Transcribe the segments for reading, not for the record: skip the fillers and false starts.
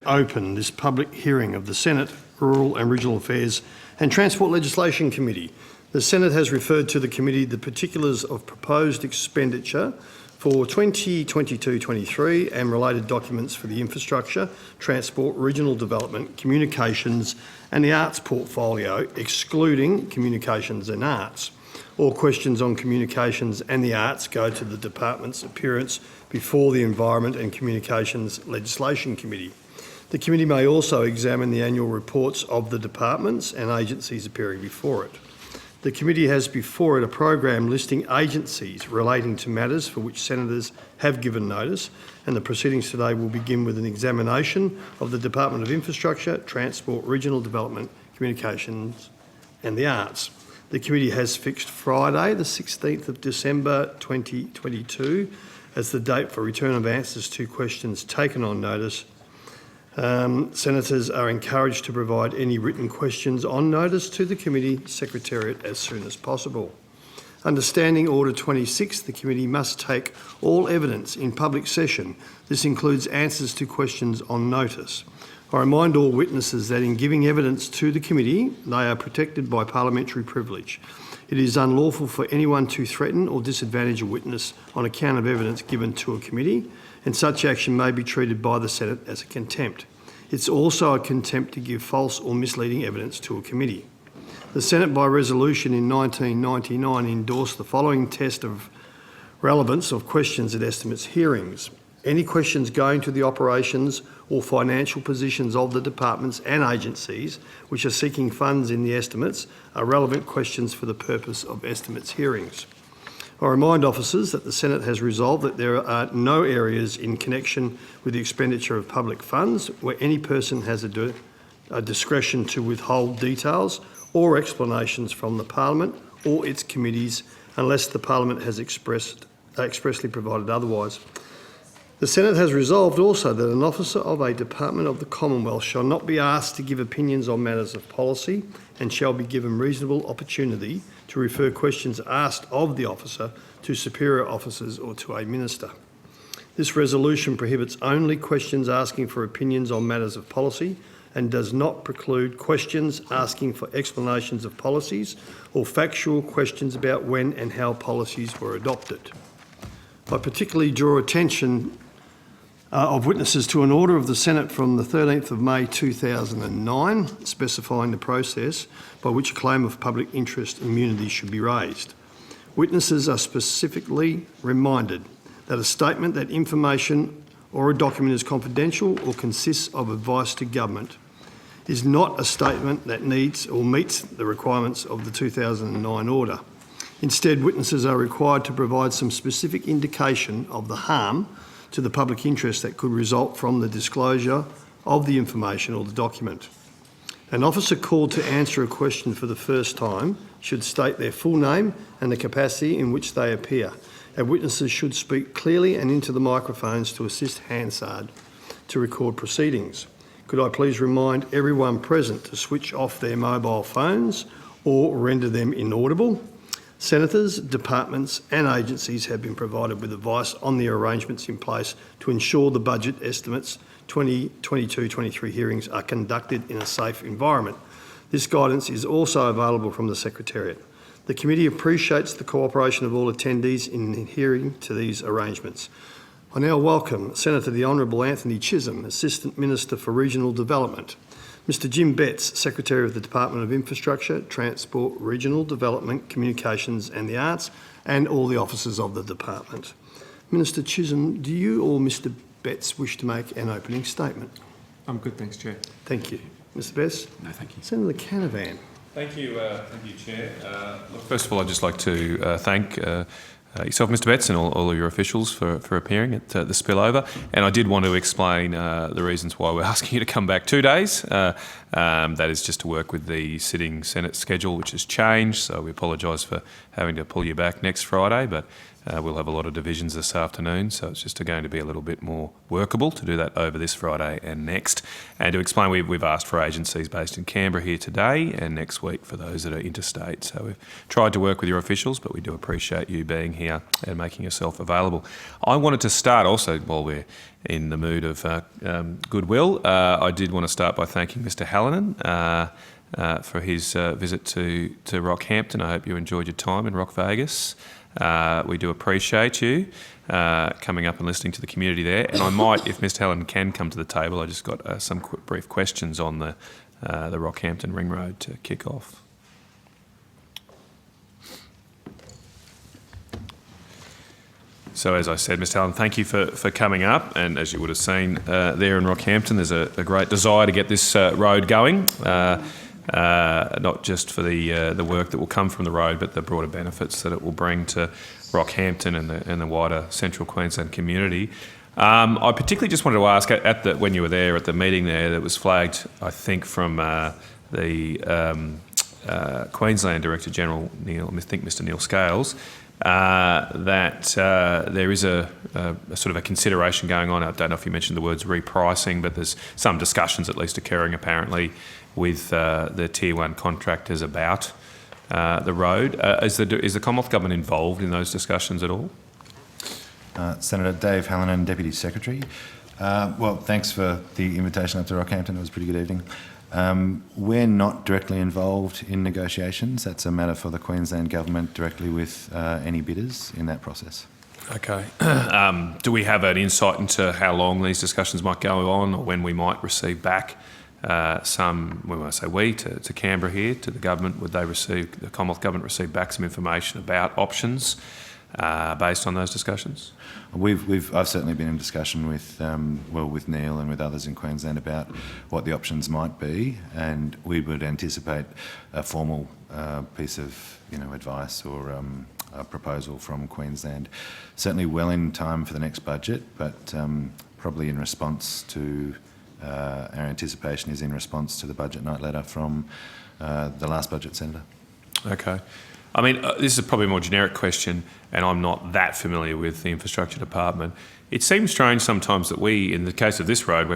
Open this public hearing of the Senate Rural and Regional Affairs and Transport Legislation Committee. The Senate has referred to the committee the particulars of proposed expenditure for 2022-23 and related documents for the infrastructure, transport, regional development, communications and the arts portfolio, excluding communications and arts. All questions on communications and the arts go to the department's appearance before the Environment and Communications Legislation Committee. The committee may also examine the annual reports of the departments and agencies appearing before it. The committee has before it a program listing agencies relating to matters for which senators have given notice, and the proceedings today will begin with an examination of the Department of Infrastructure, Transport, Regional Development, Communications and the Arts. The committee has fixed Friday, the 16th of December 2022 as the date for return of answers to questions taken on notice. Senators are encouraged to provide any written questions on notice to the committee secretariat as soon as possible. Under Standing Order 26, the committee must take all evidence in public session. This includes answers to questions on notice. I remind all witnesses that in giving evidence to the committee, they are protected by parliamentary privilege. It is unlawful for anyone to threaten or disadvantage a witness on account of evidence given to a committee, and such action may be treated by the Senate as a contempt. It's also a contempt to give false or misleading evidence to a committee. The Senate, by resolution in 1999, endorsed the following test of relevance of questions at estimates hearings. Any questions going to the operations or financial positions of the departments and agencies which are seeking funds in the estimates are relevant questions for the purpose of estimates hearings. I remind officers that the Senate has resolved that there are no areas in connection with the expenditure of public funds where any person has a discretion to withhold details or explanations from the Parliament or its committees unless the Parliament has expressly provided otherwise. The Senate has resolved also that an officer of a department of the Commonwealth shall not be asked to give opinions on matters of policy and shall be given reasonable opportunity to refer questions asked of the officer to superior officers or to a minister. This resolution prohibits only questions asking for opinions on matters of policy and does not preclude questions asking for explanations of policies or factual questions about when and how policies were adopted. I particularly draw attention of witnesses to an order of the Senate from the 13th of May 2009 specifying the process by which a claim of public interest immunity should be raised. Witnesses are specifically reminded that a statement that information or a document is confidential or consists of advice to government is not a statement that needs or meets the requirements of the 2009 order. Instead, witnesses are required to provide some specific indication of the harm to the public interest that could result from the disclosure of the information or the document. An officer called to answer a question for the first time should state their full name and the capacity in which they appear, and witnesses should speak clearly and into the microphones to assist Hansard to record proceedings. Could I please remind everyone present to switch off their mobile phones or render them inaudible? Senators, departments and agencies have been provided with advice on the arrangements in place to ensure the budget estimates 2022-23 hearings are conducted in a safe environment. This guidance is also available from the Secretariat. The committee appreciates the cooperation of all attendees in adhering to these arrangements. I now welcome Senator the Honourable Anthony Chisholm, Assistant Minister for Regional Development. Mr Jim Betts, Secretary of the Department of Infrastructure, Transport, Regional Development, Communications and the Arts, and all the officers of the department. Minister Chisholm, do you or Mr Betts wish to make an opening statement? I'm good, thanks, Chair. Thank you. Mr Betts? No, thank you. Senator Canavan. Thank you, Chair. Look, first of all, I'd just like to thank yourself, Mr Betts, and all of your officials for appearing at the spillover. And I did want to explain the reasons why we're asking you to come back 2 days. That is just to work with the sitting Senate schedule, which has changed. So we apologise for having to pull you back next Friday, but we'll have a lot of divisions this afternoon, so it's just going to be a little bit more workable to do that over this Friday and next. And to explain, we've asked for agencies based in Canberra here today and next week for those that are interstate. So we've tried to work with your officials, but we do appreciate you being here and making yourself available. I wanted to start also, while we're in the mood of goodwill, I did want to start by thanking Mr Hallinan for his visit to Rockhampton. I hope you enjoyed your time in Rock Vegas. We do appreciate you coming up and listening to the community there. And I might, if Mr Hallinan can come to the table, I just got some brief questions on the Rockhampton Ring Road to kick off. So as I said, Mr Hallinan, thank you for coming up, and as you would have seen there in Rockhampton, there's a great desire to get this road going, not just for the work that will come from the road, but the broader benefits that it will bring to Rockhampton and the wider Central Queensland community. I particularly just wanted to ask, when you were there at the meeting there, that was flagged, I think, from the Queensland Director General, Mr Neil Scales, that there is a sort of a consideration going on. I don't know if you mentioned the words repricing, but there's some discussions at least occurring apparently with the Tier 1 contractors about the road. Is the Commonwealth Government involved in those discussions at all? Senator Dave Hallinan, Deputy Secretary. Well, thanks for the invitation up to Rockhampton. It was a pretty good evening. We're not directly involved in negotiations. That's a matter for the Queensland Government directly with any bidders in that process. Okay. Do we have an insight into how long these discussions might go on, or when we might receive back when I say we, to Canberra here, to the government, would the Commonwealth Government receive back some information about options based on those discussions? I've certainly been in discussion with Neil and with others in Queensland about what the options might be, and we would anticipate a formal piece of advice or a proposal from Queensland, certainly well in time for the next budget, but probably in response to our anticipation is in response to the budget night letter from the last budget, Senator. Okay. I mean, this is probably a more generic question, and I'm not that familiar with the infrastructure department. It seems strange sometimes that in the case of this road, the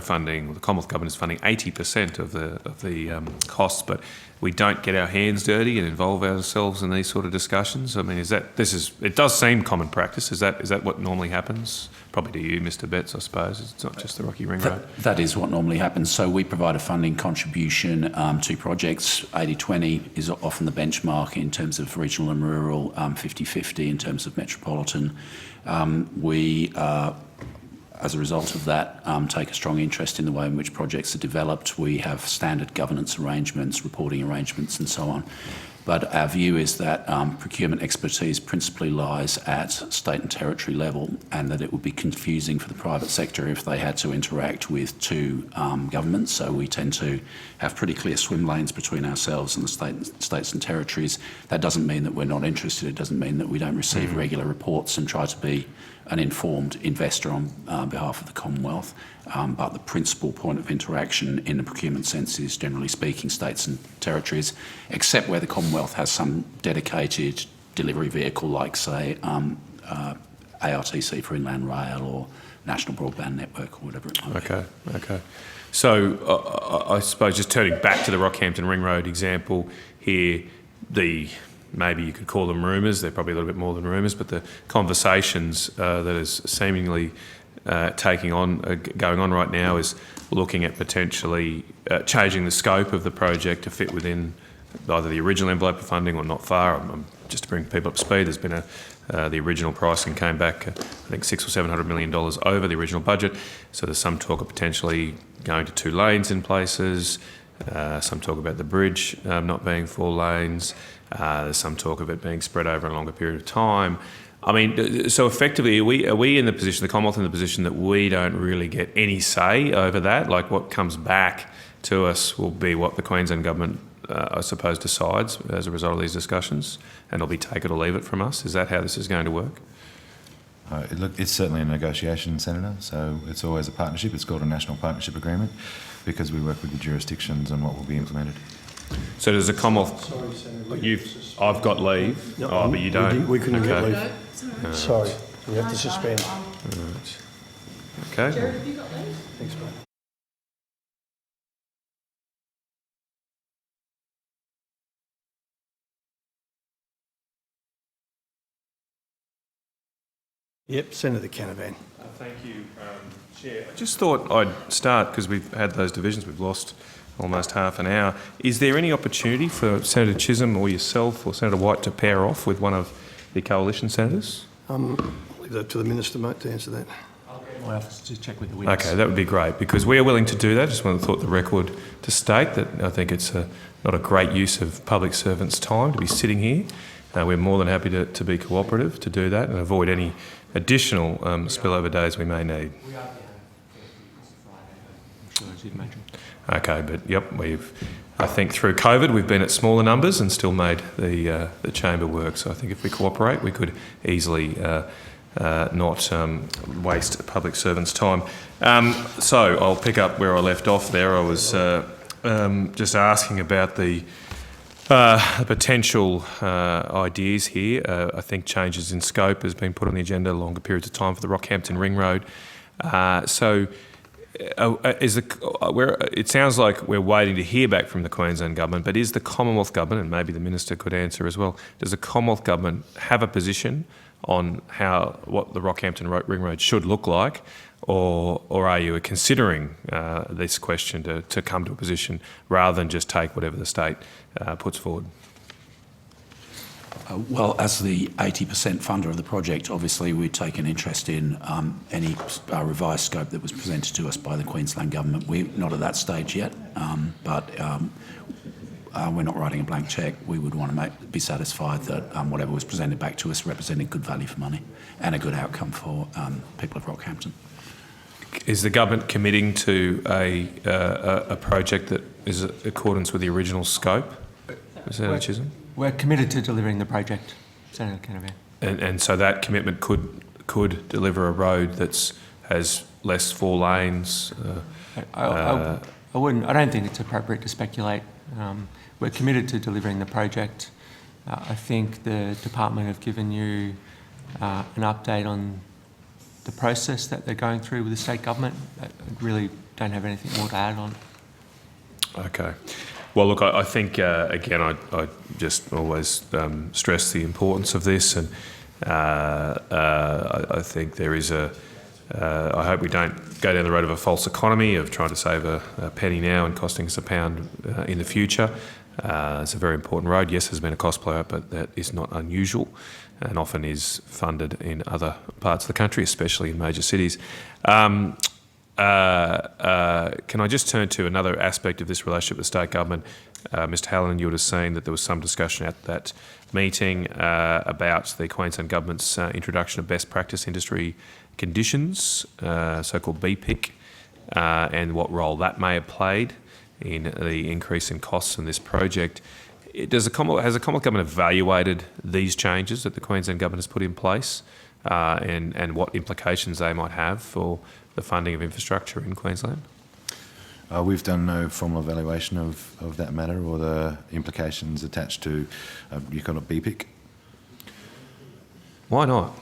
Commonwealth Government is funding 80% of the costs, but we don't get our hands dirty and involve ourselves in these sort of discussions. I mean, it does seem common practice. Is that what normally happens? Probably to you, Mr Betts, I suppose. It's not just the Rocky Ring Road. That is what normally happens. So we provide a funding contribution to projects. 80-20 is often the benchmark in terms of regional and rural, 50-50 in terms of metropolitan. We as a result of that, take a strong interest in the way in which projects are developed. We have standard governance arrangements, reporting arrangements and so on. But our view is that procurement expertise principally lies at state and territory level, and that it would be confusing for the private sector if they had to interact with two governments. So we tend to have pretty clear swim lanes between ourselves and the states and territories. That doesn't mean that we're not interested. It doesn't mean that we don't receive regular reports and try to be an informed investor on behalf of the Commonwealth. But the principal point of interaction in the procurement sense is, generally speaking, states and territories, except where the Commonwealth has some dedicated delivery vehicle, like, say, ARTC for Inland Rail or National Broadband Network or whatever it might be. Okay. So I suppose just turning back to the Rockhampton Ring Road example here, maybe you could call them rumours, they're probably a little bit more than rumours, but the conversations that is seemingly going on right now is looking at potentially changing the scope of the project to fit within either the original envelope of funding or not far. Just to bring people up to speed, there's been the original pricing came back, I think, $600 or $700 million over the original budget. So there's some talk of potentially going to 2 lanes in places, some talk about the bridge not being 4 lanes. There's some talk of it being spread over a longer period of time. I mean, so effectively, are we in the position, the Commonwealth in the position that we don't really get any say over that? Like, what comes back to us will be what the Queensland Government, I suppose, decides as a result of these discussions, and it'll be take it or leave it from us. Is that how this is going to work? Look, it's certainly a negotiation, Senator, so it's always a partnership. It's called a National Partnership Agreement because we work with the jurisdictions on what will be implemented. So does the Commonwealth... Sorry, Senator. I've got leave, No, but you don't. We couldn't get Okay. leave. Sorry, we have to suspend. Okay. Jared, have you got those? Thanks, mate. Yep, Senator Canavan. Thank you, Chair. I just thought I'd start, because we've had those divisions, we've lost almost half an hour. Is there any opportunity for Senator Chisholm or yourself or Senator White to pair off with one of the coalition senators? I'll leave that to the Minister, mate, to answer that. My office to check with the witness. Okay, that would be great, because we are willing to do that. Just want to thought the record to state that I think it's not a great use of public servants' time to be sitting here. We're more than happy to be cooperative to do that and avoid any additional spillover days we may need. I'm sure, as you'd imagine. Okay, but yep, I think through COVID we've been at smaller numbers and still made the chamber work. So I think if we cooperate, we could easily not waste public servants' time. So I'll pick up where I left off there. I was just asking about the potential ideas here. I think changes in scope has been put on the agenda, longer periods of time for the Rockhampton Ring Road. It sounds like we're waiting to hear back from the Queensland Government, but is the Commonwealth Government, and maybe the Minister could answer as well, does the Commonwealth Government have a position on what the Rockhampton Ring Road should look like, or are you considering this question to come to a position rather than just take whatever the state puts forward? Well, as the 80% funder of the project, obviously we take an interest in any revised scope that was presented to us by the Queensland Government. We're not at that stage yet, but we're not writing a blank cheque. We would want to be satisfied that whatever was presented back to us represented good value for money and a good outcome for people of Rockhampton. Is the government committing to a project that is in accordance with the original scope, Senator Chisholm? We're committed to delivering the project, Senator Canavan. And so that commitment could deliver a road that has less 4 lanes. I wouldn't. I don't think it's appropriate to speculate. We're committed to delivering the project. I think the department have given you an update on the process that they're going through with the state government. I really don't have anything more to add on. Okay. Well, look, I think, again, I just always stress the importance of this, and I think there is I hope we don't go down the road of a false economy of trying to save a penny now and costing us £1 in the future. It's a very important road. Yes, there's been a cost blowout, but that is not unusual and often is funded in other parts of the country, especially in major cities. Can I just turn to another aspect of this relationship with state government? Mr Halloran, you would have seen that there was some discussion at that meeting about the Queensland Government's introduction of best practice industry conditions, so-called BPIC, and what role that may have played in the increase in costs in this project. Has the Commonwealth Government evaluated these changes that the Queensland Government has put in place and what implications they might have for the funding of infrastructure in Queensland? We've done no formal evaluation of that matter or the implications attached to, you call it BPIC? Why not?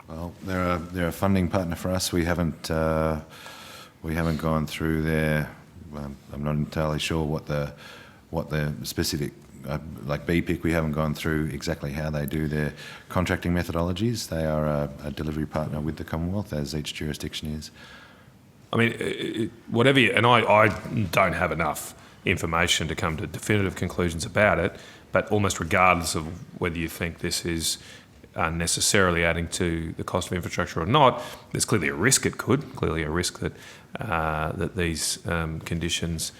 Well, they're a funding partner for us. We haven't gone through their. I'm not entirely sure what the specific like BPIC. We haven't gone through exactly how they do their contracting methodologies. They are a delivery partner with the Commonwealth, as each jurisdiction is. I mean, whatever you, and I don't have enough information to come to definitive conclusions about it, but almost regardless of whether you think this is necessarily adding to the cost of infrastructure or not, there's clearly a risk it could, clearly a risk that that these conditions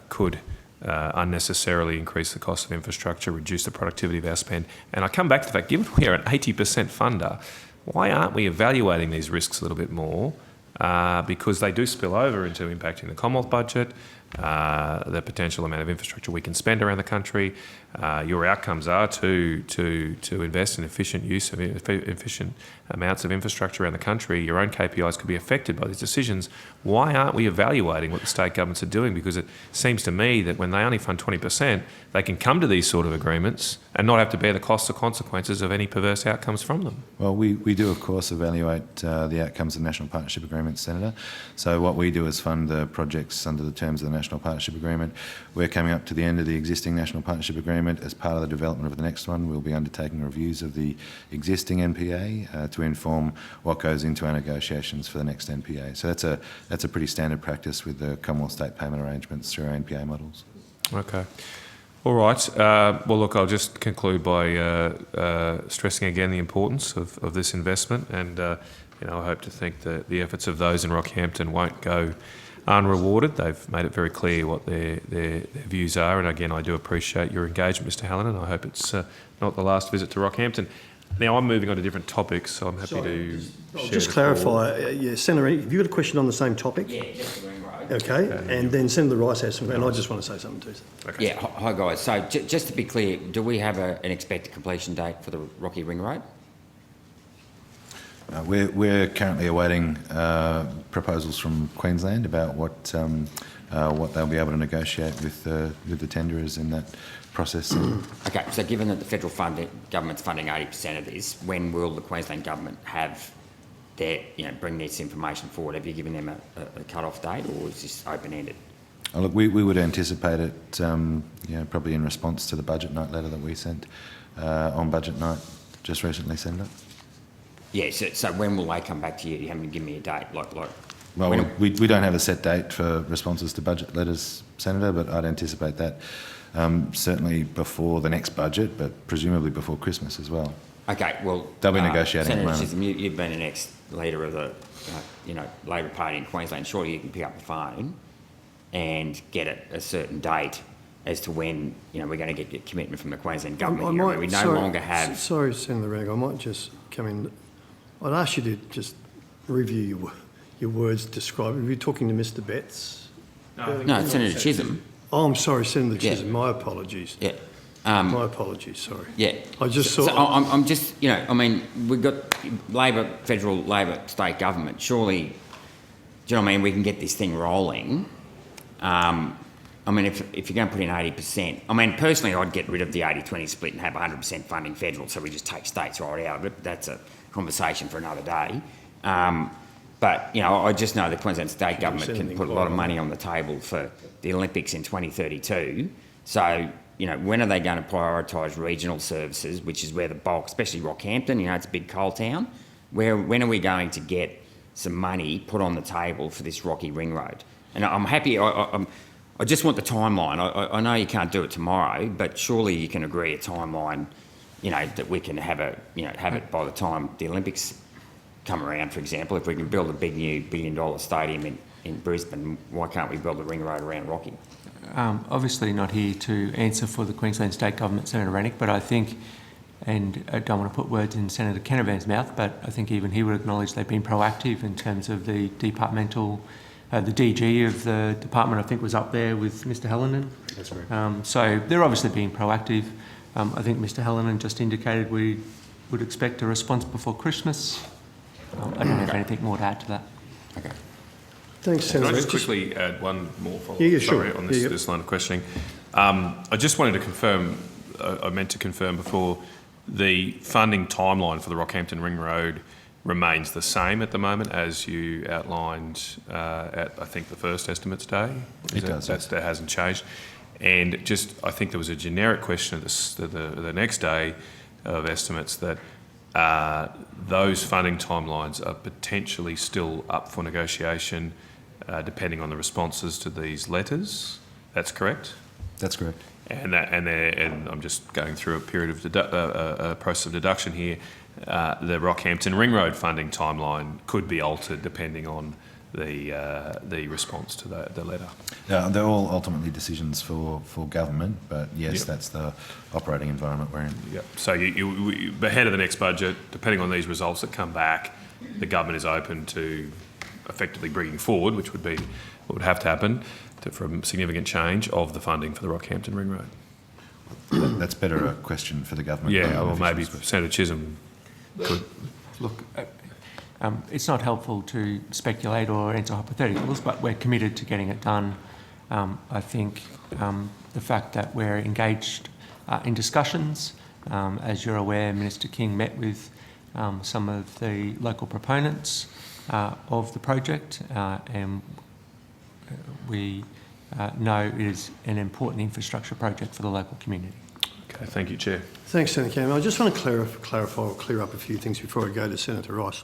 could unnecessarily increase the cost of infrastructure, reduce the productivity of our spend. And I come back to the fact, given we are an 80% funder, why aren't we evaluating these risks a little bit more? Because they do spill over into impacting the Commonwealth budget, the potential amount of infrastructure we can spend around the country. Your outcomes are to invest in efficient use of efficient amounts of infrastructure around the country. Your own KPIs could be affected by these decisions. Why aren't we evaluating what the state governments are doing? Because it seems to me that when they only fund 20%, they can come to these sort of agreements and not have to bear the costs or consequences of any perverse outcomes from them. Well, we do, of course, evaluate the outcomes of National Partnership Agreements, Senator. So what we do is fund the projects under the terms of the National Partnership Agreement. We're coming up to the end of the existing National Partnership Agreement. As part of the development of the next one, we'll be undertaking reviews of the existing NPA to inform what goes into our negotiations for the next NPA. So that's a pretty standard practice with the Commonwealth state payment arrangements through our NPA models. Okay. All right. Well, look, I'll just conclude by stressing again the importance of this investment, and I hope to think that the efforts of those in Rockhampton won't go unrewarded. They've made it very clear what their views are, and again, I do appreciate your engagement, Mr. Hallinan. I hope it's not the last visit to Rockhampton. Now, I'm moving on to different topics, so I'm happy to share. Just the clarify, Senator, have you got a question on the same topic? Yeah, just the ring road. Okay, and then Senator Rice has some, and I just want to say something too. Okay. Yeah, hi guys. So just to be clear, do we have an expected completion date for the Rocky Ring Road? We're currently awaiting proposals from Queensland about what they'll be able to negotiate with the tenderers in that process. Okay, so given that the federal government's funding 80% of this, when will the Queensland government have bring this information forward? Have you given them a cut-off date, or is this open-ended? Oh, look, we would anticipate it, probably in response to the budget night letter that we sent on budget night just recently, Senator. Yeah, so when will they come back to you? You haven't given me a date, Well, we don't have a set date for responses to budget letters, Senator, but I'd anticipate that certainly before the next budget, but presumably before Christmas as well. Okay, well... They'll be negotiating at the Senator moment. Chisholm, you've been an ex-leader of the Labor Party in Queensland. Surely you can pick up the phone and get a certain date as to when we're going to get commitment from the Queensland government here. We no longer have... Sorry, Senator Rennick, I might just come in. I'd ask you to just review your words described. Are you talking to Mr. Betts? No, Senator Chisholm. Oh, I'm sorry, Senator Yeah. Chisholm. My apologies. Yeah. My apologies, sorry. Yeah. I just So saw... I'm just, we've got federal Labor state government. Surely, do you know what I mean? We can get this thing rolling. If you're going to put in 80%, personally, I'd get rid of the 80-20 split and have 100% funding federal, so we just take states right out of it. That's a conversation for another day. But I just know the Queensland state government can put a lot of money on the table for the Olympics in 2032. So, when are they going to prioritise regional services, which is where the bulk, especially Rockhampton, it's a big coal town. When are we going to get some money put on the table for this Rocky Ring Road? And I'm happy, I just want the timeline. I know you can't do it tomorrow, but surely you can agree a timeline, that we can have it by the time the Olympics come around, for example. If we can build a big new $1 billion stadium in Brisbane, why can't we build a ring road around Rocky? Obviously not here to answer for the Queensland State Government, Senator Rennick, but I think, and I don't want to put words in Senator Canavan's mouth, but I think even he would acknowledge they've been proactive in terms of the departmental, the DG of the department, I think, was up there with Mr. Hallinan. That's right. So they're obviously being proactive. I think Mr. Hallinan just indicated we would expect a response before Christmas. I don't have anything more to add to that. Okay. Thanks, Can I Senator. just quickly add one more follow-up? Yeah, sure. Sorry, on this line of questioning. I just wanted to confirm, I meant to confirm before, the funding timeline for the Rockhampton Ring Road remains the same at the moment as you outlined at, I think, the first estimates day? It does, yes. That hasn't changed. And just, I think there was a generic question at the next day of estimates that those funding timelines are potentially still up for negotiation depending on the responses to these letters. That's correct? That's correct. And I'm just going through a period of a process of deduction here. The Rockhampton Ring Road funding timeline could be altered depending on the response to the letter. They're all ultimately decisions for government, but yes, Yep. That's the operating environment we're in. Yep. So ahead of the next budget, depending on these results that come back, the government is open to effectively bringing forward, which would be what would have to happen for a significant change of the funding for the Rockhampton Ring Road. That's better a question for the government. Yeah, or rather than maybe officials. Senator Chisholm could. Look, it's not helpful to speculate or answer hypotheticals, but we're committed to getting it done. I think the fact that we're engaged in discussions, as you're aware, Minister King met with some of the local proponents of the project, and we know it is an important infrastructure project for the local community. Okay, thank you, Chair. Thanks, Senator Cameron. I just want to clarify or clear up a few things before I go to Senator Rice.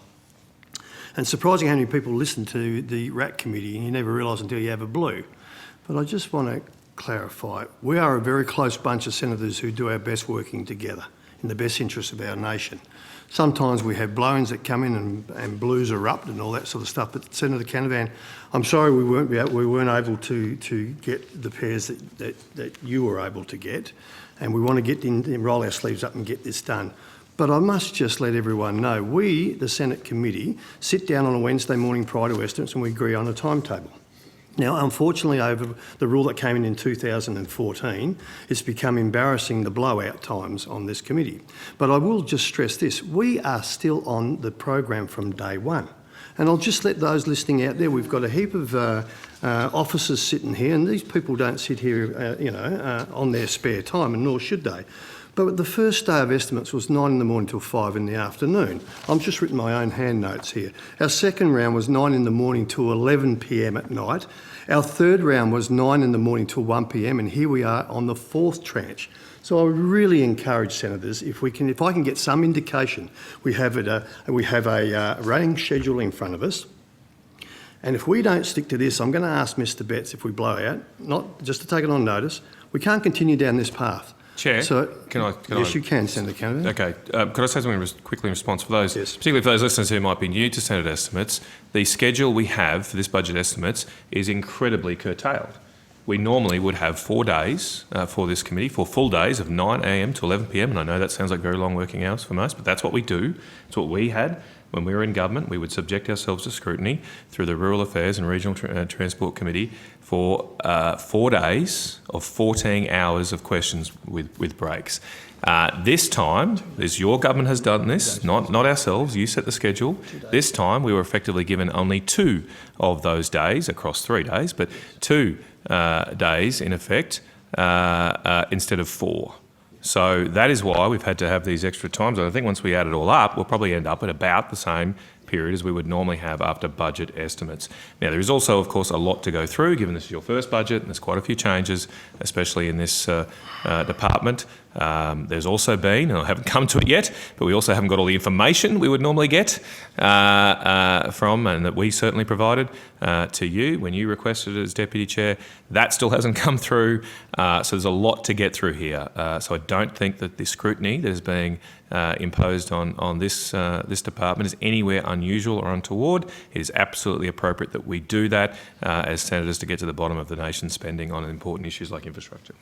And surprising how many people listen to the RAT committee and you never realise until you have a blue. But I just want to clarify, we are a very close bunch of senators who do our best working together in the best interests of our nation. Sometimes we have blow-ins that come in and blues erupt and all that sort of stuff. But Senator Canavan, I'm sorry we weren't able to get the pairs that you were able to get, and we want to get in, roll our sleeves up and get this done. But I must just let everyone know, we, the Senate committee, sit down on a Wednesday morning prior to estimates and we agree on a timetable. Now, unfortunately, over the rule that came in 2014, it's become embarrassing, the blowout times on this committee. But I will just stress this, we are still on the program from day one. And I'll just let those listening out there, we've got a heap of officers sitting here, and these people don't sit here, on their spare time, and nor should they. But the first day of estimates was 9 in the morning till 5 in the afternoon. I've just written my own hand notes here. Our second round was 9 in the morning till 11 p.m. at night. Our third round was 9 in the morning till 1 p.m. and here we are on the fourth tranche. So I would really encourage senators, if I can get some indication, we have a running schedule in front of us. And if we don't stick to this, I'm going to ask Mr. Betts if we blow out, not just to take it on notice, we can't continue down this path. Chair, So, yes, you can, Senator Canavan. Okay, could I say something quickly in response for those, Yes. particularly for those listeners who might be new to Senate estimates? The schedule we have for this budget estimates is incredibly curtailed. We normally would have 4 days for this committee, 4 full days of 9 a.m. to 11 p.m. And I know that sounds like very long working hours for most, but that's what we do. It's what we had when we were in government. We would subject ourselves to scrutiny through the Rural Affairs and Regional Transport Committee for 4 days of 14 hours of questions with breaks. This time, as your government has done this, not ourselves, you set the schedule. This time we were effectively given only 2 of those days across 3 days, but 2 days in effect instead of 4. So that is why we've had to have these extra times. And I think once we add it all up, we'll probably end up at about the same period as we would normally have after budget estimates. Now, there is also, of course, a lot to go through, given this is your first budget, and there's quite a few changes, especially in this department. There's also been, and I haven't come to it yet, but we also haven't got all the information we would normally get from, and that we certainly provided to you when you requested it as Deputy Chair. That still hasn't come through, so there's a lot to get through here. So I don't think that the scrutiny that is being imposed on this department is anywhere unusual or untoward. It is absolutely appropriate that we do that as senators to get to the bottom of the nation's spending on important issues like infrastructure.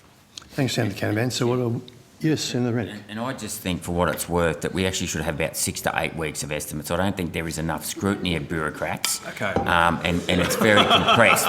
Thanks, Senator Canavan. So yes, Senator Rennick. And I just think, for what it's worth, that we actually should have about 6 to 8 weeks of estimates. I don't think there is enough scrutiny of bureaucrats. Okay. And it's very compressed.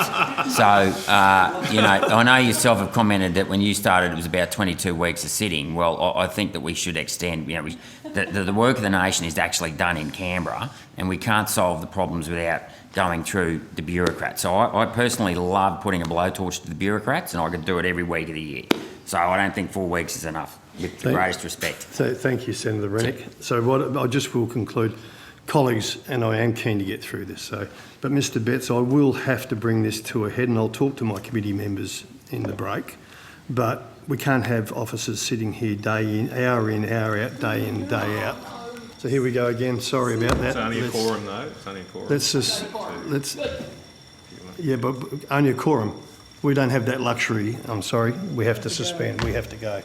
So, I know yourself have commented that when you started it was about 22 weeks of sitting. Well, I think that we should extend, the work of the nation is actually done in Canberra, and we can't solve the problems without going through the bureaucrats. So I personally love putting a blowtorch to the bureaucrats, and I could do it every week of the year. So I don't think 4 weeks is enough, with the greatest respect. So thank you, Senator Rennick. So I just will conclude, colleagues, and I am keen to get through this. But Mr. Betts, I will have to bring this to a head, and I'll talk to my committee members in the break. But we can't have officers sitting here day in, hour out, day in, day out. So here we go again. Sorry about that. It's only a quorum, though. It's only a quorum. But only a quorum. We don't have that luxury. I'm sorry. We have to suspend. We have to go.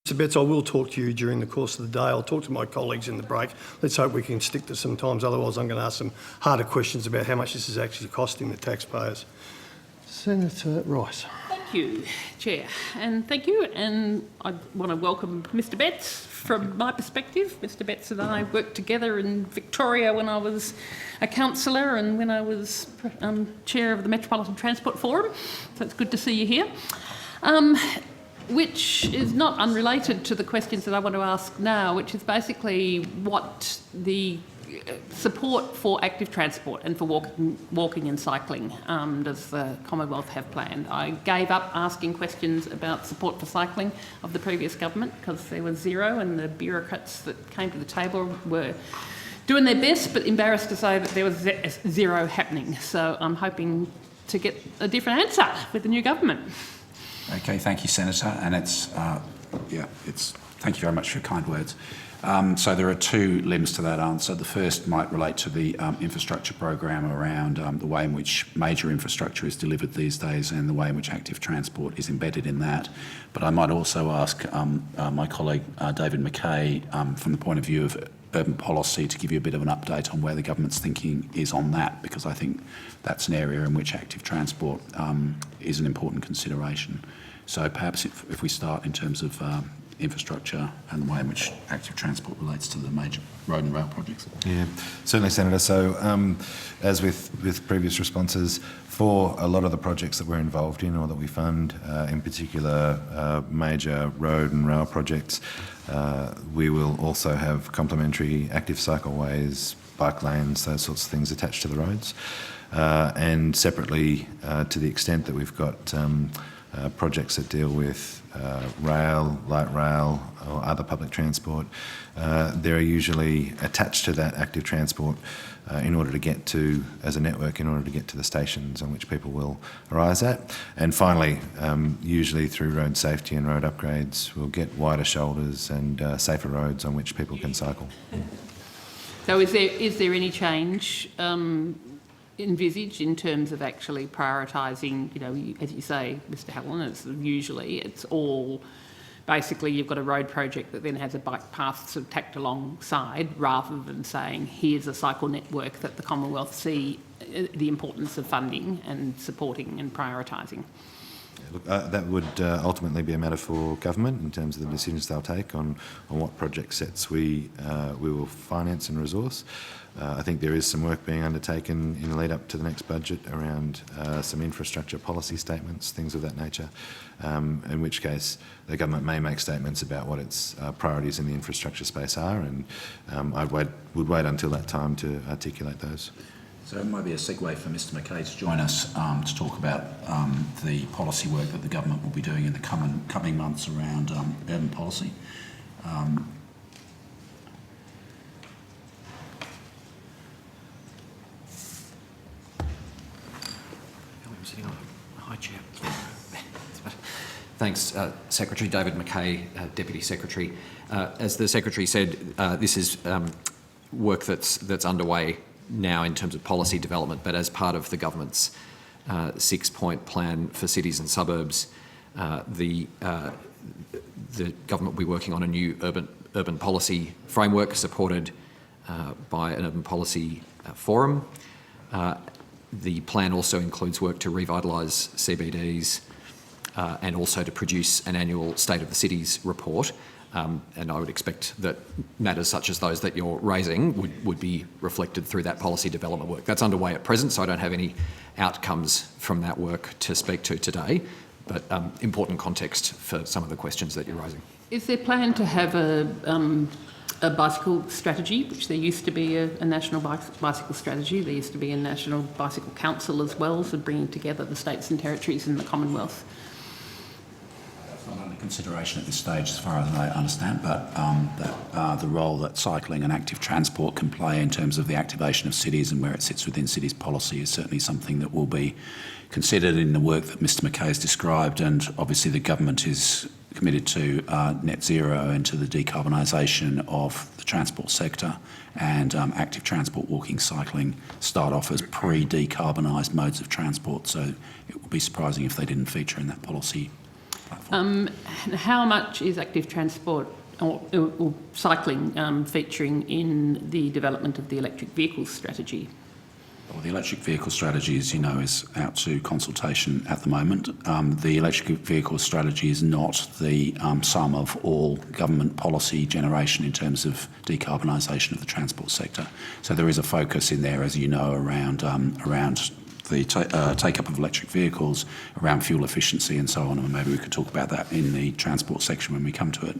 Mr. Betts, I will talk to you during the course of the day. I'll talk to my colleagues in the break. Let's hope we can stick to some times. Otherwise, I'm going to ask some harder questions about how much this is actually costing the taxpayers. Senator Rice. Thank Thank you, Chair, and thank you. And I want to welcome Mr. Betts. From my perspective, Mr. Betts and I worked together in Victoria when I was a councillor and when I was chair of the Metropolitan Transport Forum. So it's good to see you here. Which is not unrelated to the questions that I want to ask now, which is basically what the support for active transport and for walking and cycling does the Commonwealth have planned? I gave up asking questions about support for cycling of the previous government because there was zero, and the bureaucrats that came to the table were doing their best but embarrassed to say that there was zero happening. So I'm hoping to get a different answer with the new government. Okay, thank you, Senator. And thank you very much for your kind words. So there are two limbs to that answer. The first might relate to the infrastructure program around the way in which major infrastructure is delivered these days and the way in which active transport is embedded in that. But I might also ask my colleague David Mackay, from the point of view of urban policy, to give you a bit of an update on where the government's thinking is on that, because I think that's an area in which active transport is an important consideration. So perhaps if we start in terms of infrastructure and the way in which active transport relates to the major road and rail projects. Yeah, certainly, Senator. So as with previous responses, for a lot of the projects that we're involved in or that we fund, in particular major road and rail projects, we will also have complementary active cycleways, bike lanes, those sorts of things attached to the roads. And separately, to the extent that we've got projects that deal with rail, light rail or other public transport, they're usually attached to that active transport in order to get to, as a network, in order to get to the stations on which people will arise at. And finally, usually through road safety and road upgrades, we'll get wider shoulders and safer roads on which people can cycle. So is there any change envisaged in terms of actually prioritising, as you say, Mr. Helen, it's all basically you've got a road project that then has a bike path sort of tacked alongside, rather than saying here's a cycle network that the Commonwealth see the importance of funding and supporting and prioritising? Look, that would ultimately be a matter for government in terms of the decisions they'll take on what project sets we will finance and resource. I think there is some work being undertaken in the lead up to the next budget around some infrastructure policy statements, things of that nature, in which case the government may make statements about what its priorities in the infrastructure space are, and I would wait until that time to articulate those. So it might be a segue for Mr. Mackay to join us to talk about the policy work that the government will be doing in the coming months around urban policy. Hi, Chair. Thanks, Secretary David Mackay, Deputy Secretary. As the Secretary said, this is work that's underway now in terms of policy development, but as part of the government's 6-point plan for cities and suburbs, the government will be working on a new urban policy framework supported by an urban policy forum. The plan also includes work to revitalise CBDs and also to produce an annual State of the Cities report. And I would expect that matters such as those that you're raising would be reflected through that policy development work. That's underway at present, so I don't have any outcomes from that work to speak to today, but important context for some of the questions that you're raising. Is there plan to have a bicycle strategy, which there used to be a national bicycle strategy? There used to be a National Bicycle Council as well, so bringing together the states and territories in the Commonwealth. Not under consideration at this stage, as far as I understand, but the role that cycling and active transport can play in terms of the activation of cities and where it sits within cities policy is certainly something that will be considered in the work that Mr. Mackay has described. And obviously the government is committed to net zero and to the decarbonisation of the transport sector, and active transport, walking, cycling start off as pre-decarbonised modes of transport, so it would be surprising if they didn't feature in that policy. How much is active transport or cycling featuring in the development of the electric vehicles strategy? Well, the electric vehicle strategy, as you know, is out to consultation at the moment. The electric vehicle strategy is not the sum of all government policy generation in terms of decarbonisation of the transport sector. So there is a focus in there, as you know, around the take-up of electric vehicles, around fuel efficiency and so on, and maybe we could talk about that in the transport section when we come to it.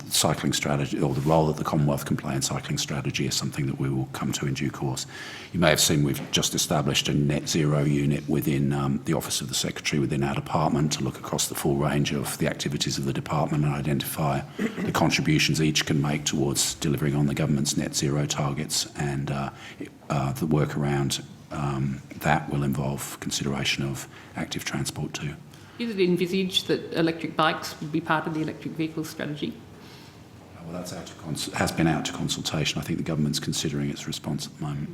Cycling strategy, or the role that the Commonwealth can play in cycling strategy, is something that we will come to in due course. You may have seen we've just established a net zero unit within the Office of the Secretary within our department to look across the full range of the activities of the department and identify the contributions each can make towards delivering on the government's net zero targets, and the work around that will involve consideration of active transport too. Is it envisaged that electric bikes would be part of the electric vehicle strategy? Well, that's has been out to consultation. I think the government's considering its response at the moment.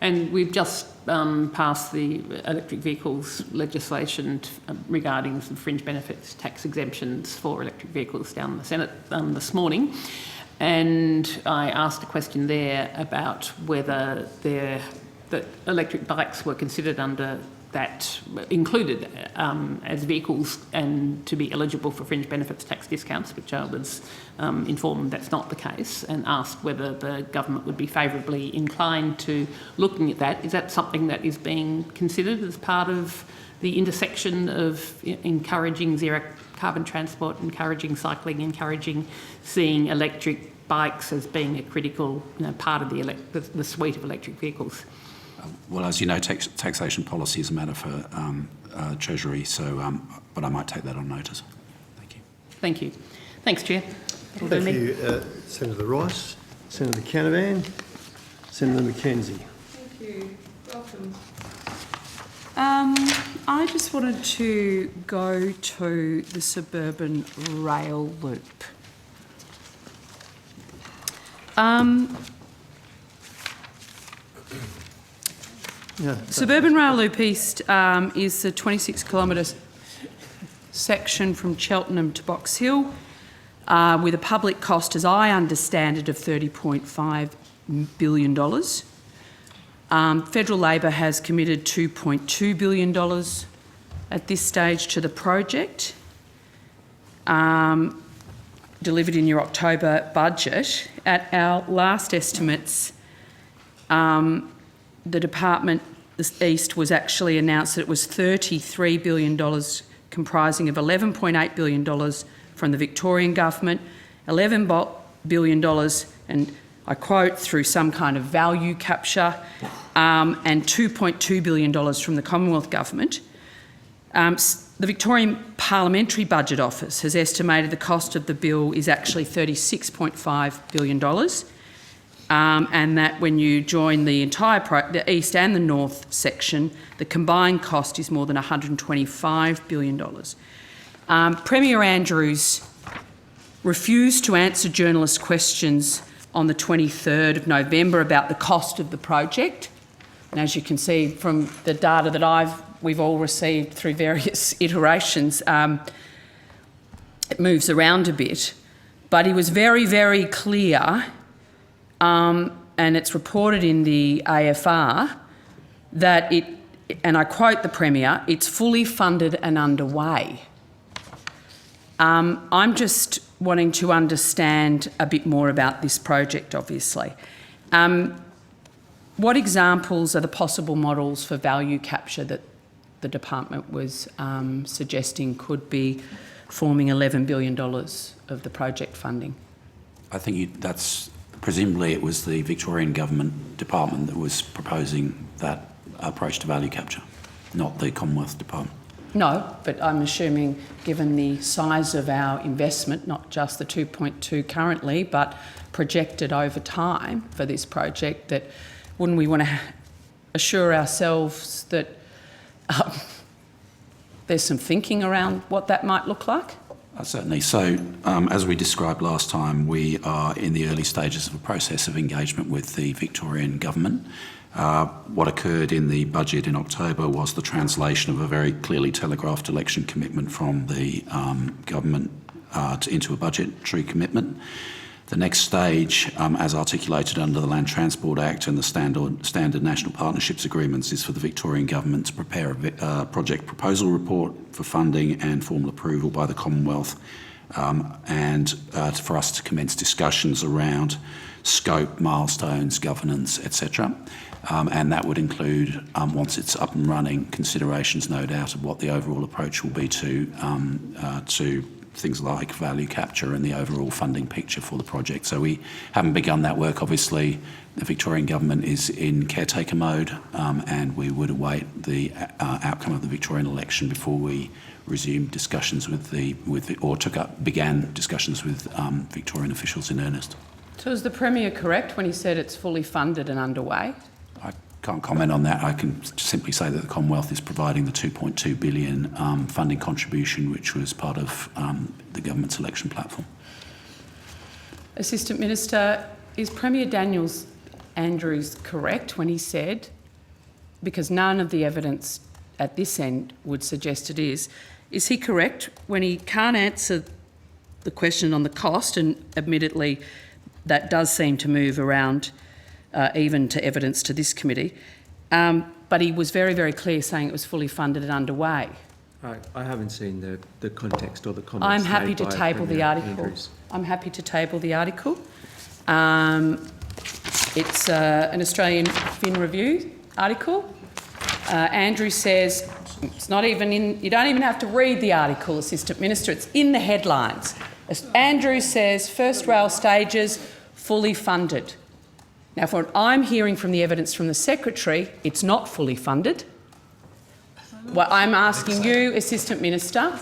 And we've just passed the electric vehicles legislation regarding some fringe benefits, tax exemptions for electric vehicles down the Senate this morning. And I asked a question there about whether that electric bikes were considered under that, included as vehicles and to be eligible for fringe benefits tax discounts, which I was informed that's not the case, and asked whether the government would be favourably inclined to looking at that. Is that something that is being considered as part of the intersection of encouraging zero carbon transport, encouraging cycling, encouraging seeing electric bikes as being a critical part of the suite of electric vehicles? Well, as you know, taxation policy is a matter for Treasury, so but I might take that on notice. Thank you. Thank you. Thanks, Chair. Thank you, Senator Rice, Senator Canavan, Senator McKenzie. Thank you. Welcome. I just wanted to go to the suburban rail loop. Suburban Rail Loop East is the 26-kilometre section from Cheltenham to Box Hill, with a public cost, as I understand it, of $30.5 billion. Federal Labor has committed $2.2 billion at this stage to the project, delivered in your October budget. At our last estimates, the Department East was actually announced that it was $33 billion, comprising of $11.8 billion from the Victorian Government, $11 billion, and I quote, through some kind of value capture, and $2.2 billion from the Commonwealth Government. The Victorian Parliamentary Budget Office has estimated the cost of the bill is actually $36.5 billion. And that when you join the entire the east and the north section, the combined cost is more than $125 billion. Premier Andrews refused to answer journalist questions on the 23rd of November about the cost of the project. And as you can see from the data that we've all received through various iterations, it moves around a bit. But he was very, very clear, and it's reported in the AFR, that it, and I quote the Premier, it's fully funded and underway. I'm just wanting to understand a bit more about this project, obviously. What examples are the possible models for value capture that the department was suggesting could be forming $11 billion of the project funding? I think that's presumably it was the Victorian Government Department that was proposing that approach to value capture, not the Commonwealth Department. No, but I'm assuming, given the size of our investment, not just the 2.2 currently, but projected over time for this project, that wouldn't we want to assure ourselves that there's some thinking around what that might look like? Certainly. So, as we described last time, we are in the early stages of a process of engagement with the Victorian Government. What occurred in the budget in October was the translation of a very clearly telegraphed election commitment from the government into a budgetary commitment. The next stage, as articulated under the Land Transport Act and the standard national partnerships agreements, is for the Victorian Government to prepare a project proposal report for funding and formal approval by the Commonwealth, and for us to commence discussions around scope, milestones, governance, etc. And that would include, once it's up and running, considerations, no doubt, of what the overall approach will be to things like value capture and the overall funding picture for the project. So we haven't begun that work. Obviously, the Victorian Government is in caretaker mode, and we would await the outcome of the Victorian election before we resume discussions began discussions with Victorian officials in earnest. So is the Premier correct when he said it's fully funded and underway? I can't comment on that. I can simply say that the Commonwealth is providing the $2.2 billion funding contribution, which was part of the government's election platform. Assistant Minister, is Premier Daniels Andrews correct when he said, because none of the evidence at this end would suggest it is he correct when he can't answer the question on the cost, and admittedly that does seem to move around even to evidence to this committee, but he was very, very clear saying it was fully funded and underway. I haven't seen the context or the comments. I'm happy made to by table the Premier article. Andrews. I'm happy to table the article. It's an Australian Fin Review article. Andrew says it's not even in, you don't even have to read the article, Assistant Minister, it's in the headlines. Andrew says first rail stages fully funded. Now, from what I'm hearing from the evidence from the Secretary, it's not fully funded. Well, I'm asking you, Assistant Minister,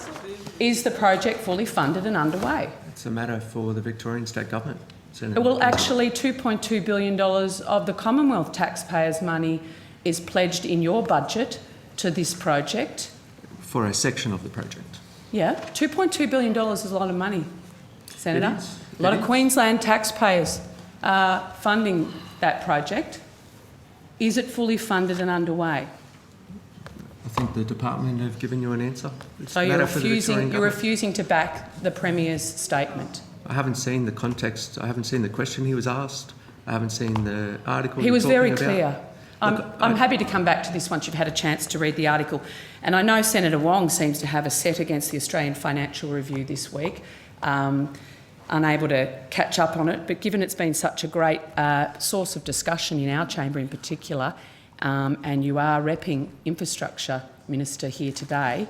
is the project fully funded and underway? It's a matter for the Victorian State Government. Senator. Well, actually, $2.2 billion of the Commonwealth taxpayers' money is pledged in your budget to this project. For a section of the project. Yeah, $2.2 billion is a lot of money, Senator. It is. A lot of Queensland taxpayers are funding that project. Is it fully funded and underway? I think the department have given you an answer. It's So a you're matter for the Victorian Government. refusing to back the Premier's statement? I haven't seen the context. I haven't seen the question he was asked. I haven't seen the article. He you're was very talking about. clear. I'm happy to come back to this once you've had a chance to read the article. And I know Senator Wong seems to have a set against the Australian Financial Review this week, unable to catch up on it. But given it's been such a great source of discussion in our chamber in particular, and you are repping Infrastructure Minister here today,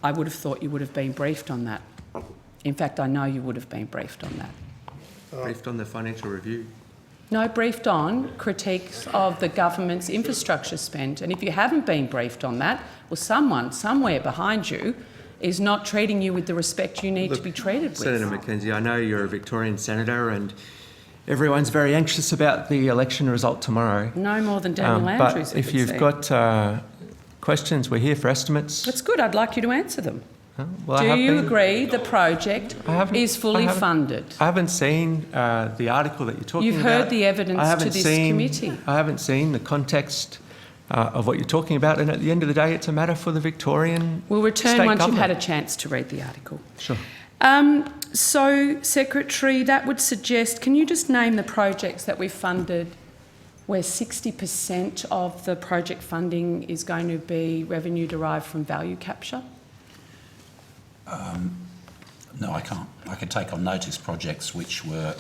I would have thought you would have been briefed on that. In fact, I know you would have been briefed on that. Briefed on the financial review. No, briefed on critiques of the government's infrastructure spend. And if you haven't been briefed on that, well, someone somewhere behind you is not treating you with the respect you need to be treated with. Senator McKenzie, I know you're a Victorian senator and everyone's very anxious about the election result tomorrow. No more than Daniel Andrews. But if you've got questions, we're here for estimates. That's good. I'd like you to answer them. Well, Do you agree the project is fully funded? I haven't seen the article that you're talking about. You've heard the evidence to this committee. I haven't seen the context of what you're talking about, and at the end of the day, it's a matter for the Victorian We'll return state once government. you've had a chance to read the article. Sure. So, Secretary, that would suggest, can you just name the projects that we've funded where 60% of the project funding is going to be revenue derived from value capture? No, I can't. I could take on notice projects which were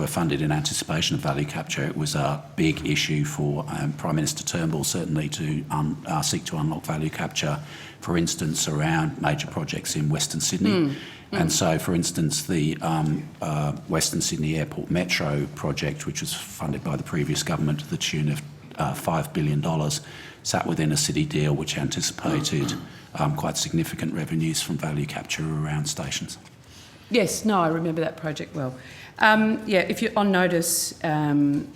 funded in anticipation of value capture. It was a big issue for Prime Minister Turnbull, certainly, to seek to unlock value capture, for instance, around major projects in Western Sydney. And so, for instance, the Western Sydney Airport Metro project, which was funded by the previous government to the tune of $5 billion, sat within a city deal which anticipated quite significant revenues from value capture around stations. Yes, no, I remember that project well. If you're on notice, any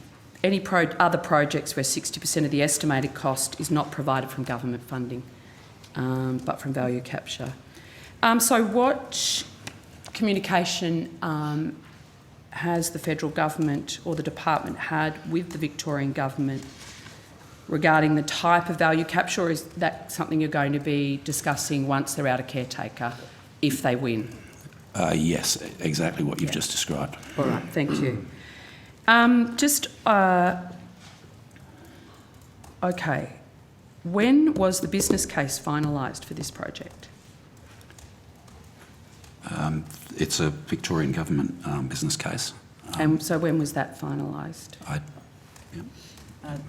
other projects where 60% of the estimated cost is not provided from government funding, but from value capture. So what communication has the federal government or the department had with the Victorian government regarding the type of value capture, or is that something you're going to be discussing once they're out of caretaker, if they win? Yes, exactly what you've just described. All right, thank you. Okay. When was the business case finalised for this project? It's a Victorian government business case. And so when was that finalised?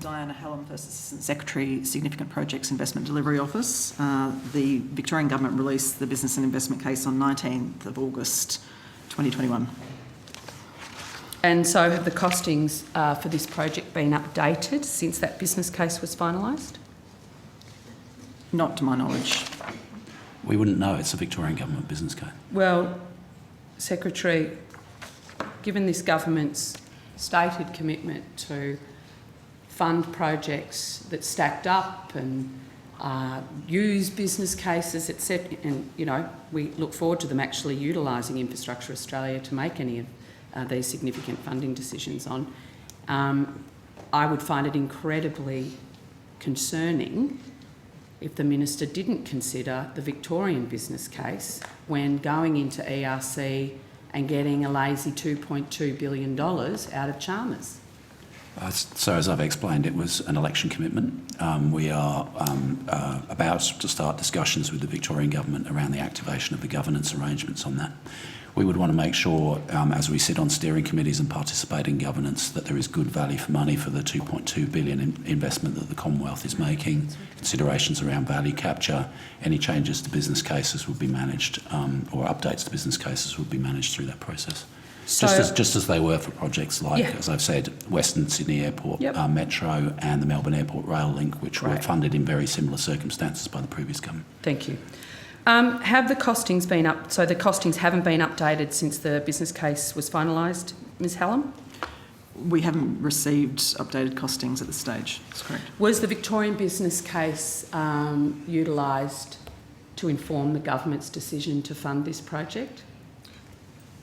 Diana Hallam, First Assistant Secretary, Significant Projects Investment Delivery Office. The Victorian Government released the business and investment case on 19th of August 2021. And so have the costings for this project been updated since that business case was finalised? Not to my knowledge. We wouldn't know. It's a Victorian government business case. Well, Secretary, given this government's stated commitment to fund projects that stacked up and use business cases, etc., and, you know, we look forward to them actually utilising Infrastructure Australia to make any of these significant funding decisions on, I would find it incredibly concerning if the Minister didn't consider the Victorian business case when going into ERC and getting a lazy $2.2 billion out of Chalmers. So as I've explained, it was an election commitment. We are about to start discussions with the Victorian Government around the activation of the governance arrangements on that. We would want to make sure, as we sit on steering committees and participate in governance, that there is good value for money for the $2.2 billion investment that the Commonwealth is making. Considerations around value capture, any changes to business cases would be managed, or updates to business cases would be managed through that process. So, just as they were for projects like, yeah, as I've said, Western Sydney Airport, yep, Metro and the Melbourne Airport Rail Link, which were right, funded in very similar circumstances by the previous government. Thank you. Have the costings been up? So the costings haven't been updated since the business case was finalised, Ms Hallam? We haven't received updated costings at this stage. That's correct. Was the Victorian business case utilised to inform the government's decision to fund this project?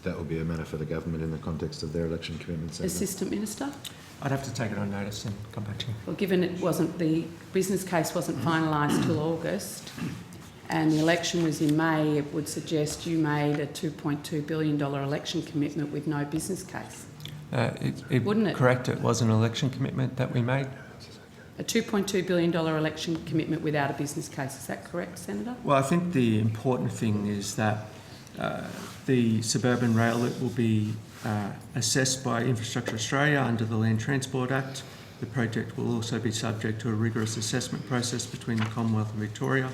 That would be a matter for the government in the context of their election commitments. Assistant Minister? I'd have to take it on notice and come back to you. Well, given it wasn't, the business case wasn't finalised till August and the election was in May, it would suggest you made a $2.2 billion election commitment with no business case. Wouldn't it? Correct, it was an election commitment that we made. A $2.2 billion election commitment without a business case, is that correct, Senator? Well, I think the important thing is that the suburban rail loop will be assessed by Infrastructure Australia under the Land Transport Act. The project will also be subject to a rigorous assessment process between the Commonwealth and Victoria.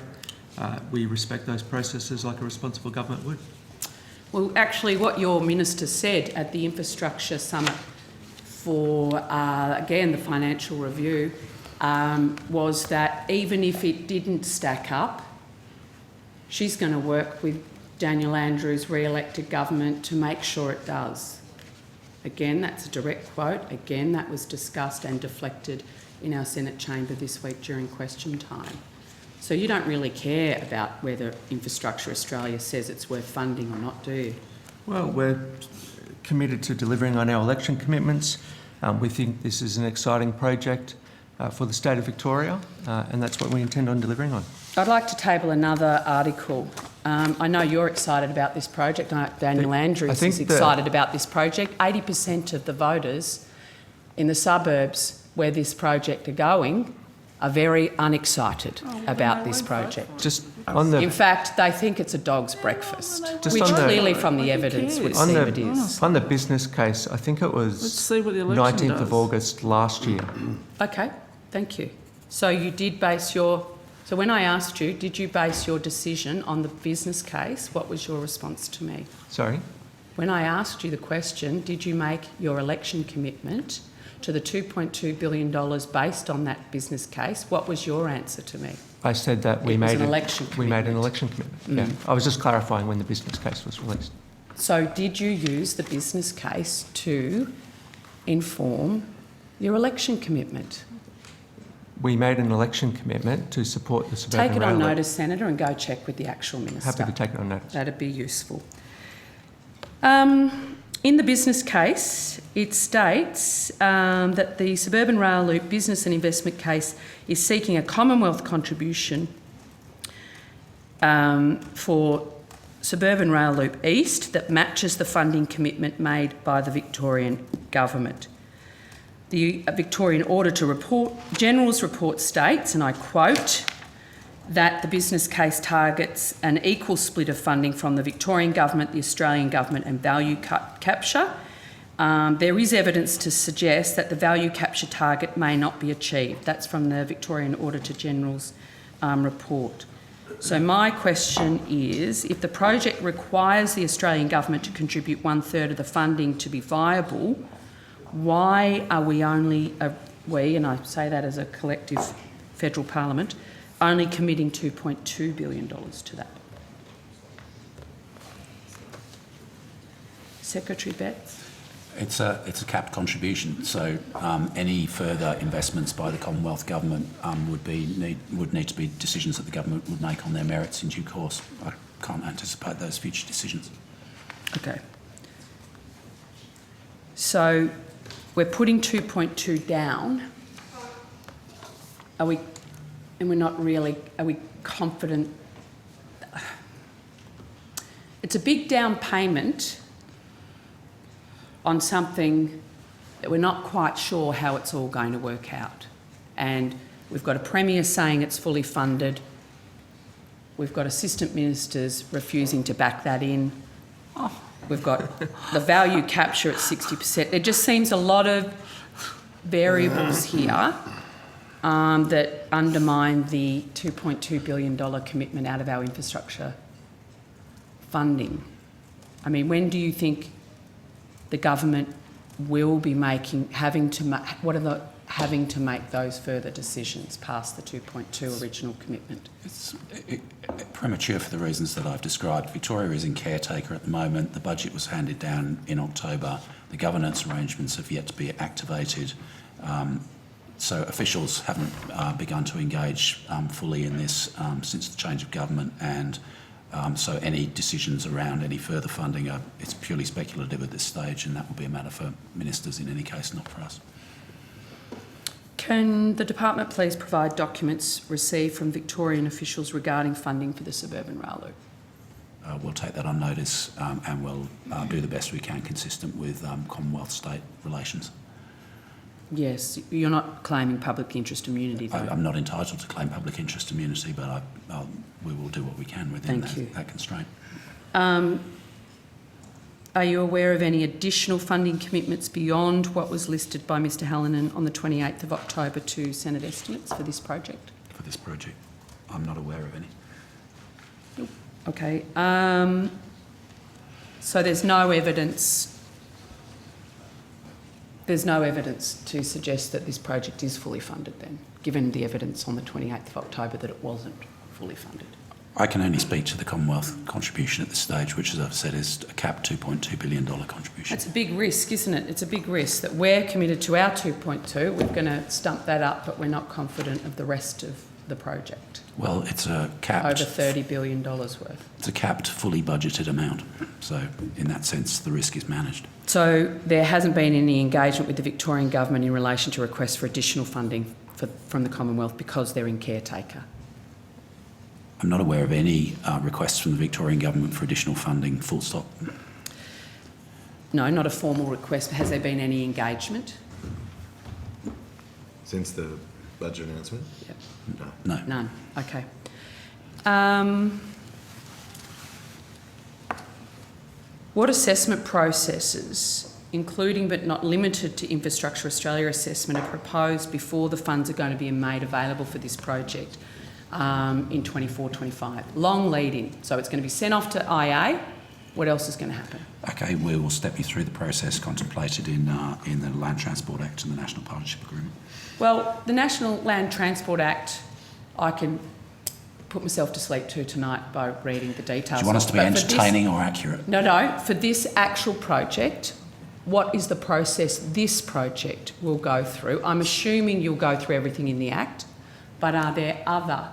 We respect those processes like a responsible government would. Well, actually, what your minister said at the Infrastructure Summit for, again, the financial review, was that even if it didn't stack up, she's going to work with Daniel Andrews' re-elected government to make sure it does. Again, that's a direct quote. Again, that was discussed and deflected in our Senate chamber this week during question time. So you don't really care about whether Infrastructure Australia says it's worth funding or not, do you? Well, we're committed to delivering on our election commitments. We think this is an exciting project for the state of Victoria, and that's what we intend on delivering on. I'd like to table another article. I know you're excited about this project. Daniel Andrews is excited about this project. 80% of the voters in the suburbs where this project are going are very unexcited about this project. Just on the, in fact, they think it's a dog's breakfast, Just which on the- clearly from the evidence would seem it is. on the business case, I think it was Let's see what the election 19th does. of August last year. Okay, thank you. So you did base your... So when I asked you, did you base your decision on the business case, what was your response to me? Sorry? When I asked you the question, did you make your election commitment to the $2.2 billion based on that business case, what was your answer to me? I said that we It was made an election we made an commitment. election commitment. Yeah. I was just clarifying when the business case was released. So did you use the business case to inform your election commitment? We made an election commitment to support the suburban Take it rail on loop. notice, Senator, and go check with the actual minister. Happy to take it on notice. That'd be useful. In the business case, it states that the Suburban Rail Loop business and investment case is seeking a Commonwealth contribution for Suburban Rail Loop East that matches the funding commitment made by the Victorian Government. The Victorian Auditor General's report states, and I quote, that the business case targets an equal split of funding from the Victorian Government, the Australian Government and value capture. There is evidence to suggest that the value capture target may not be achieved. That's from the Victorian Auditor General's report. So my question is, if the project requires the Australian Government to contribute 1/3 of the funding to be viable, why are we only, we, and I say that as a collective federal parliament, only committing $2.2 billion to that? Secretary Betts? It's a capped contribution, so any further investments by the Commonwealth Government would need to be decisions that the government would make on their merits in due course. I can't anticipate those future decisions. Okay. So we're putting 2.2 down. Are we, and we're not really, are we confident? It's a big down payment on something that we're not quite sure how it's all going to work out. And we've got a Premier saying it's fully funded. We've got Assistant Ministers refusing to back that in. We've got the value capture at 60%. There just seems a lot of variables here that undermine the $2.2 billion commitment out of our infrastructure funding. I mean, when do you think the government will be having to make those further decisions past the 2.2 original commitment? It's premature for the reasons that I've described. Victoria is in caretaker at the moment. The budget was handed down in October. The governance arrangements have yet to be activated. So officials haven't begun to engage fully in this since the change of government, and so any decisions around any further funding it's purely speculative at this stage, and that will be a matter for ministers in any case, not for us. Can the department please provide documents received from Victorian officials regarding funding for the Suburban Rail Loop? We'll take that on notice and we'll do the best we can consistent with Commonwealth-state relations. Yes, you're not claiming public interest immunity, though. I'm not entitled to claim public interest immunity, but we will do what we can within that constraint. Are you aware of any additional funding commitments beyond what was listed by Mr Hallinan on the 28th of October to Senate estimates for this project? For this project, I'm not aware of any. Nope. Okay. So there's no evidence. There's no evidence to suggest that this project is fully funded then, given the evidence on the 28th of October that it wasn't fully funded. I can only speak to the Commonwealth contribution at this stage, which, as I've said, is a capped $2.2 billion contribution. It's a big risk, isn't it? It's a big risk that we're committed to our 2.2. We're going to stump that up, but we're not confident of the rest of the project. Well, it's a capped... Over $30 billion worth. It's a capped, fully budgeted amount. So, in that sense, the risk is managed. So there hasn't been any engagement with the Victorian Government in relation to requests for additional funding from the Commonwealth because they're in caretaker? I'm not aware of any requests from the Victorian Government for additional funding, full stop. No, not a formal request. Has there been any engagement? Since the budget announcement? Yep. No. None. Okay. What assessment processes, including but not limited to Infrastructure Australia assessment, are proposed before the funds are going to be made available for this project in 24-25? Long lead in. So it's going to be sent off to IA. What else is going to happen? Okay, we will step you through the process contemplated in the Land Transport Act and the National Partnership Agreement. Well, the National Land Transport Act, I can put myself to sleep to tonight by reading the details. Do you want us to be entertaining or accurate? No. For this actual project, what is the process this project will go through? I'm assuming you'll go through everything in the Act, but are there other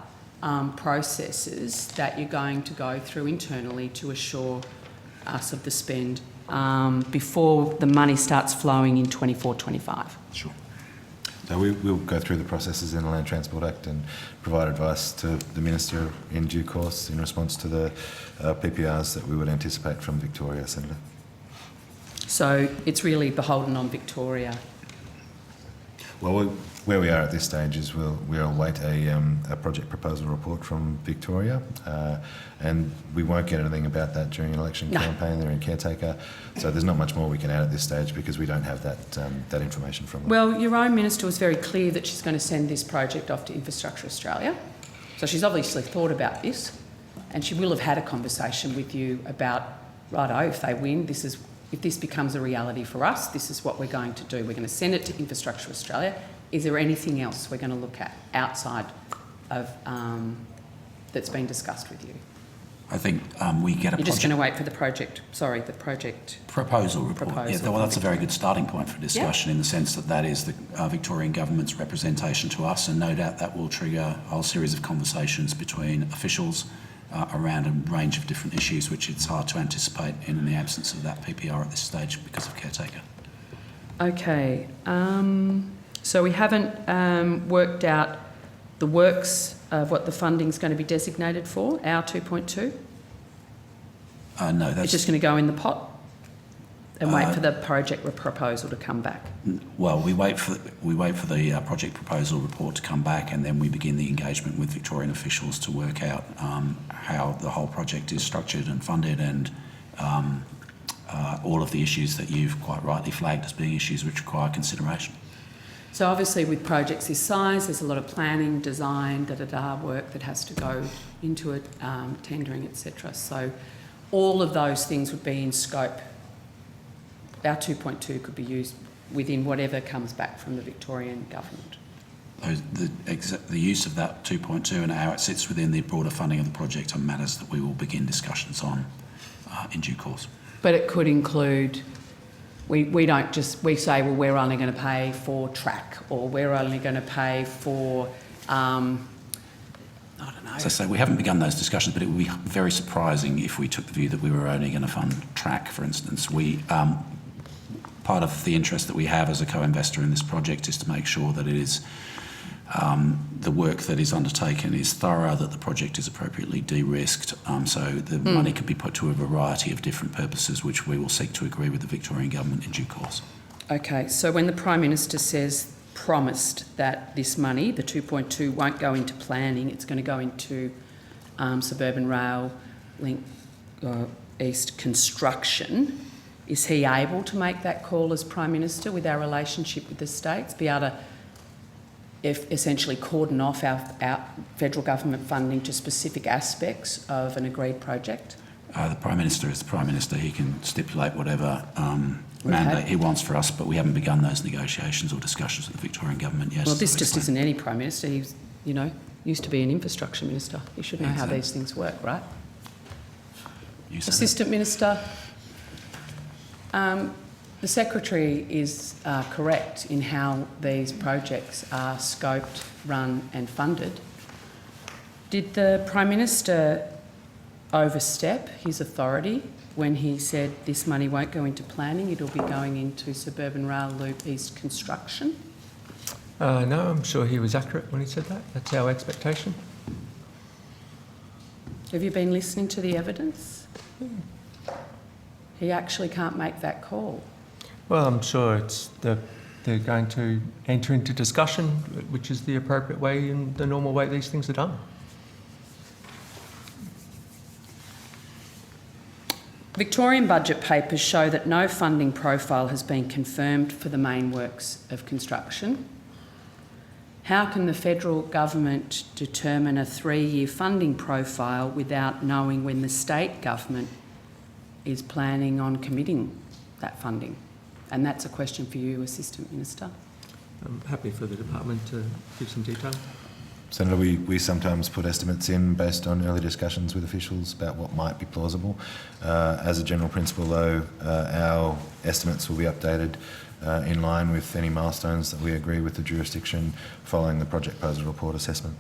processes that you're going to go through internally to assure us of the spend before the money starts flowing in 24-25? Sure. So we'll go through the processes in the Land Transport Act and provide advice to the Minister in due course in response to the PPRs that we would anticipate from Victoria, Senator. So it's really beholden on Victoria. Well, where we are at this stage is we'll await a project proposal report from Victoria, and we won't get anything about that during an election campaign. They're in caretaker, so there's not much more we can add at this stage because we don't have that information from them. Well, your own minister was very clear that she's going to send this project off to Infrastructure Australia. So she's obviously thought about this, and she will have had a conversation with you about, righto, if they win, if this becomes a reality for us, this is what we're going to do. We're going to send it to Infrastructure Australia. Is there anything else we're going to look at outside of that's been discussed with you? I think we get a You're just going to wait for the project proposal report. Proposal. Well, that's a very good starting point for discussion in the sense that that is the Victorian Government's representation to us, and no doubt that will trigger a whole series of conversations between officials around a range of different issues, which it's hard to anticipate in the absence of that PPR at this stage because of caretaker. Okay. So we haven't worked out the works of what the funding's going to be designated for, our 2.2? No, that's... It's just going to go in the pot and wait for the project proposal to come back? Well, we wait for the project proposal report to come back, and then we begin the engagement with Victorian officials to work out how the whole project is structured and funded, and all of the issues that you've quite rightly flagged as being issues which require consideration. So obviously with projects this size, there's a lot of planning, design, work that has to go into it, tendering, etc. So all of those things would be in scope. Our 2.2 could be used within whatever comes back from the Victorian Government. The use of that 2.2 and how it sits within the broader funding of the project are matters that we will begin discussions on in due course. But it could include... We don't just, we say, well, we're only going to pay for track, or we're only going to pay for, I don't know. As I say, we haven't begun those discussions, but it would be very surprising if we took the view that we were only going to fund track, for instance. Part of the interest that we have as a co-investor in this project is to make sure that it is the work that is undertaken is thorough, that the project is appropriately de-risked, so the money can be put to a variety of different purposes, which we will seek to agree with the Victorian Government in due course. Okay, so when the Prime Minister promised that this money, the 2.2, won't go into planning, it's going to go into suburban rail link east construction, is he able to make that call as Prime Minister with our relationship with the states, be able to essentially cordon off our federal government funding to specific aspects of an agreed project? The Prime Minister is the Prime Minister. He can stipulate whatever mandate he wants for us, but we haven't begun those negotiations or discussions with the Victorian Government yet. Well, this just isn't any Prime Minister. He's, used to be an infrastructure minister. He should know how these things work, right? Assistant Minister, the Secretary is correct in how these projects are scoped, run and funded. Did the Prime Minister overstep his authority when he said this money won't go into planning, it'll be going into suburban rail loop east construction? No, I'm sure he was accurate when he said that. That's our expectation. Have you been listening to the evidence? He actually can't make that call. Well, I'm sure they're going to enter into discussion, which is the appropriate way and the normal way these things are done. Victorian budget papers show that no funding profile has been confirmed for the main works of construction. How can the federal government determine a 3-year funding profile without knowing when the state government is planning on committing that funding? And that's a question for you, Assistant Minister. I'm happy for the department to give some detail. Senator, we sometimes put estimates in based on early discussions with officials about what might be plausible. As a general principle, though, our estimates will be updated in line with any milestones that we agree with the jurisdiction following the project proposal report assessment.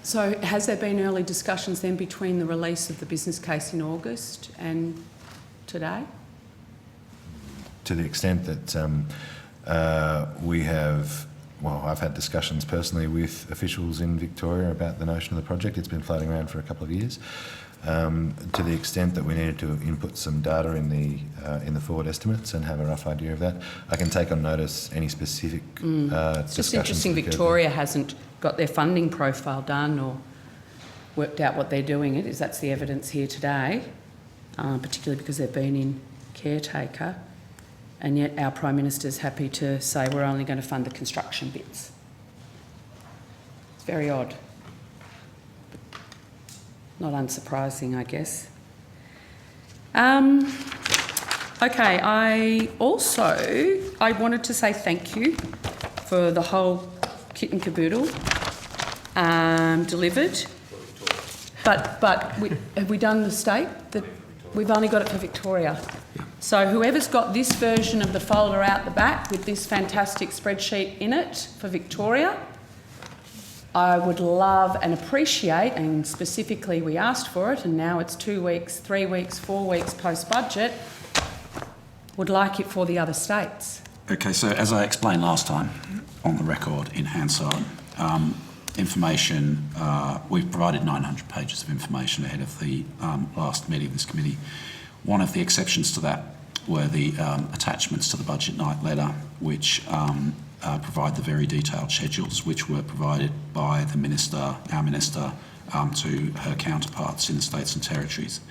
So has there been early discussions then between the release of the business case in August and today? To the extent that We have, well, I've had discussions personally with officials in Victoria about the notion of the project. It's been floating around for a couple of years. To the extent that we needed to input some data in the forward estimates and have a rough idea of that, I can take on notice any specific It's just discussions interesting that occurred Victoria hasn't got their funding profile done or worked out what they're doing. That's the evidence here today, particularly because they've been in caretaker, and yet our Prime Minister's happy to say we're only going to fund the construction bits. It's very odd. Not unsurprising, I guess. Okay, I wanted to say thank you for the whole kit and caboodle delivered. But have we done the state? We've only got it for Victoria. So whoever's got this version of the folder out the back with this fantastic spreadsheet in it for Victoria, I would love and appreciate, and specifically we asked for it, and now it's 2 weeks, 3 weeks, 4 weeks post-budget, would like it for the other states. Okay, so as I explained last time on the record in Hansard, information, we've provided 900 pages of information ahead of the last meeting of this committee. One of the exceptions to that were the attachments to the budget night letter, which provide the very detailed schedules which were provided by the Minister, our Minister, to her counterparts in the states and territories.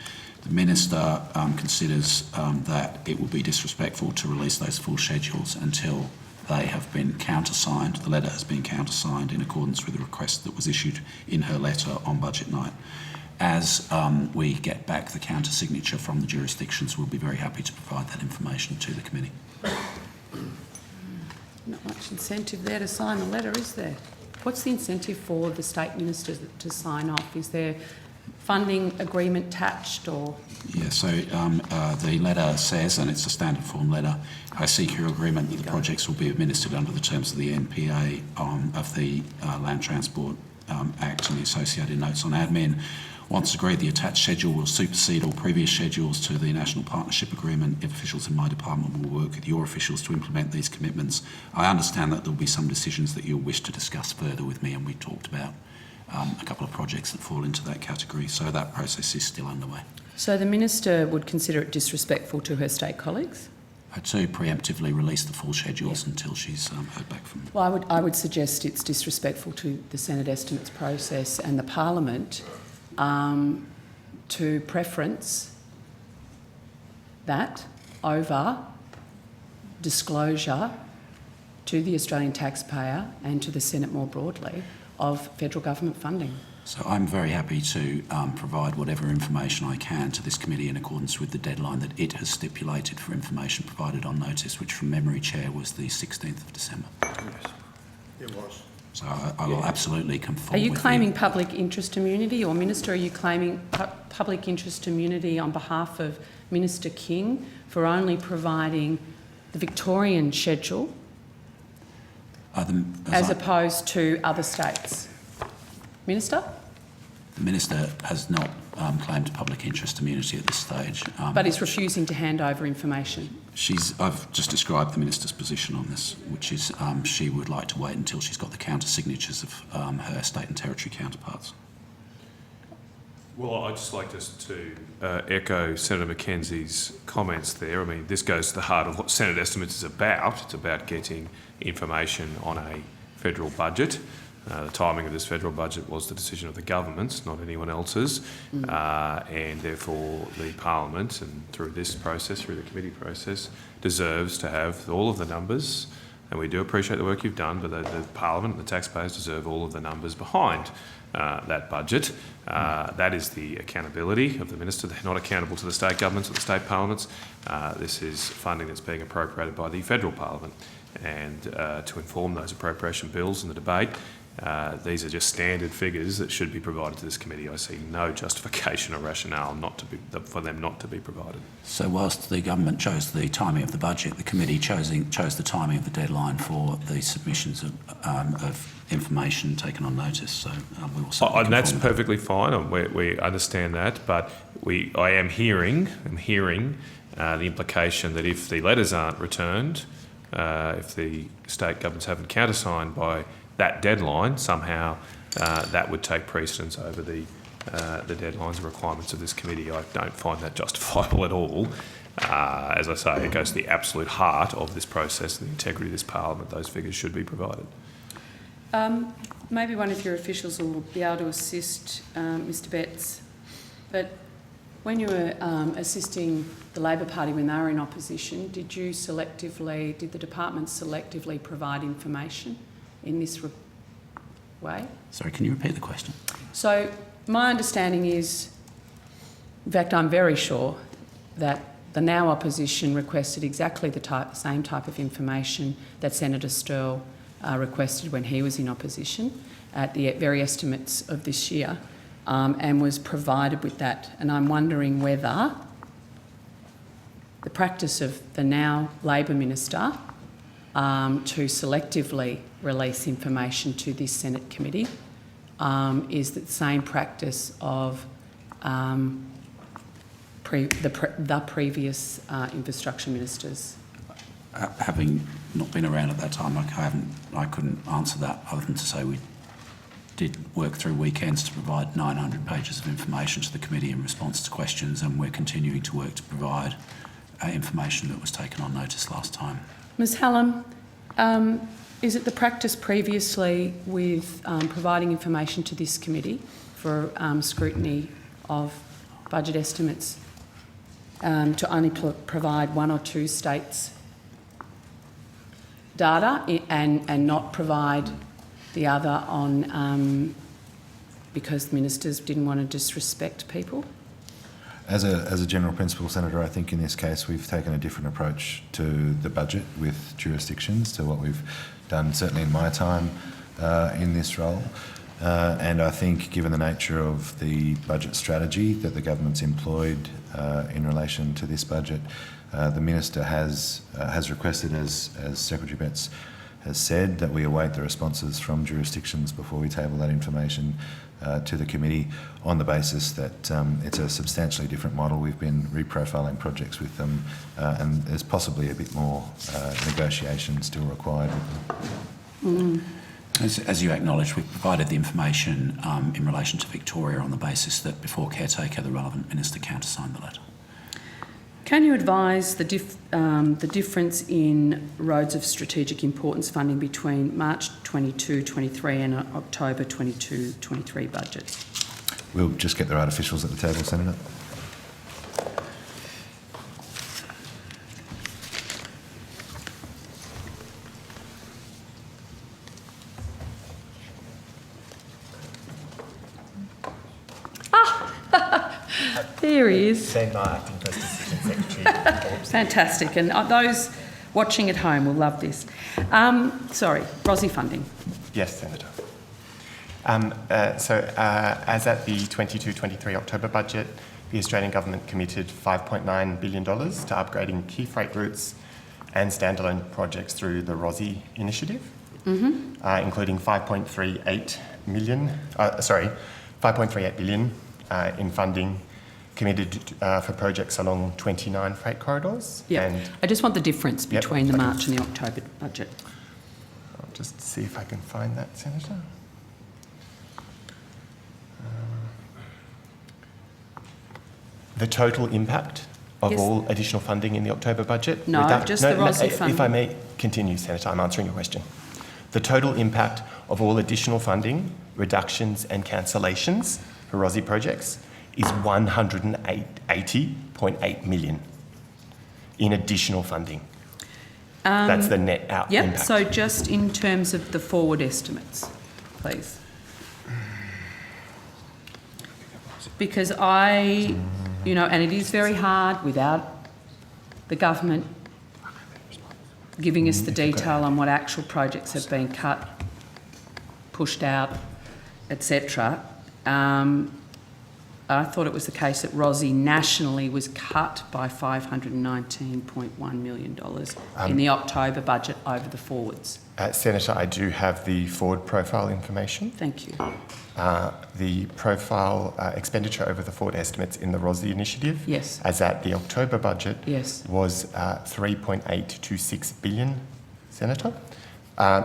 The Minister considers that it would be disrespectful to release those full schedules until they have been countersigned. The letter has been countersigned in accordance with the request that was issued in her letter on budget night. As we get back the counter-signature from the jurisdictions, we'll be very happy to provide that information to the committee. Not much incentive there to sign the letter, is there? What's the incentive for the state minister to sign off? Is there funding agreement attached or? Yeah, so the letter says, and it's a standard form letter, I seek your agreement that the projects will be administered under the terms of the NPA of the Land Transport Act and the associated notes on admin. Once agreed, the attached schedule will supersede all previous schedules to the National Partnership Agreement. If officials in my department will work with your officials to implement these commitments, I understand that there will be some decisions that you'll wish to discuss further with me, and we talked about a couple of projects that fall into that category, so that process is still underway. So the Minister would consider it disrespectful to her state colleagues? To preemptively release the full schedules until she's heard back from them. Well, I would suggest it's disrespectful to the Senate estimates process and the Parliament to preference that over disclosure to the Australian taxpayer and to the Senate more broadly of federal government funding. So I'm very happy to provide whatever information I can to this committee in accordance with the deadline that it has stipulated for information provided on notice, which from memory, Chair, was the 16th of December. Yes, it was. So I will absolutely conform. Are you with claiming public interest immunity, or Minister, are you claiming public interest immunity on behalf of Minister King for only providing the Victorian schedule as opposed to other states? Minister? The Minister has not claimed public interest immunity at this stage. But is refusing to hand over information. I've just described the Minister's position on this, which is she would like to wait until she's got the counter-signatures of her state and territory counterparts. Well, I'd just like to echo Senator McKenzie's comments there. I mean, this goes to the heart of what Senate estimates is about. It's about getting information on a federal budget. The timing of this federal budget was the decision of the government, not anyone else's, and therefore the Parliament, and through this process, through the committee process, deserves to have all of the numbers, and we do appreciate the work you've done, but the Parliament and the taxpayers deserve all of the numbers behind that budget. That is the accountability of the Minister. They're not accountable to the state governments or the state parliaments. This is funding that's being appropriated by the federal Parliament, and to inform those appropriation bills and the debate, these are just standard figures that should be provided to this committee. I see no justification or rationale for them not to be provided. So whilst the government chose the timing of the budget, the committee chose the timing of the deadline for the submissions of information taken on notice. So we will certainly and that's conform with perfectly fine. We understand that, but I am hearing the implication that if the letters aren't returned, if the state governments haven't countersigned by that deadline, somehow that would take precedence over the deadlines and requirements of this committee. I don't find that justifiable at all. As I say, it goes to the absolute heart of this process, the integrity of this parliament. Those figures should be provided. Maybe one of your officials will be able to assist Mr Betts, but when you were assisting the Labor Party when they were in opposition, did the department selectively provide information in this way? Sorry, can you repeat the question? So my understanding is, in fact, I'm very sure that the now opposition requested exactly the same type of information that Senator Sterle requested when he was in opposition at the very estimates of this year, and was provided with that. And I'm wondering whether the practice of the now Labor Minister to selectively release information to this Senate committee is the same practice of the previous infrastructure ministers. Having not been around at that time, I couldn't answer that other than to say we did work through weekends to provide 900 pages of information to the committee in response to questions, and we're continuing to work to provide information that was taken on notice last time. Ms Hallam, is it the practice previously with providing information to this committee for scrutiny of budget estimates to only provide one or two states' data and not provide the other on because ministers didn't want to disrespect people? As a general principle, Senator, I think in this case we've taken a different approach to the budget with jurisdictions to what we've done, certainly in my time in this role. And I think given the nature of the budget strategy that the government's employed in relation to this budget, the Minister has requested, as Secretary Betts has said, that we await the responses from jurisdictions before we table that information to the committee, on the basis that it's a substantially different model. We've been reprofiling projects with them, and there's possibly a bit more negotiation still required with them. As you acknowledged, we've provided the information in relation to Victoria on the basis that before caretaker, the relevant minister countersigned the letter. Can you advise the difference in roads of strategic importance funding between March 22-23 and October 22-23 budget? We'll just get the right officials at the table, Senator. There he is. Shane Meyer, Acting First Assistant Secretary. Fantastic. And those watching at home will love this. Sorry, ROSI funding. Yes, Senator. As at the 22-23 October budget, the Australian Government committed $5.9 billion to upgrading key freight routes and standalone projects through the ROSI initiative, including $5.38 billion in funding committed for projects along 29 freight corridors. Yeah, And I just want the difference between the March and the October budget. I'll just see if I can find that, Senator. The total impact of Yes. all additional funding in the October budget? No, just the ROSI funding. If I may continue, Senator, I'm answering your question. The total impact of all additional funding, reductions and cancellations for ROSI projects is $180.8 million in additional funding. That's the net out Yep, impact. so just in terms of the forward estimates, please. Because and it is very hard without the government giving us the detail on what actual projects have been cut, pushed out, etc. I thought it was the case that ROSI nationally was cut by $519.1 million in the October budget over the forwards. Senator, I do have the forward profile information. Thank you. The profile expenditure over the forward estimates in the ROSI initiative, Yes. as at the October budget, Yes. was $3.826 billion Senator.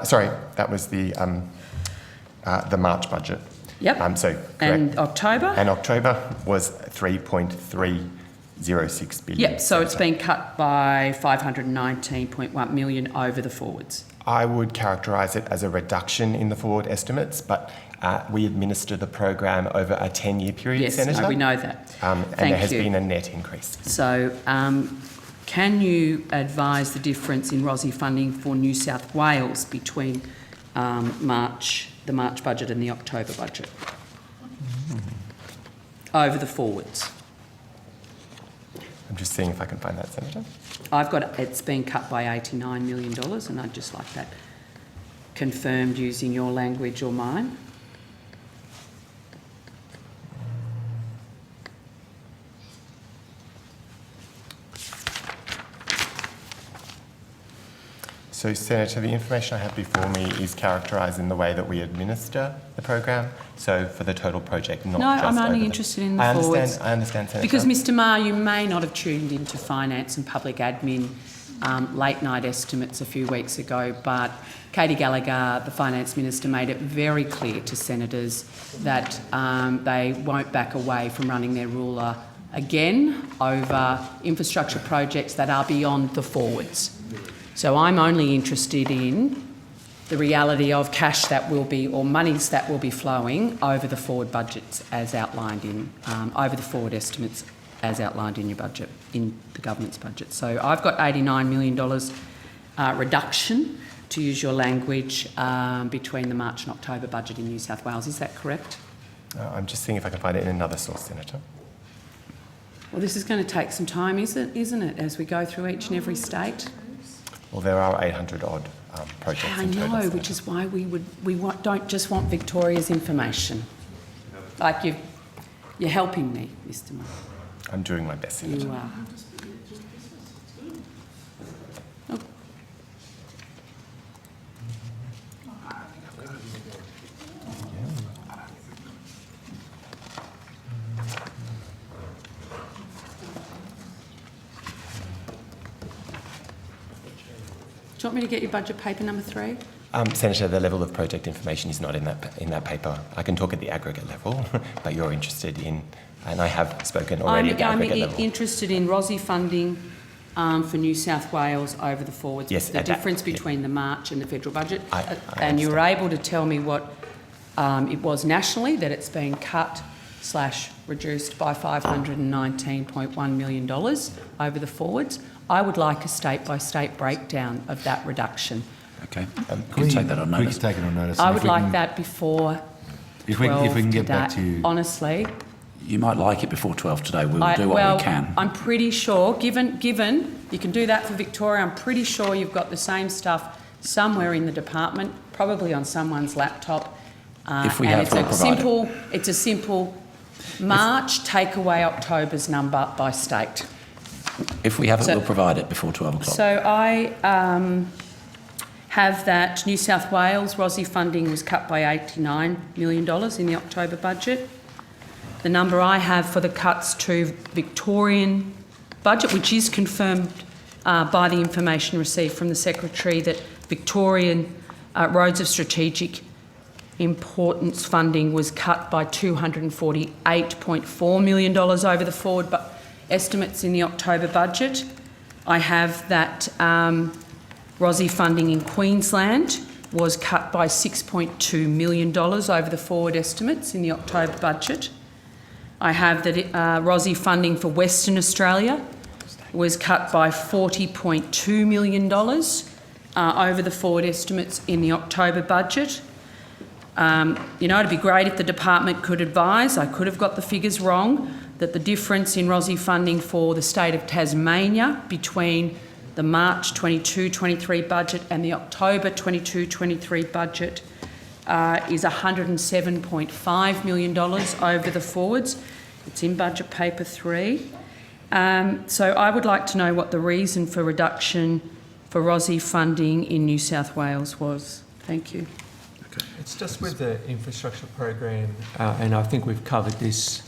Sorry, that was the March budget. Yep. So correct. And October? And October was 3.306 billion. Yep, so it's been cut by 519.1 million over the forwards. I would characterise it as a reduction in the forward estimates, but we administer the program over a 10-year period, Yes, Senator. no, we know that. And there has been a net increase. So can you advise the difference in ROSI funding for New South Wales between the March budget and the October budget? Over the forwards. I'm just seeing if I can find that, Senator. I've got it's been cut by $89 million, and I'd just like that confirmed using your language or mine. So, Senator, the information I have before me is characterised in the way that we administer the program. So, for the total project, not No, just I'm only over interested in the I forwards. understand, Senator. Because, Mr Maher, you may not have tuned into finance and public admin late-night estimates a few weeks ago, but Katie Gallagher, the Finance Minister, made it very clear to senators that they won't back away from running their ruler again over infrastructure projects that are beyond the forwards. So I'm only interested in the reality of cash that will be, or monies that will be flowing over the forward budgets as outlined in, over the forward estimates as outlined in your budget, in the government's budget. So I've got $89 million reduction, to use your language, between the March and October budget in New South Wales. Is that correct? I'm just seeing if I can find it in another source, Senator. Well, this is going to take some time, isn't it, as we go through each and every state? Well, there are 800 odd projects I in total, know, Senator. which is why don't just want Victoria's information. Like you're helping me, Mr. Maher. I'm doing my best, Senator. You are. Oh. Do you want me to get your budget paper number 3? Senator, the level of project information is not in that paper. I can talk at the aggregate level, but you're interested in, and I have spoken already at the aggregate level. I'm interested in ROSI funding for New South Wales over the forwards. Yes, the at that- difference between the March and the federal budget. I and you were understand. able to tell me what it was nationally, that it's been cut / reduced by $519.1 million over the forwards. I would like a state-by-state breakdown of that reduction. Okay, we can take that on We notice. can take it on notice. I and would if we like can- that before If we 12 can get back today. to you. Honestly, You might like it before 12 today. We'll do what we can. I'm pretty sure, given you can do that for Victoria, I'm pretty sure you've got the same stuff somewhere in the department, probably on someone's laptop. If we and have, we'll provide it. It's a simple March, take away October's number by state. If we have it, So- we'll provide it before 12 o'clock. So I have that New South Wales ROSI funding was cut by $89 million in the October budget. The number I have for the cuts to Victorian budget, which is confirmed by the information received from the Secretary, that Victorian roads of strategic importance funding was cut by $248.4 million over the forward estimates in the October budget. I have that ROSI funding in Queensland was cut by $6.2 million over the forward estimates in the October budget. I have that ROSI funding for Western Australia was cut by $40.2 million over the forward estimates in the October budget. It'd be great if the department could advise, I could have got the figures wrong, that the difference in ROSI funding for the state of Tasmania between the March 22-23 budget and the October 22-23 budget is $107.5 million over the forwards. It's in budget paper 3. So I would like to know what the reason for reduction for ROSI funding in New South Wales was. Thank you. It's just with the infrastructure program, and I think we've covered this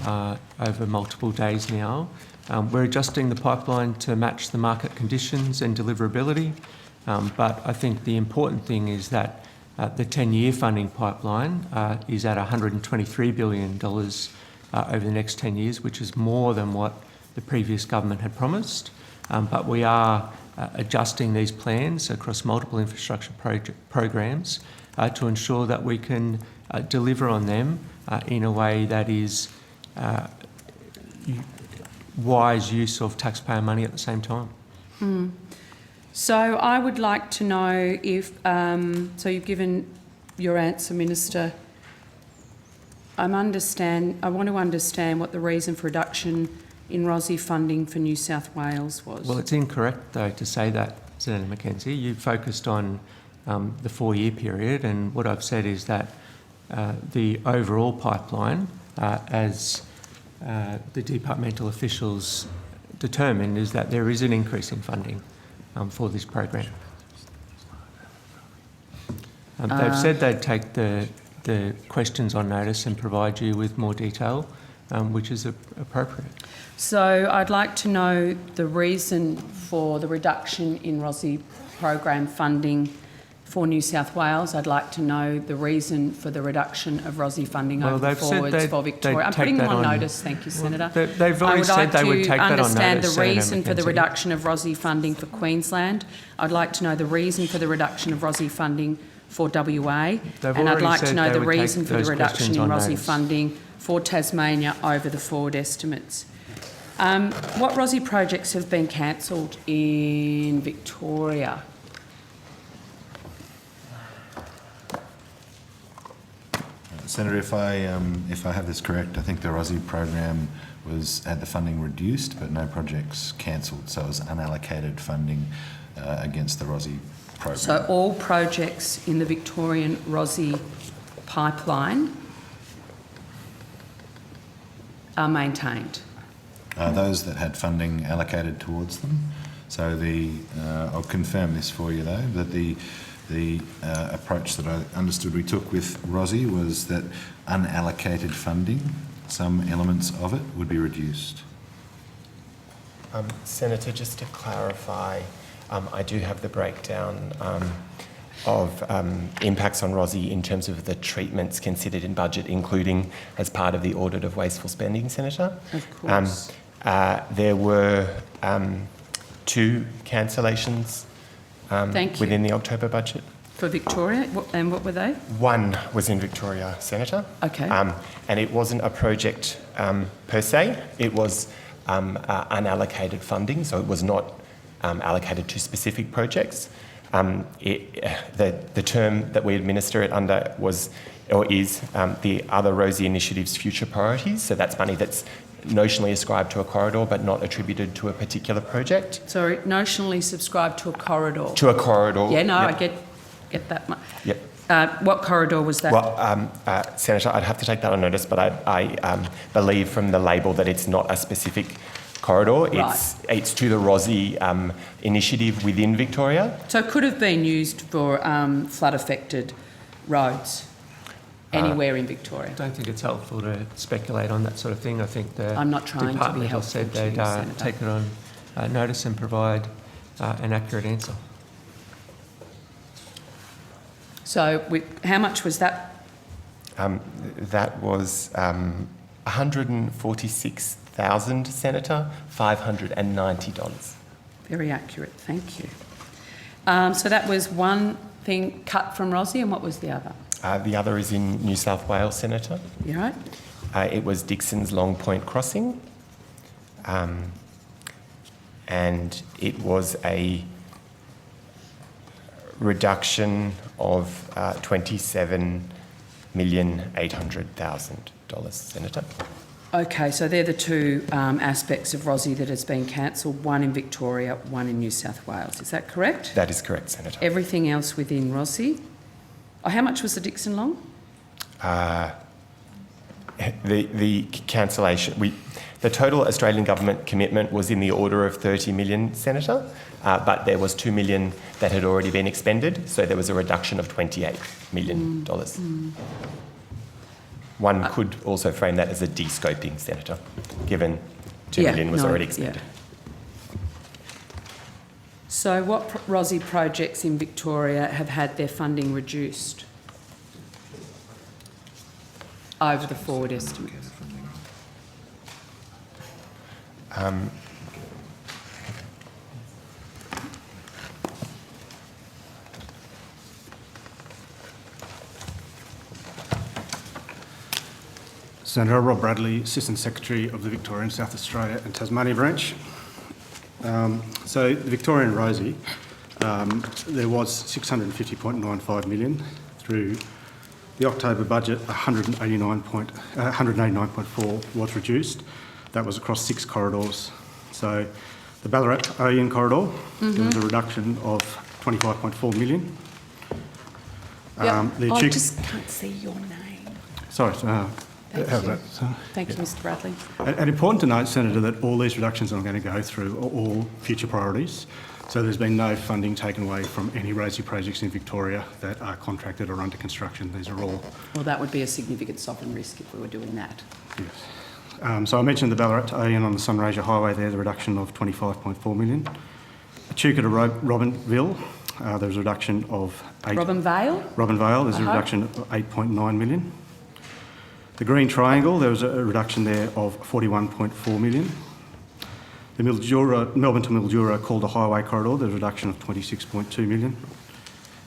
over multiple days now. We're adjusting the pipeline to match the market conditions and deliverability. But I think the important thing is that the 10-year funding pipeline is at $123 billion over the next 10 years, which is more than what the previous government had promised. But we are adjusting these plans across multiple infrastructure programs to ensure that we can deliver on them in a way that is wise use of taxpayer money at the same time. So I would like to know if, so you've given your answer, Minister. I want to understand what the reason for reduction in ROSI funding for New South Wales was. Well, it's incorrect, though, to say that, Senator Mackenzie. You focused on the 4-year period, and what I've said is that the overall pipeline, as the departmental officials determined, is that there is an increase in funding for this program. They've said they'd take the questions on notice and provide you with more detail, which is appropriate. So I'd like to know the reason for the reduction in ROSI program funding for New South Wales. I'd like to know the reason for the reduction of ROSI funding over the forwards for Victoria. I'm putting them on notice, thank you, Senator. They've already said they would take that on notice. I would like to understand the reason for the reduction of ROSI funding for Queensland. I'd like to know the reason for the reduction of ROSI funding for WA. And I'd like to know the reason for the reduction in ROSI funding for Tasmania over the forward estimates. What ROSI projects have been cancelled in Victoria? Senator, if I have this correct, I think the ROSI program had the funding reduced, but no projects cancelled, so it was unallocated funding against the ROSI program. So all projects in the Victorian ROSI pipeline are maintained? Those that had funding allocated towards them. So I'll confirm this for you though, that the approach that I understood we took with ROSI was that unallocated funding, some elements of it, would be reduced. Senator, just to clarify, I do have the breakdown of impacts on ROSI in terms of the treatments considered in budget, including as part of the audit of wasteful spending, Senator. Of course. There were 2 cancellations within the October budget. For Victoria, and what were they? 1 was in Victoria, Senator. Okay. And it wasn't a project per se, it was unallocated funding, so it was not allocated to specific projects. The term that we administer it under was, or is, the other ROSI initiatives future priorities, so that's money that's notionally ascribed to a corridor but not attributed to a particular project. Sorry, notionally subscribed to a corridor. To a corridor. Yeah, no, yep. I get that much. Yep. What corridor was that? Well, Senator, I'd have to take that on notice, but I believe from the label that it's not a specific corridor. Right. It's to the ROSI initiative within Victoria. So it could have been used for flood-affected roads anywhere in Victoria. I don't think it's helpful to speculate on that sort of thing. I think the I'm not trying to be department has helpful said to you, they'd Senator. take it on notice and provide an accurate answer. So how much was that? That was 146,000, Senator, $590. Very accurate, thank you. So that was one thing cut from ROSI, and what was the other? The other is in New South Wales, Senator. You right? It was Dixon's Long Point Crossing. And it was a reduction of $27,800,000, Senator. Okay, so they're the 2 aspects of ROSI that has been cancelled, one in Victoria, one in New South Wales. Is that correct? That is correct, Senator. Everything else within ROSI? Oh, how much was the Dixon Long? The cancellation, the total Australian government commitment was in the order of 30 million, Senator, but there was 2 million that had already been expended, so there was a reduction of $28 million. One could also frame that as a de-scoping, Senator, given $2 million was already expended. Yeah. So what ROSI projects in Victoria have had their funding reduced over the forward estimate? Senator Rob Bradley, Assistant Secretary of the Victorian South Australia and Tasmania Branch. So the Victorian ROSI, there was 650.95 million through the October budget. 189.4 was reduced. That was across 6 corridors. So the Ballarat-Oyen corridor, there was a reduction of 25.4 million. I Chuk- just can't see your name. Sorry. Thank how's you. that? Thank you, Mr Bradley. And important to note, Senator, that all these reductions that I'm going to go through are all future priorities. So there's been no funding taken away from any ROSI projects in Victoria that are contracted or under construction. These are all... Well, that would be a significant sovereign risk if we were doing that. Yes. So I mentioned the Ballarat to Oyen on the Sunraysia Highway there, the reduction of 25.4 million. Echuca to Robinville, there was a reduction of... Robinvale, there's a reduction of 8.9 million. The Green Triangle, there was a reduction there of 41.4 million. The Melbourne to Mildura Calder Highway corridor, there's a reduction of 26.2 million.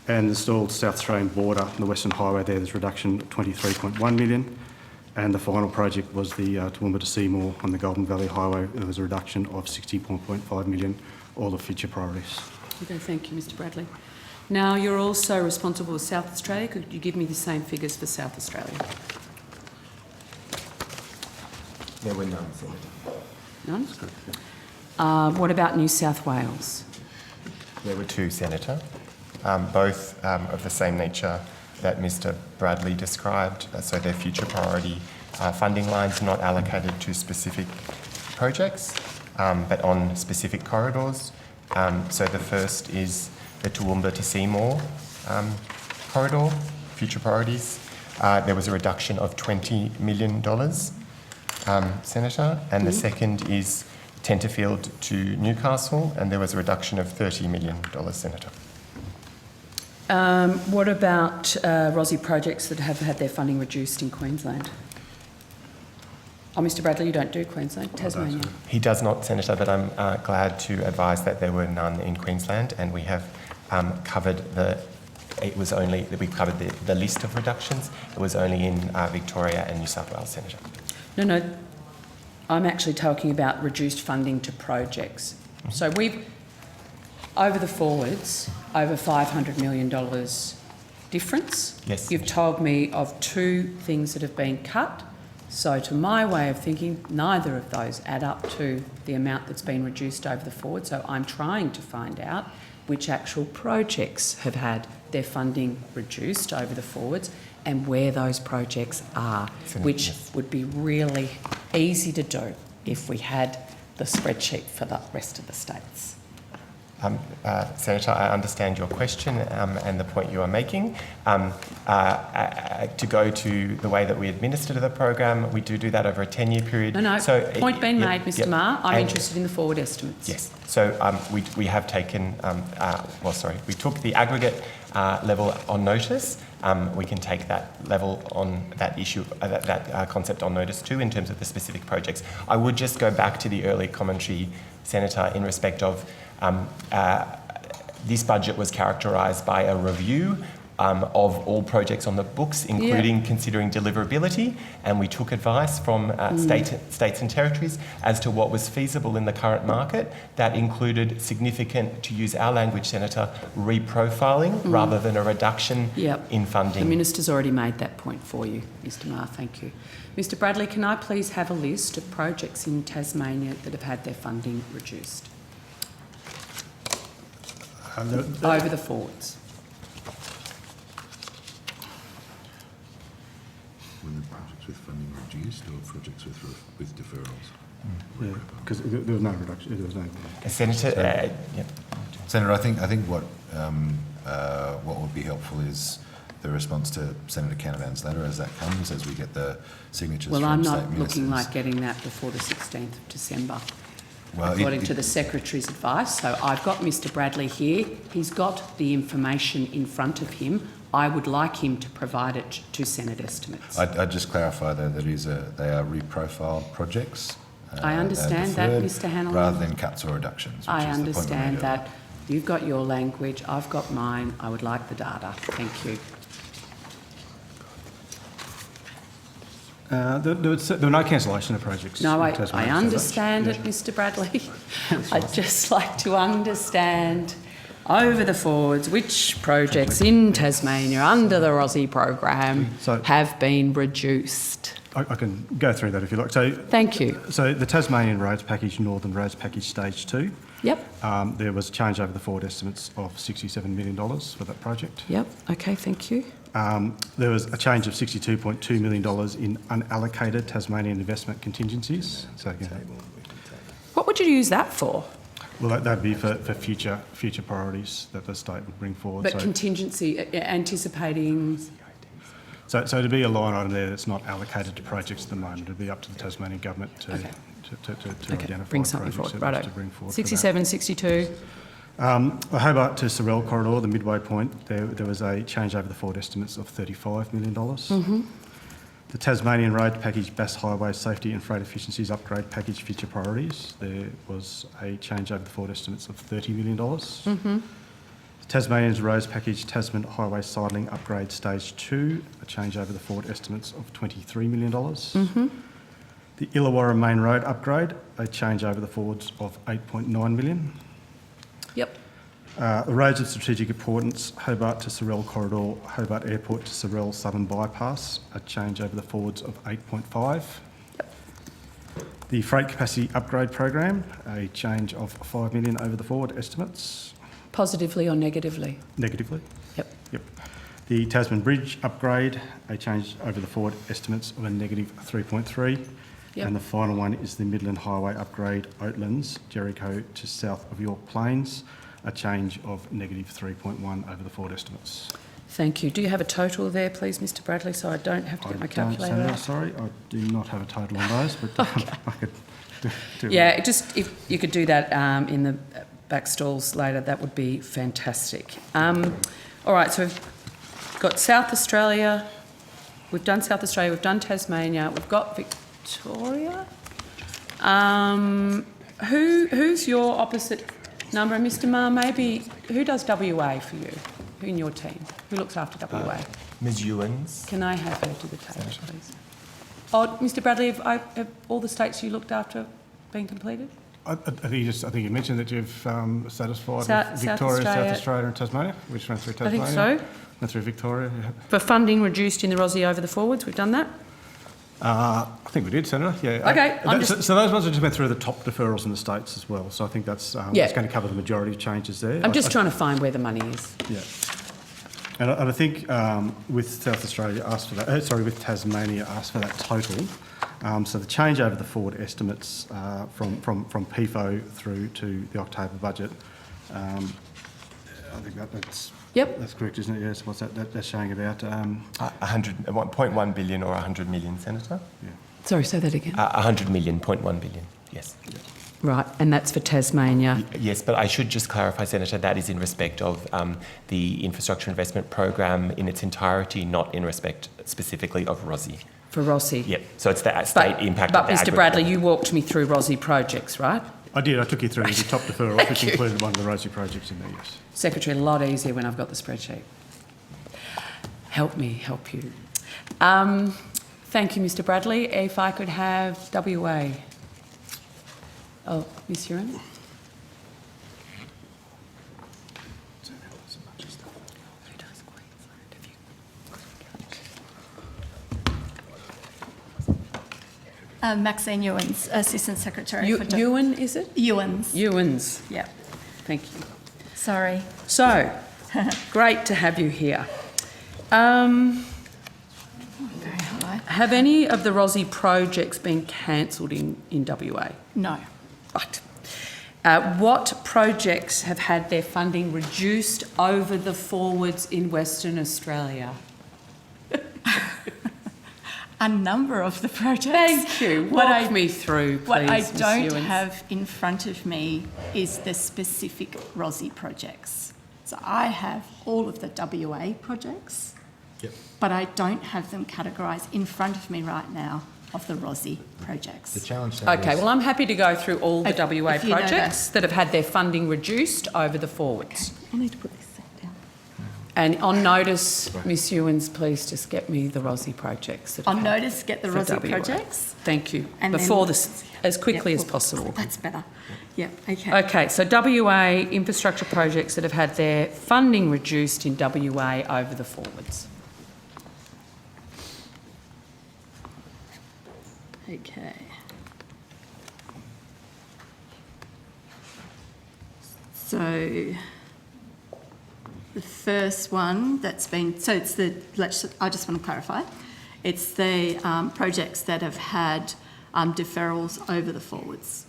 And the stalled South Australian border, the Western Highway there's a reduction of 23.1 million. And the final project was the Toowoomba to Seymour on the Golden Valley Highway. There was a reduction of 64.5 million, all the future priorities. Okay, thank you, Mr Bradley. Now, you're also responsible for South Australia. Could you give me the same figures for South Australia? There were none, Senator. None? What about New South Wales? There were 2, Senator, both of the same nature that Mr Bradley described. So they're future priority funding lines not allocated to specific projects, but on specific corridors. So the first is the Toowoomba to Seymour corridor, future priorities. There was a reduction of $20 million, Senator, and the second is Tenterfield to Newcastle, and there was a reduction of $30 million, Senator. What about ROSI projects that have had their funding reduced in Queensland? Oh, Mr Bradley, you don't do Queensland, Tasmania. He does not, Senator, but I'm glad to advise that there were none in Queensland, and we have covered we've covered the list of reductions. It was only in Victoria and New South Wales, Senator. No, I'm actually talking about reduced funding to projects. So we've, over the forwards, over $500 million difference. Yes. You've told me of 2 things that have been cut. So to my way of thinking, neither of those add up to the amount that's been reduced over the forward. So I'm trying to find out which actual projects have had their funding reduced over the forwards and where those projects are, which would be really easy to do if we had the spreadsheet for the rest of the states. Senator, I understand your question and the point you are making. To go to the way that we administer the program, we do that over a 10-year period. No, so, point being made, Mr Maher. I'm interested in the forward estimates. Yes. So we have taken, we took the aggregate level on notice. We can take that level on that issue, that concept on notice too, in terms of the specific projects. I would just go back to the early commentary, Senator, in respect of this budget was characterised by a review of all projects on the books, including considering deliverability, and we took advice from states and territories as to what was feasible in the current market. That included significant, to use our language, Senator, reprofiling rather than a reduction in funding. The Minister's already made that point for you, Mr Maher, thank you. Mr Bradley, can I please have a list of projects in Tasmania that have had their funding reduced? Over the forwards. When the projects with funding reduced or projects with deferrals? Yeah, because there was no reduction. There was no. Senator, Senator, I think what would be helpful is the response to Senator Canavan's letter as that comes, as we get the signatures from I'm state not ministers. looking like getting that before the 16th of December. Well, according to the Secretary's advice. So I've got Mr Bradley here. He's got the information in front of him. I would like him to provide it to Senate estimates. I'd just clarify though that they are reprofile projects. I understand that, deferred, Mr Hanlon. rather than cuts or reductions. Which I is the point we understand made that. You've got your language, I've got mine. I would like the data. Thank you. There were no cancellation of projects. No, in I Tasmania, so understand it, Mr Bradley. I'd just like to understand over the forwards which projects in Tasmania under the ROSI program So- have been reduced. I can go through that if you like. So, Thank you. so the Tasmanian Roads Package, Northern Roads Package Stage 2, Yep, there was a change over the forward estimates of $67 million for that project. yep, okay, thank you. There was a change of $62.2 million in unallocated Tasmanian investment contingencies. So again, What would you use that for? well, that'd be for future priorities that the state would bring forward. But So, contingency, anticipating, so it'd be a line item there that's not allocated to projects at the moment. It'd be up to the Tasmanian government to Okay. identify bring something projects forward, that righto. to bring forward. for that. 67, 62, The Hobart to Sorell corridor, the midway point, there was a change over the forward estimates of $35 million. The Tasmanian Road Package Bass Highway Safety and Freight Efficiencies Upgrade Package Future Priorities, there was a change over the forward estimates of $30 million. The Tasmanian Roads Package Tasman Highway Sidling Upgrade Stage 2, a change over the forward estimates of $23 million. The Illawarra Main Road Upgrade, a change over the forwards of $8.9 million. yep, The roads of strategic importance, Hobart to Sorell corridor, Hobart Airport to Sorell Southern Bypass, a change over the forwards of 8.5. The freight capacity upgrade program, a change of 5 million over the forward estimates, positively or negatively? negatively. Yep, Yep. The Tasman Bridge upgrade, a change over the forward estimates of a negative 3.3. Yep. And the final one is the Midland Highway upgrade, Oatlands, Jericho to south of York Plains, a change of negative 3.1 over the forward estimates. thank you. Do you have a total there, please, Mr Bradley, so I don't have to get my I don't, calculator Senator, out? sorry, I do not have a total on those, but I could do Yeah, just if you could do that in the back stalls later, that would be fantastic. All right, so we've got South Australia, we've done South Australia, we've done Tasmania, we've got Victoria. Who's your opposite number, Mr Maher? Maybe who does WA for you? Who in your team? Who looks after WA? Ms Ewens. Can I have her to the table, please? Oh, Mr Bradley, have all the states you looked after been completed? I think you mentioned that you've satisfied South with Victoria, Australia. South Australia and Tasmania, which went through I Tasmania. think so. Went through Victoria. Yeah. For funding reduced in the ROSI over the forwards, we've done that? I think we did, Senator. Yeah. Okay, I'm so, just- so those ones have just went through the top deferrals in the states as well. So I think that's Yeah. going to cover the majority of changes there. I'm just trying to find where the money is. Yeah. And I think with South Australia asked for that, with Tasmania asked for that total. So the change over the forward estimates from PFO through to the October budget, I think that's Yep. that's correct, isn't it? Yes. What's that? That's showing about 1.1 billion or 100 million, Senator? Sorry, say that again. 100 million, 0.1 billion, yes. Right, and that's for Tasmania. Yes, but I should just clarify, Senator, that is in respect of the infrastructure investment program in its entirety, not in respect specifically of ROSI. For ROSI. Yep, so it's the state impact But of the Mr aggregate. Bradley, you walked me through ROSI projects, right? I did. I took you through the top deferral, Thank which you. included one of the ROSI projects in there. Yes. Secretary, a lot easier when I've got the spreadsheet. Help me help you. Thank you, Mr Bradley. If I could have WA. Oh, Ms Huron? Maxine Ewens, Assistant Secretary. for Ewan, is it? Ewens. Ewens. Yeah, Thank you. sorry. So, great to have you here. Very high. Have any of the ROSI projects been cancelled in WA? No. Right. What projects have had their funding reduced over the forwards in Western Australia? a number of the projects. Thank you. Walk me through, please, What I Ms. don't Ewens. have in front of me is the specific ROSI projects. So I have all of the WA projects, but I don't have them categorised in front of me right now of the ROSI projects. The challenge then Okay, was- well, I'm happy to go through all the If WA you know projects that have had their funding reduced over the forwards. I need to put this down. And on notice, Ms Ewens, please just get me the ROSI projects. That have On had notice, get the for ROSI WA. projects. Thank you. And then- Before this, as quickly Yep, as possible. That's better. Yep, okay. Okay, so WA infrastructure projects that have had their funding reduced in WA over the forwards. Okay. So the first one that's been, so it's the, I just want to clarify, it's the projects that have had deferrals over the forwards.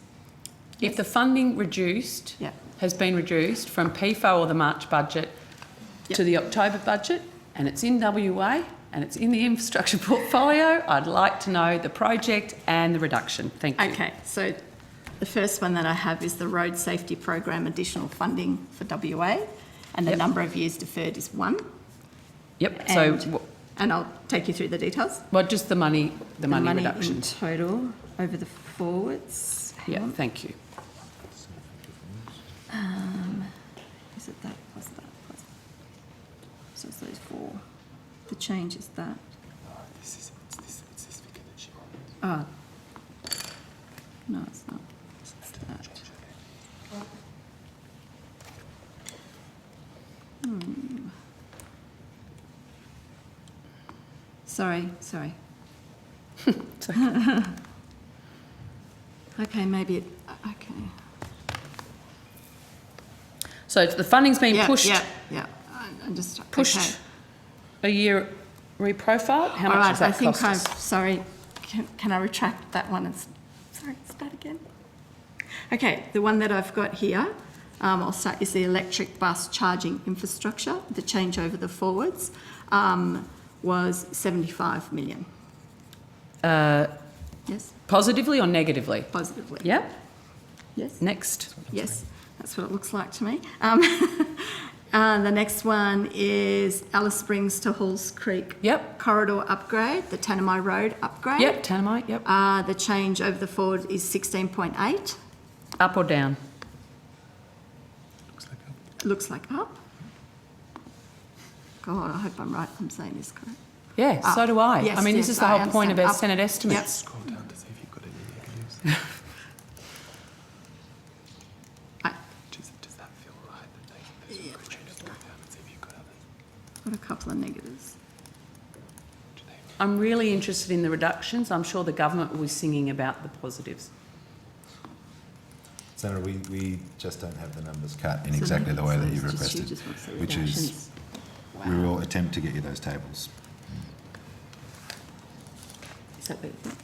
If the funding reduced, Yep. has been reduced from PFO or the March budget to the October budget, and it's in WA and it's in the infrastructure portfolio, I'd like to know the project and the reduction. Thank you. Okay, so the first one that I have is the Road Safety Program additional funding for WA, and the Yep. number of years deferred is 1. Yep, so, And I'll take you through the details. well, just the money The money in reductions. total over the forwards. Hang Yeah, on. thank you. Is it that plus that plus? So it's those 4. The change is that. Ah. No, it's not. It's that. Sorry. It's okay. Okay, maybe it, okay. So the funding's been pushed, Yeah. I'm just, pushed okay. a year reprofiled. How All much right, does that I think cost us? sorry, can I retract that one? Sorry, start again. Okay, the one that I've got here, I'll start, is the electric bus charging infrastructure. The change over the forwards was 75 million. Yes, Positively or negatively? positively. Yep. Yes. Next. Yes, that's what it looks like to me. The next one is Alice Springs to Halls Creek Yep. corridor upgrade, the Tanami Road upgrade. Yep, Tanamite, yep. The change over the forward is 16.8. Up or down? Looks like up. God, I hope I'm right. I'm saying this correct. Yeah, Up. so do I. Yes, I mean, this yes, is the I whole point of understand. our Up. Senate estimates. Scroll down to see if you've got any negatives. Does that feel right? That they scroll down and see if you've got others. Got a couple of negatives. I'm really interested in the reductions. I'm sure the government will be singing about the positives. Senator, we just don't have the numbers cut in exactly the way that you've Just- you requested, just want to see the which is, reductions. we will attempt to get you those tables. Is that what you think?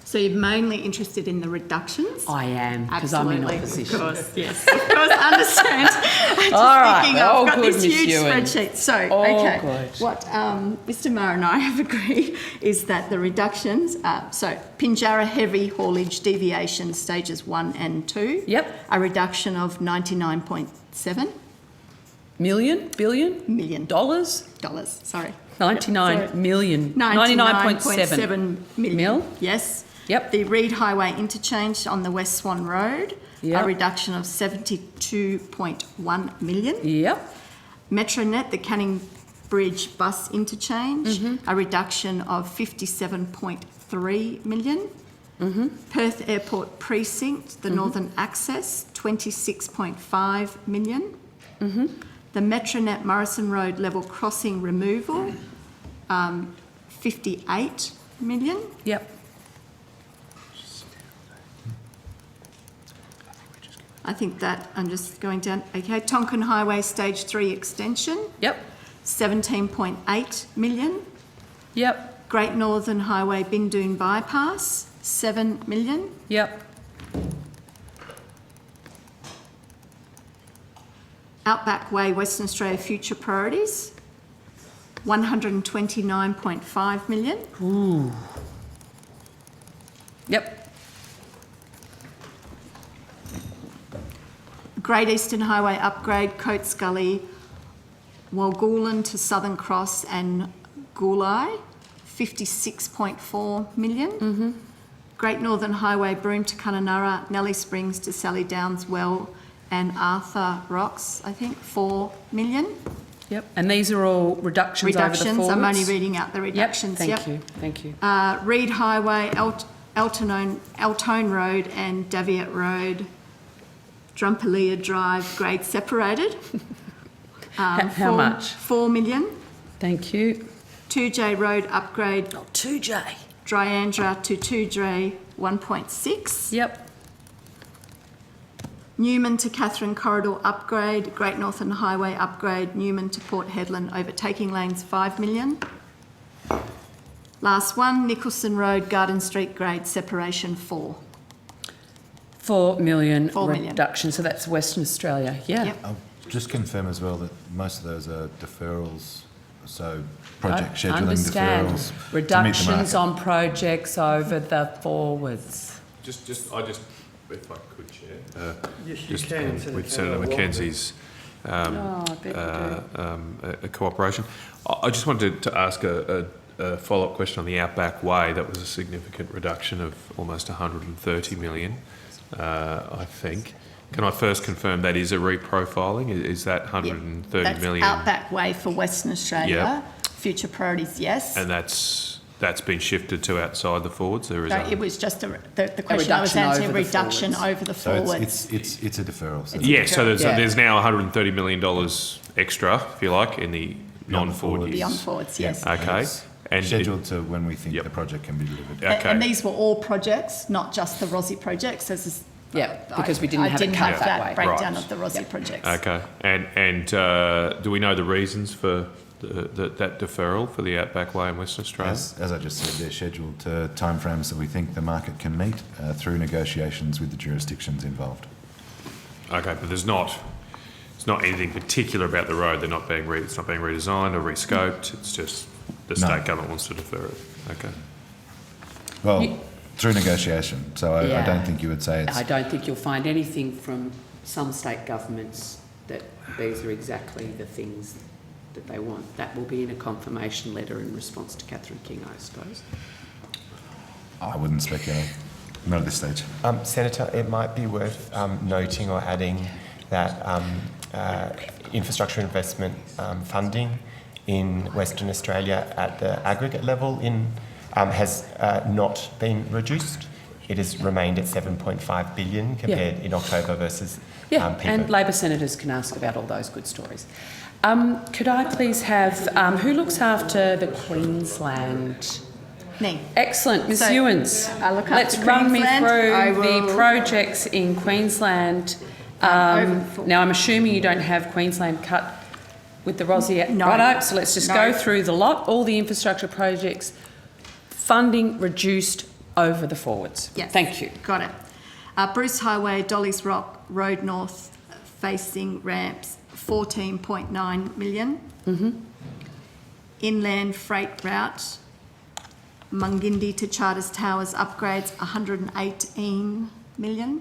So you're mainly interested in the reductions? I am, because I'm in Absolutely, opposition. Of course, yes, of course, understand. I'm just All right, thinking, all I've got good, this Miss huge Ewan. spreadsheet. So, All okay, good. what Mr Maher and I have agreed is that the reductions, so Pinjarra heavy haulage deviation stages 1 and 2. Yep. A reduction of 99.7 Million? Billion? million Dollars? dollars, sorry. 99 Sorry. million. 99.7 million. Mil? Yes. Yep. The Reed Highway interchange on the West Swan Road, Yep. a reduction of 72.1 million. Yep. Metronet, the Canning Bridge bus interchange, Mm-hmm. a reduction of 57.3 million. Perth Airport Precinct, Mm-hmm. the Northern Access, 26.5 million. The Metronet Morrison Road level crossing removal, 58 million. Yep. I think that, I'm just going down, okay, Tonkin Highway Stage 3 extension, Yep. 17.8 million. Yep. Great Northern Highway Bindoon Bypass, 7 million. Yep. Outback Way Western Australia Future Priorities, 129.5 million. Ooh. Yep. Great Eastern Highway upgrade, Coates Gully, Walgoolan to Southern Cross and Goolai, 56.4 million. Great Northern Highway, Broome to Kununurra, Nellie Springs to Sally Downs Well and Arthur Rocks, I think, 4 million. Yep. And these are all reductions over the forwards? I'm only reading out the reductions. Thank you. Thank you. Reed Highway, Eltone Road and Daviat Road, Drumpalia Drive, grade separated. How much? 4 million. Thank you. 2J Road upgrade, 2J. Dryandra to 2J, 1.6. Yep. Newman to Catherine Corridor upgrade, Great Northern Highway upgrade, Newman to Port Hedland overtaking lanes, 5 million. Last one, Nicholson Road, Garden Street grade separation, 4. 4 million 4 million. reduction. So that's Western Australia. Yeah. Yep. I'll just confirm as well that most of those are deferrals, so project scheduling Understand. deferrals. to meet the Reductions market. on projects over the forwards. If I could, Chair. Yes, you Just can, with Senator Senator Mackenzie's I bet you cooperation. I just wanted to ask a follow-up question on the Outback Way. That was a significant reduction of almost 130 million, I think. Can I first confirm that is a reprofiling? Is that 130 million? That's Outback Way for Western Australia. Yep. Future priorities, yes. And that's been shifted to outside the forwards? There is So it was just the question I was answering, a reduction over the So forwards. it's a deferral. So Yeah, so Yeah. there's now $130 million extra, if you like, in the non-forward years. Beyond forwards, yes. Okay. It's And scheduled to when we think Yep. the project can be delivered. Okay. And these were all projects, not just the Rossi projects, Yeah, because we didn't have it cut that way. breakdown Right. of the Rossi projects. Okay. And do we know the reasons for that deferral for the Outback Way in Western Australia? As I just said, they're scheduled to timeframes that we think the market can meet through negotiations with the jurisdictions involved. Okay, but it's not anything particular about the road. They're not being it's not being redesigned or rescoped. It's just the No. state government wants to defer it. Okay. Well, through negotiation. So I Yeah. don't think you would say it's... I don't think you'll find anything from some state governments that these are exactly the things that they want. That will be in a confirmation letter in response to Catherine King, I suppose. I wouldn't speculate. Not at this stage. Senator, it might be worth noting or adding that infrastructure investment funding in Western Australia at the aggregate level has not been reduced. It has remained at 7.5 billion compared in October versus Yeah, PIFA. and Labor senators can ask about all those good stories. Could I please have, who looks after the Queensland? Me. Excellent, Ms So, Ewens. I look Let's after run me Queensland. I through the will- projects in Queensland. Now, I'm assuming you don't have Queensland cut with the Rossi. No. Righto, so let's just No. go through the lot, all the infrastructure projects, funding reduced over the forwards. Yes. Thank you. Got it. Bruce Highway, Dolly's Rock, Road North facing ramps, 14.9 million. Inland freight route, Mungindi to Charters Towers upgrades, 118 million.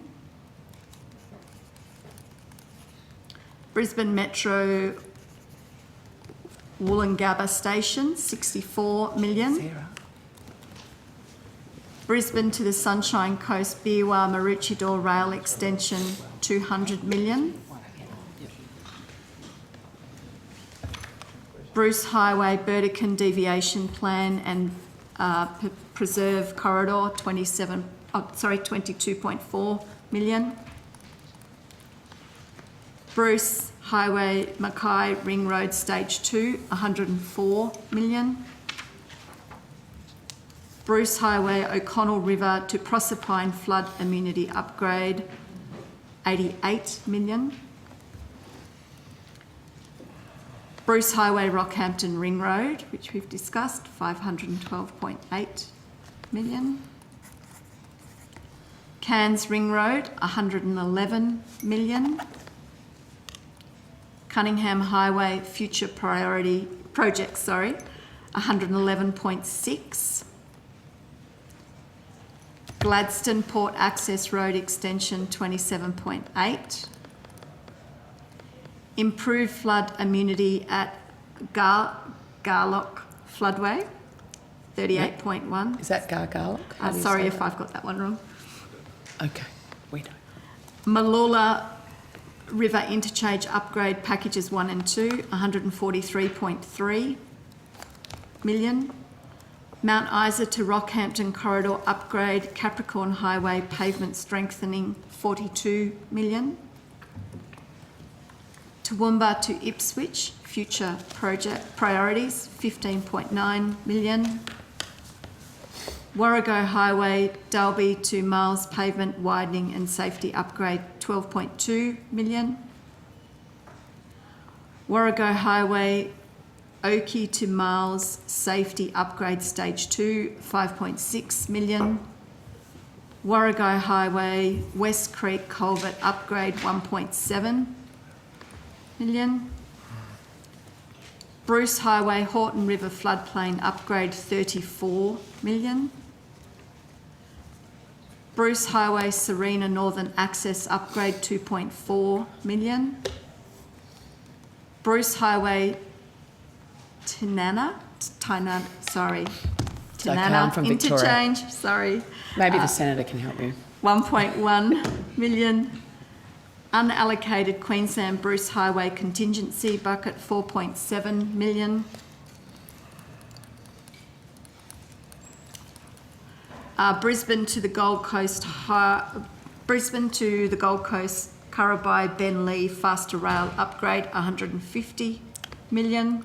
Brisbane Metro Woolloongabba Station, 64 million. Brisbane to the Sunshine Coast, Biwa Maroochydore Rail Extension, 200 million. Bruce Highway, Burdekin Deviation Plan and Preserve Corridor, 22.4 million. Bruce Highway, Mackay Ring Road Stage 2, 104 million. Bruce Highway, O'Connell River to Proserpine Flood Immunity Upgrade, 88 million. Bruce Highway, Rockhampton Ring Road, which we've discussed, 512.8 million. Cairns Ring Road, 111 million. Cunningham Highway, Future Priority projects, sorry, 111.6. Gladstone Port Access Road Extension, 27.8. Improved flood immunity at Garlock Floodway, 38.1. Is that Gargarlock? Sorry if I've got that one wrong. Okay, we don't. Malula River Interchange Upgrade Packages 1 and 2, 143.3 million. Mount Isa to Rockhampton Corridor Upgrade, Capricorn Highway Pavement Strengthening, 42 million. Toowoomba to Ipswich, future project priorities, 15.9 million. Warrego Highway, Dalby to Miles Pavement Widening and Safety Upgrade, 12.2 million. Warrego Highway, Oakey to Miles Safety Upgrade Stage 2, 5.6 million. Warrego Highway, West Creek Culvert Upgrade, 1.7 million. Bruce Highway, Horton River Floodplain Upgrade, 34 million. Bruce Highway, Serena Northern Access Upgrade, 2.4 million. Bruce Highway, Tanana from Victoria. Interchange, sorry. Maybe the Senator can help you. 1.1 million. Unallocated Queensland Bruce Highway Contingency Bucket, 4.7 million. Brisbane to the Gold Coast, Currabee Benlee Faster Rail Upgrade, 150 million.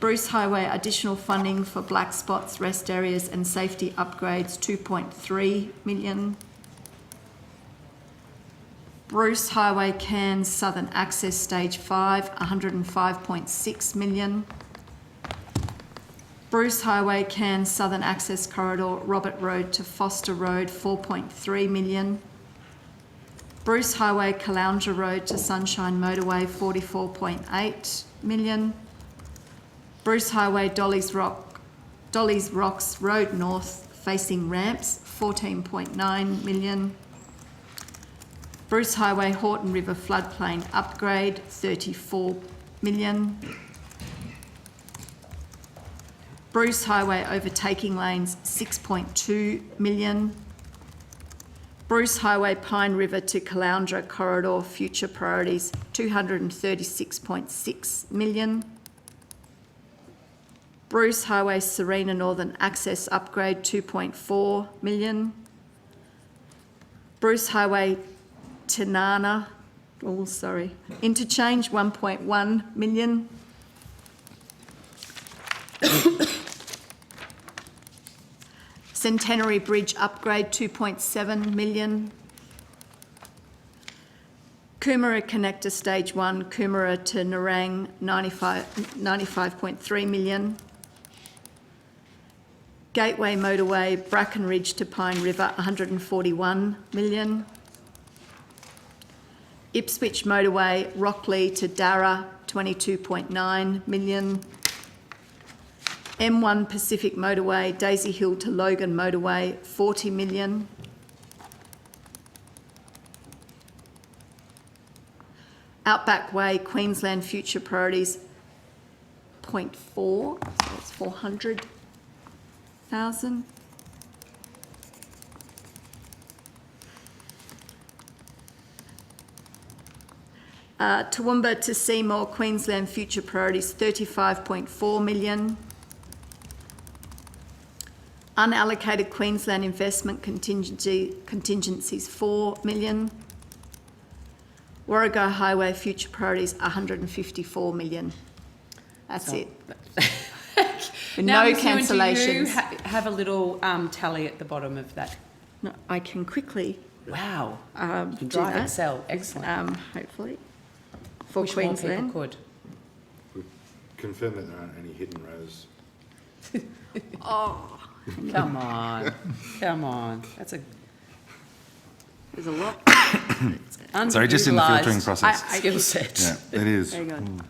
Bruce Highway additional funding for black spots, rest areas and safety upgrades, 2.3 million. Bruce Highway Cairns Southern Access Stage 5, 105.6 million. Bruce Highway Cairns Southern Access Corridor, Robert Road to Foster Road, 4.3 million. Bruce Highway Caloundra Road to Sunshine Motorway, 44.8 million. Bruce Highway Dolly's Rocks Road North facing ramps, 14.9 million. Bruce Highway Horton River Floodplain Upgrade, 34 million. Bruce Highway Overtaking Lanes, 6.2 million. Bruce Highway Pine River to Caloundra Corridor Future Priorities, 236.6 million. Bruce Highway Serena Northern Access Upgrade, 2.4 million. Bruce Highway Tanana, Interchange, 1.1 million. Centenary Bridge Upgrade, 2.7 million. Coomera Connector Stage 1, Coomera to Nerang, 95.3 million. Gateway Motorway, Bracken Ridge to Pine River, 141 million. Ipswich Motorway, Rockley to Darra, 22.9 million. M1 Pacific Motorway, Daisy Hill to Logan Motorway, 40 million. Outback Way, Queensland Future Priorities, 0.4, so it's 400,000. Toowoomba to Seymour, Queensland Future Priorities, 35.4 million. Unallocated Queensland Investment Contingencies, 4 million. Warrego Highway Future Priorities, 154 million. That's it. Now, No Ms. Ewan, cancellations. do you have a little tally at the bottom of that? No, I can quickly Wow. do Drive that. Excel. Excellent. Hopefully. For Wish more people Queensland. could. Confirm that there aren't any hidden rows. Oh, Come on. Come on. That's a there's a lot. Sorry, just in the filtering underutilised process. skill set. Yeah, it is. Hang on.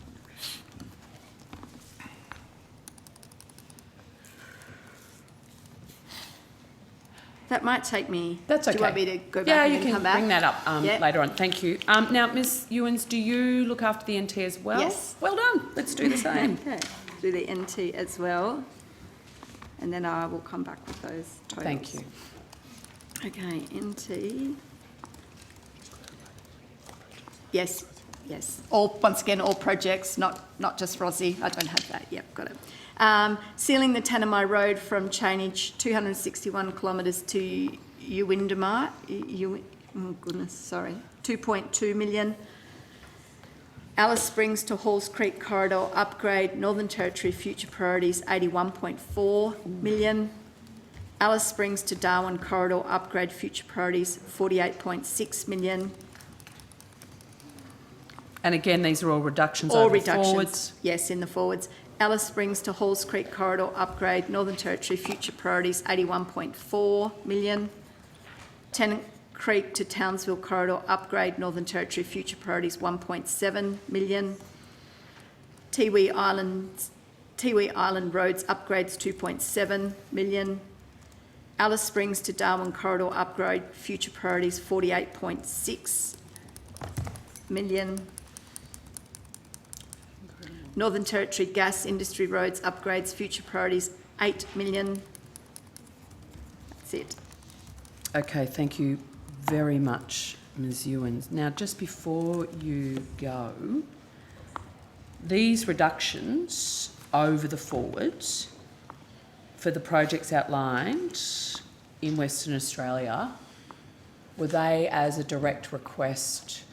that might take me. That's okay. Do you want me to go back Yeah, and you then can come back? bring that up Yeah. later on. Thank you. Now, Ms Ewens, do you look after the NT as well? Yes. Well done. Let's do the same. Okay, do the NT as well. And then I will come back with those totals. Thank you. Okay, NT. Yes, yes. Once again, all projects, not just Rossi. I don't have that. Yep, got it. Sealing the Tanami Road from Chainage 261 kilometres to Uwindamar. Oh goodness, sorry. 2.2 million. Alice Springs to Halls Creek Corridor upgrade, Northern Territory future priorities 81.4 million. Alice Springs to Darwin Corridor upgrade, future priorities 48.6 million. And again, these are all reductions All over reductions, forwards. yes, in the forwards. Alice Springs to Halls Creek Corridor upgrade, Northern Territory future priorities 81.4 million. Tennant Creek to Townsville Corridor upgrade, Northern Territory future priorities 1.7 million. Tiwi Island roads upgrades 2.7 million. Alice Springs to Darwin Corridor upgrade, future priorities 48.6 million. Northern Territory gas industry roads upgrades, future priorities 8 million. That's it. Okay, thank you very much, Ms Ewens. Now, just before you go, these reductions over the forwards for the projects outlined in Western Australia, were they as a direct request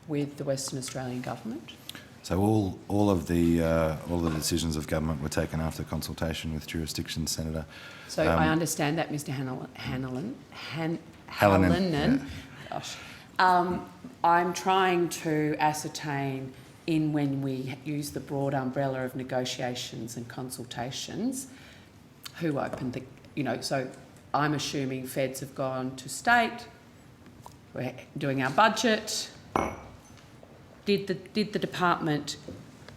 with the Western Australian Government? So all of the decisions of government were taken after consultation with jurisdictions, Senator. So I understand that, Mr Hallinan. Yeah. Gosh. I'm trying to ascertain when we use the broad umbrella of negotiations and consultations, who opened so I'm assuming feds have gone to state, we're doing our budget. Did the department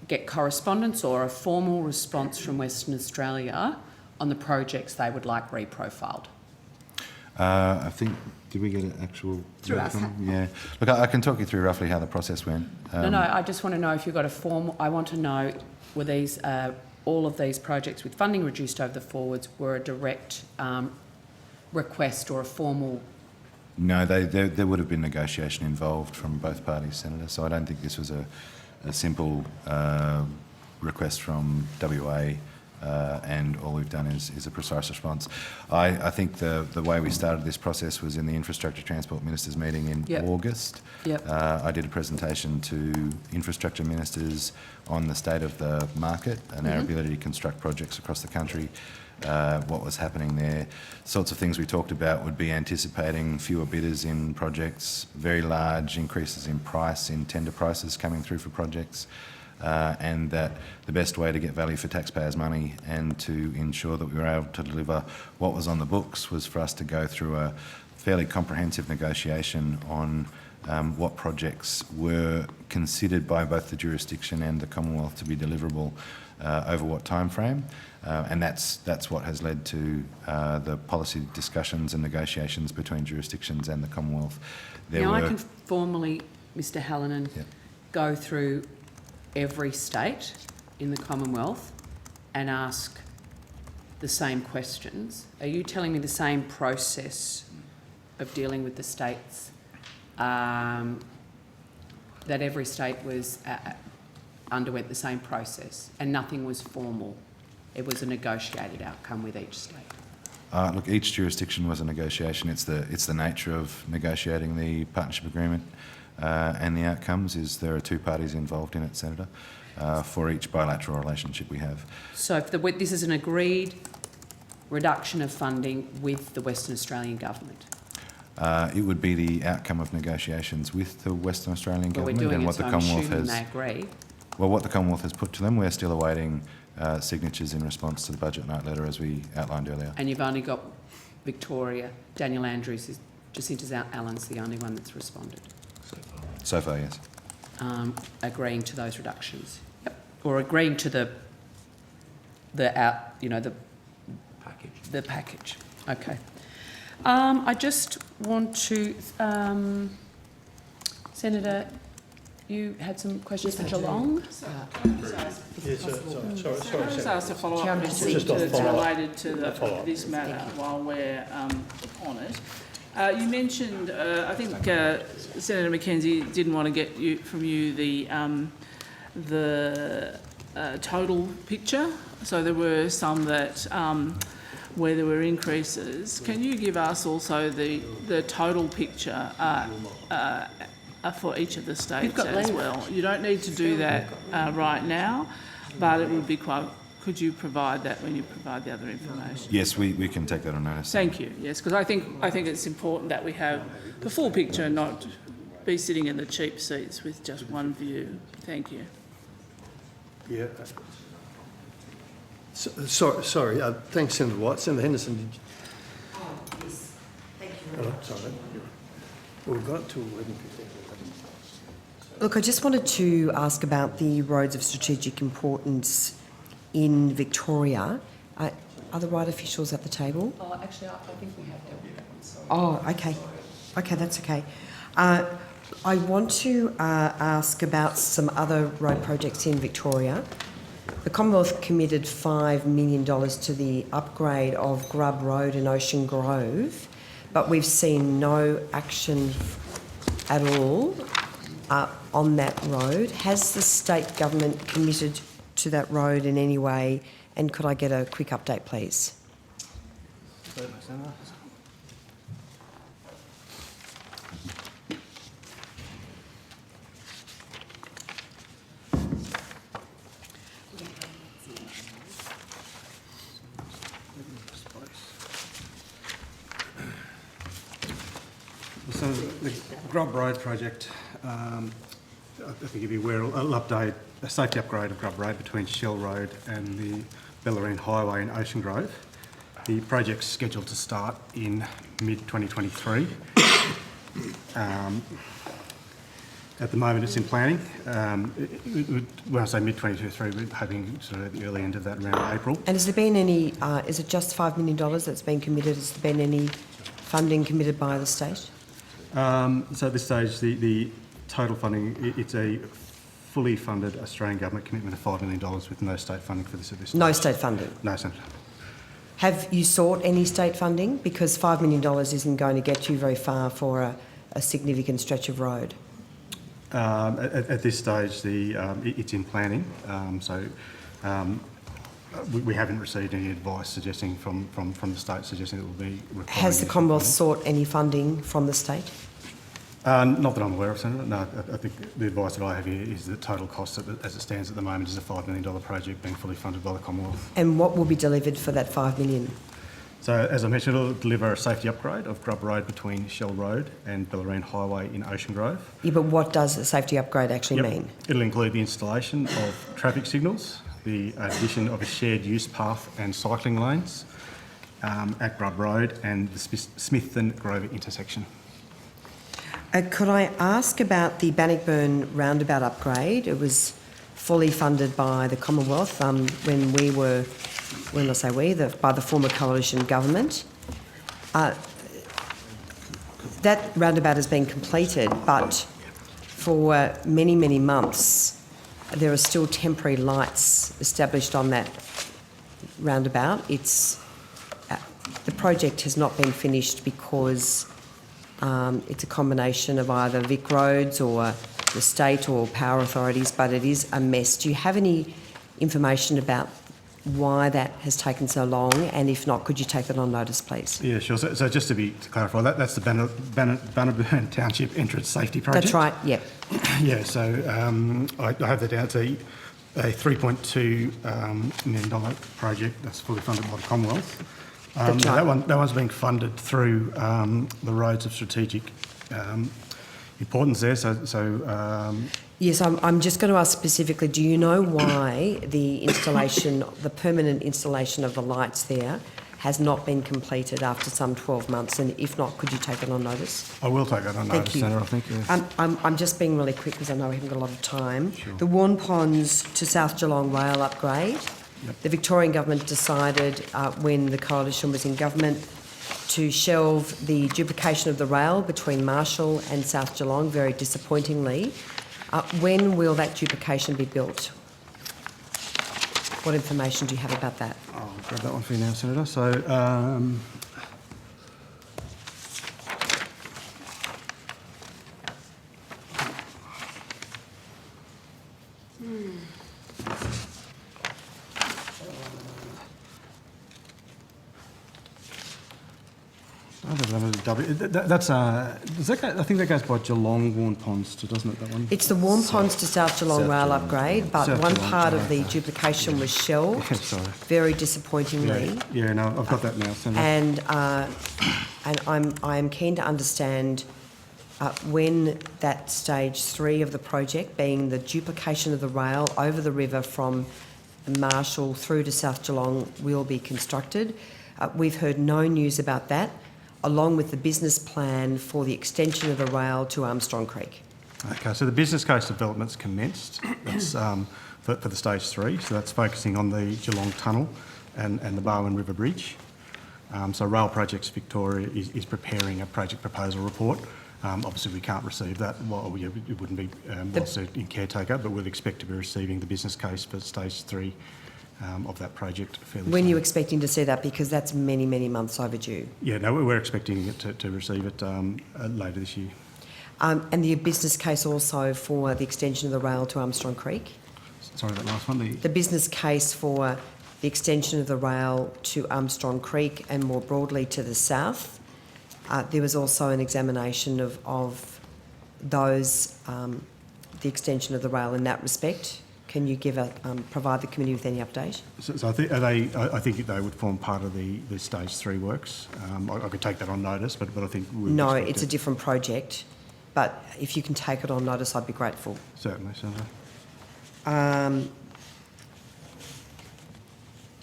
get correspondence or a formal response from Western Australia on the projects they would like reprofiled? I think, did we get an actual... Through us. Yeah. Look, I can talk you through roughly how the process went. No, I just want to know if you've got a form. I want to know, were these, all of these projects with funding reduced over the forwards were a direct request or a formal... No, there would have been negotiation involved from both parties, Senator, so I don't think this was a simple request from WA and all we've done is a precise response. I think the way we started this process was in the Infrastructure Transport Ministers meeting in August. Yep. I did a presentation to infrastructure ministers on the state of the market and our ability to construct projects across the country. What was happening there. Sorts of things we talked about would be anticipating fewer bidders in projects, very large increases in price, in tender prices coming through for projects, and that the best way to get value for taxpayers' money and to ensure that we were able to deliver what was on the books was for us to go through a fairly comprehensive negotiation on what projects were considered by both the jurisdiction and the Commonwealth to be deliverable over what time frame. And that's what has led to the policy discussions and negotiations between jurisdictions and the Commonwealth. I can formally, Mr Hallinan, go through every state in the Commonwealth and ask the same questions. Are you telling me the same process of dealing with the states, that every state was underwent the same process and nothing was formal? It was a negotiated outcome with each state. Look, each jurisdiction was a negotiation. It's the nature of negotiating the partnership agreement, and the outcomes is there are two parties involved in it, Senator, for each bilateral relationship we have. So if this is an agreed reduction of funding with the Western Australian Government? It would be the outcome of negotiations with the Western Australian Government we're doing and it, what so the I'm Commonwealth assuming has. they agree. Well, what the Commonwealth has put to them, we're still awaiting signatures in response to the budget note letter, as we outlined earlier. And you've only got Victoria, Daniel Andrews, Jacinta Allen's the only one that's responded. So far, yes. Agreeing to those reductions, or agreeing to the package. The package. Okay. I just want to, Senator, you had some questions for Geelong? Yes, sorry. Just ask a follow-up question Just a that's follow-up. related to this matter while we're on it. You mentioned, I think Senator McKenzie didn't want to get from you the total picture. So there were some that where there were increases. Can you give us also the total picture for each of the states as well? You don't need to do that right now, but it would be quite. Could you provide that when you provide the other information? Yes, we can take that on notice. Thank you. Yes, because I think it's important that we have the full picture and not be sitting in the cheap seats with just one view. Thank you. Yeah. Sorry. Thanks, Senator White. Senator Henderson, did you? Yes. Thank you. Oh, sorry. Well, we've got to 11:15. Look, I just wanted to ask about the roads of strategic importance in Victoria. Are the right officials at the table? Actually, I think we have dealt with that one, sorry. Oh, okay. Okay, that's okay. I want to ask about some other road projects in Victoria. The Commonwealth committed $5 million to the upgrade of Grub Road in Ocean Grove, but we've seen no action at all on that road. Has the state government committed to that road in any way? And could I get a quick update, please? So the Grub Road project, I think you'll be aware, will update a safety upgrade of Grub Road between Shell Road and the Bellarine Highway in Ocean Grove. The project's scheduled to start in mid-2023. At the moment it's in planning. When I say mid-2023, we're hoping sort of at the early end of that, around April. And has there been any, is it just $5 million that's been committed? Has there been any funding committed by the state? So at this stage, the total funding, it's a fully funded Australian government commitment of $5 million with no state funding for this at this stage. No state funding? No, Senator. Have you sought any state funding? Because $5 million isn't going to get you very far for a significant stretch of road. At this stage, it's in planning, we haven't received any advice suggesting from the state suggesting it will be required. Has the Commonwealth sought any funding from the state? Not that I'm aware of, Senator. No, I think the advice that I have here is the total cost as it stands at the moment is a $5 million project being fully funded by the Commonwealth. And what will be delivered for that $5 million? So, as I mentioned, it'll deliver a safety upgrade of Grub Road between Shell Road and Bellarine Highway in Ocean Grove. Yeah, but what does a safety upgrade actually mean? It'll include the installation of traffic signals, the addition of a shared use path and cycling lanes at Grub Road and the Smithton Grover intersection. Could I ask about the Bannockburn roundabout upgrade? It was fully funded by the Commonwealth when we were, when I say we, by the former coalition government. That roundabout has been completed, but for many, many months there are still temporary lights established on that roundabout. The project has not been finished because it's a combination of either Vic Roads or the state or power authorities, but it is a mess. Do you have any information about why that has taken so long? And if not, could you take that on notice, please? Yeah, sure. So just to clarify, that's the Bannockburn Township Entrance Safety Project? That's right, yep. Yeah, so I have that down to a $3.2 million project that's fully funded by the Commonwealth. That's right. That one's being funded through the roads of strategic importance there. Yes, I'm just going to ask specifically, do you know why the installation, the permanent installation of the lights there has not been completed after some 12 months? And if not, could you take it on notice? I will take that on notice, Senator, I think. Yes. I'm just being really quick because I know we haven't got a lot of time. Sure. The Warn Ponds to South Geelong rail upgrade. Yep. The Victorian government decided when the coalition was in government to shelve the duplication of the rail between Marshall and South Geelong, very disappointingly. When will that duplication be built? What information do you have about that? I'll grab that one for you now, Senator. So, that's I think that goes by Geelong Warn Ponds to, doesn't it, that one? It's the Warm Ponds to South Geelong South rail Geelong. upgrade, but South one Geelong, part of sorry. the duplication was shelved, Sorry. very disappointingly. Yeah, no, I've got that now, Senator. And I am keen to understand when that stage 3 of the project, being the duplication of the rail over the river from Marshall through to South Geelong, will be constructed. We've heard no news about that, along with the business plan for the extension of the rail to Armstrong Creek. Okay, so the business case development's commenced. That's for the stage 3, so that's focusing on the Geelong Tunnel and the Barwon River Bridge. So Rail Projects Victoria is preparing a project proposal report. Obviously, we can't receive that. Well, it wouldn't be whilst they're in caretaker, but we'll expect to be receiving the business case for stage 3 of that project fairly When are soon. you expecting to see that? Because that's many, many months overdue. Yeah, no, we're expecting it to receive it later this year. And the business case also for the extension of the rail to Armstrong Creek? Sorry, that last one. The business case for the extension of the rail to Armstrong Creek and more broadly to the south. There was also an examination of those, the extension of the rail in that respect. Can you provide the committee with any update? So I think they would form part of the stage 3 works. I could take that on notice, but I think we would No, expect it's a different project. But if you can take it on notice, I'd be grateful. Certainly, Senator.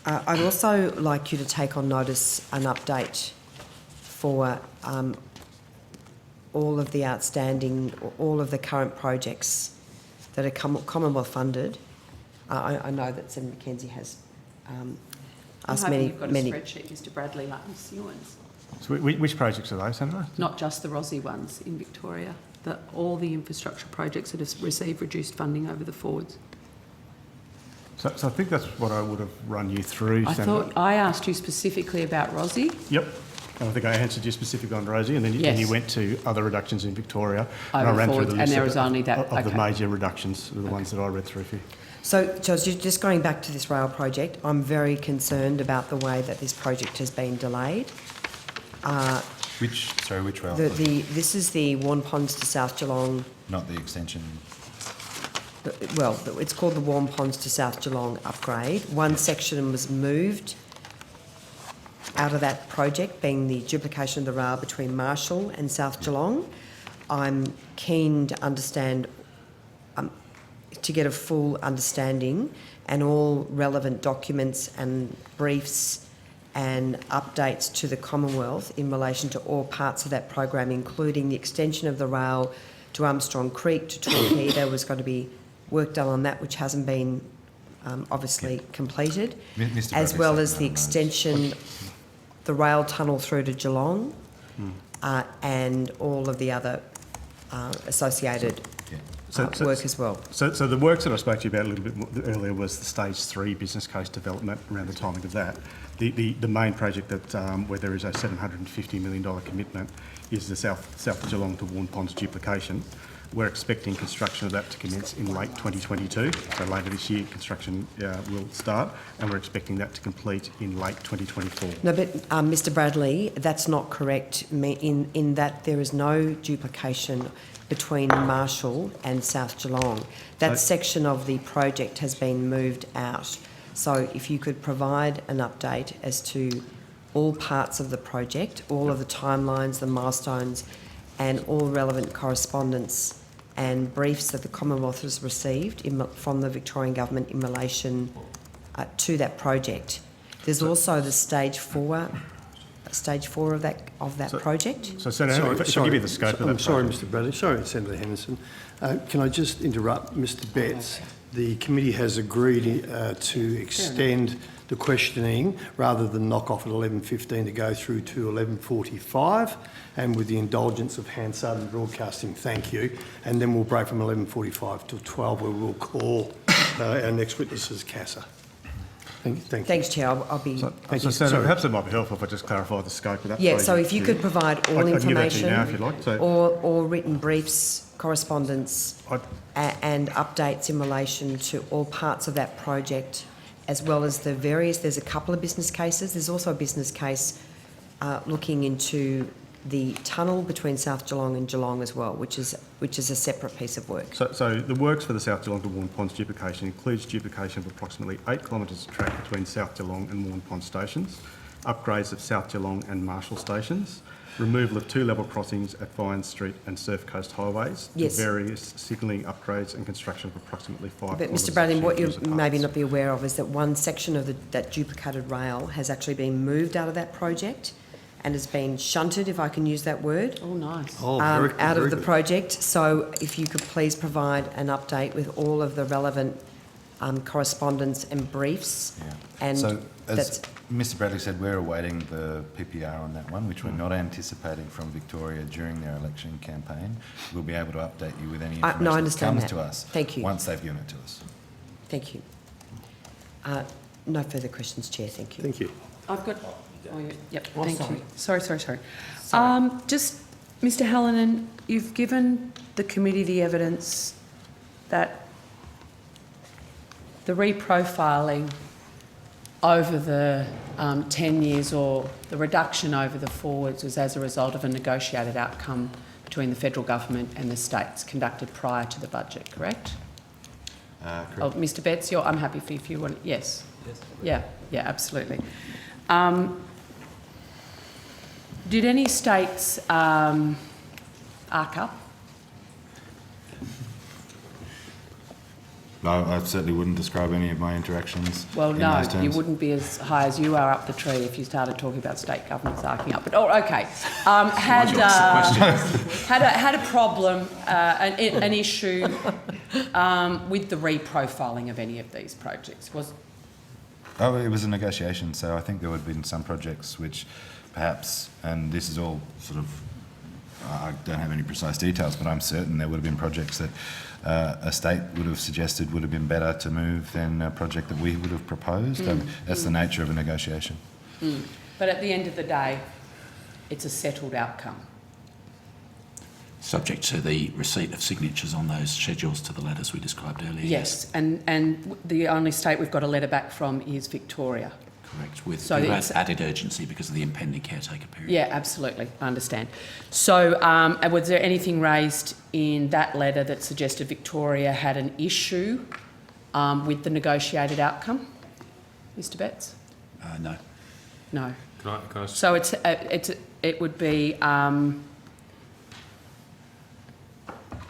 I'd also like you to take on notice an update for all of the outstanding, all of the current projects that are Commonwealth funded. I know that Senator Mackenzie has asked many. You've got a spreadsheet, Mr. Bradley, like Ms. Ewens. So which projects are they, Senator? Not just the Rossi ones in Victoria, all the infrastructure projects that have received reduced funding over the forwards. So I think that's what I would have run you through, I Senator. thought I asked you specifically about Rossi. Yep. And I think I answered you specifically on Rosie, and then Yes. you went to other reductions in Victoria. Over and I ran through forwards, the and list there of was the- only that- of the okay. major reductions, the ones that I read through for you. So just going back to this rail project, I'm very concerned about the way that this project has been delayed. Which rail? This is the Warn Ponds to South Geelong. Not the extension. Well, it's called the Warm Ponds to South Geelong upgrade. One section was moved out of that project, being the duplication of the rail between Marshall and South Geelong. I'm keen to understand, to get a full understanding and all relevant documents and briefs and updates to the Commonwealth in relation to all parts of that program, including the extension of the rail to Armstrong Creek to Torquay. There was going to be work done on that, which hasn't been obviously completed, Mr. as Bradley's well taken as that the on notice. extension, the rail tunnel through to Geelong, and all of the other associated work as well. So the works that I spoke to you about a little bit earlier was the stage 3 business case development around the timing of that. The main project that where there is a $750 million commitment is the South Geelong to Warn Ponds duplication. We're expecting construction of that to commence in late 2022. So later this year, construction will start, and we're expecting that to complete in late 2024. No, but Mr. Bradley, that's not correct in that there is no duplication between Marshall and South Geelong. That section of the project has been moved out. So if you could provide an update as to all parts of the project, all of the timelines, the milestones, and all relevant correspondence and briefs that the Commonwealth has received from the Victorian Government in relation to that project. There's also the stage 4 stage 4 of that project. So, Senator, if I give you the scope of that I'm sorry, project. Mr Bradley. Sorry, Senator Henderson. Can I just interrupt Mr Betts? The committee has agreed to extend the questioning rather than knock off at 11:15 to go through to 11:45, and with the indulgence of Hansard Broadcasting, thank you. And then we'll break from 11:45 till 12, where we'll call our next witnesses, CASA. Thank you. Thanks, Chair. I'll be... Thank you. Senator, Sorry. perhaps it might be helpful if I just clarify the scope of that Yeah, project. so if you could provide all I can give that to you information now if you'd like. So, or written briefs, correspondence and updates in relation to all parts of that project, as well as there's a couple of business cases. There's also a business case looking into the tunnel between South Geelong and Geelong as well, which is a separate piece of work. So the works for the South Geelong to Warren Ponds duplication includes duplication of approximately 8 kilometres of track between South Geelong and Warren Ponds stations, upgrades of South Geelong and Marshall stations, removal of 2 level crossings at Vines Street and Surf Coast highways, Yes. various signalling upgrades and construction of approximately 5 But kilometres Mr Bradley, of what you schedules of maybe paths. not be aware of is that one section of that duplicated rail has actually been moved out of that project and has been shunted, if I can use that word, Oh, nice. out of the good. project. So if you could please provide an update with all of the relevant correspondence and briefs. And So, that's, as Mr Bradley said, we're awaiting the PPR on that one, which we're not anticipating from Victoria during their election campaign. We'll be able to update you with any I information that understand comes that. to us Thank you. once they've given it to us. thank you. No further questions, Chair, thank you. Thank you. I've got... Oh, yeah, yep, thank sorry. you. Sorry. Just, Mr Hallinan, you've given the committee the evidence that the reprofiling over the 10 years or the reduction over the forwards was as a result of a negotiated outcome between the federal government and the states conducted prior to the budget, correct? Correct. Oh, Mr Betts, I'm happy for you if you want... Yes? Yeah, absolutely. Did any states arc up? No, I certainly wouldn't describe any of my interactions Well, in no, those terms. you wouldn't be as high as you are up the tree if you started talking about state governments arcing up. But, okay. Had a problem, an issue with the reprofiling of any of these projects? Oh, it was a negotiation, so I think there would have been some projects which perhaps, and this is all sort of, I don't have any precise details, but I'm certain there would have been projects that a state would have suggested would have been better to move than a project that we would have proposed. That's the nature of a negotiation. But at the end of the day, it's a settled outcome. Subject to the receipt of signatures on those schedules to the letters we described earlier. Yes, and the only state we've got a letter back from is Victoria. Correct, with So it's- added urgency because of the impending caretaker period. Yeah, absolutely, I understand. So was there anything raised in that letter that suggested Victoria had an issue with the negotiated outcome? Mr Betts? No. No. Can I So it would be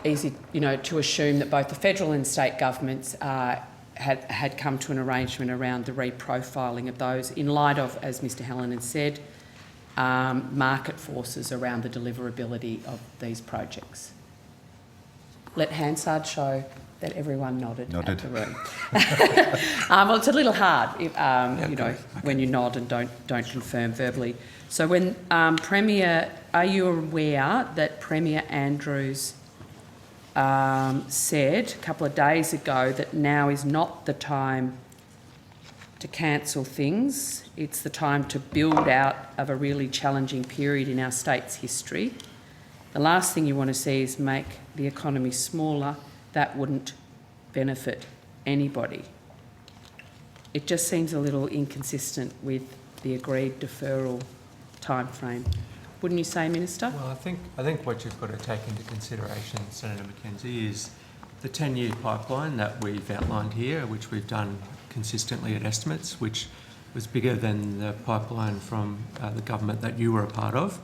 easy, to assume that both the federal and state governments had come to an arrangement around the reprofiling of those in light of, as Mr Hallinan said, market forces around the deliverability of these projects. Let Hansard show that everyone nodded. At the room. Well, it's a little hard, when you nod and don't confirm verbally. So when Premier, are you aware that Premier Andrews said a couple of days ago that now is not the time to cancel things, it's the time to build out of a really challenging period in our state's history. The last thing you want to see is make the economy smaller. That wouldn't benefit anybody. It just seems a little inconsistent with the agreed deferral timeframe. Wouldn't you say, Minister? Well, I think what you've got to take into consideration, Senator Mackenzie, is the 10-year pipeline that we've outlined here, which we've done consistently at estimates, which was bigger than the pipeline from the government that you were a part of.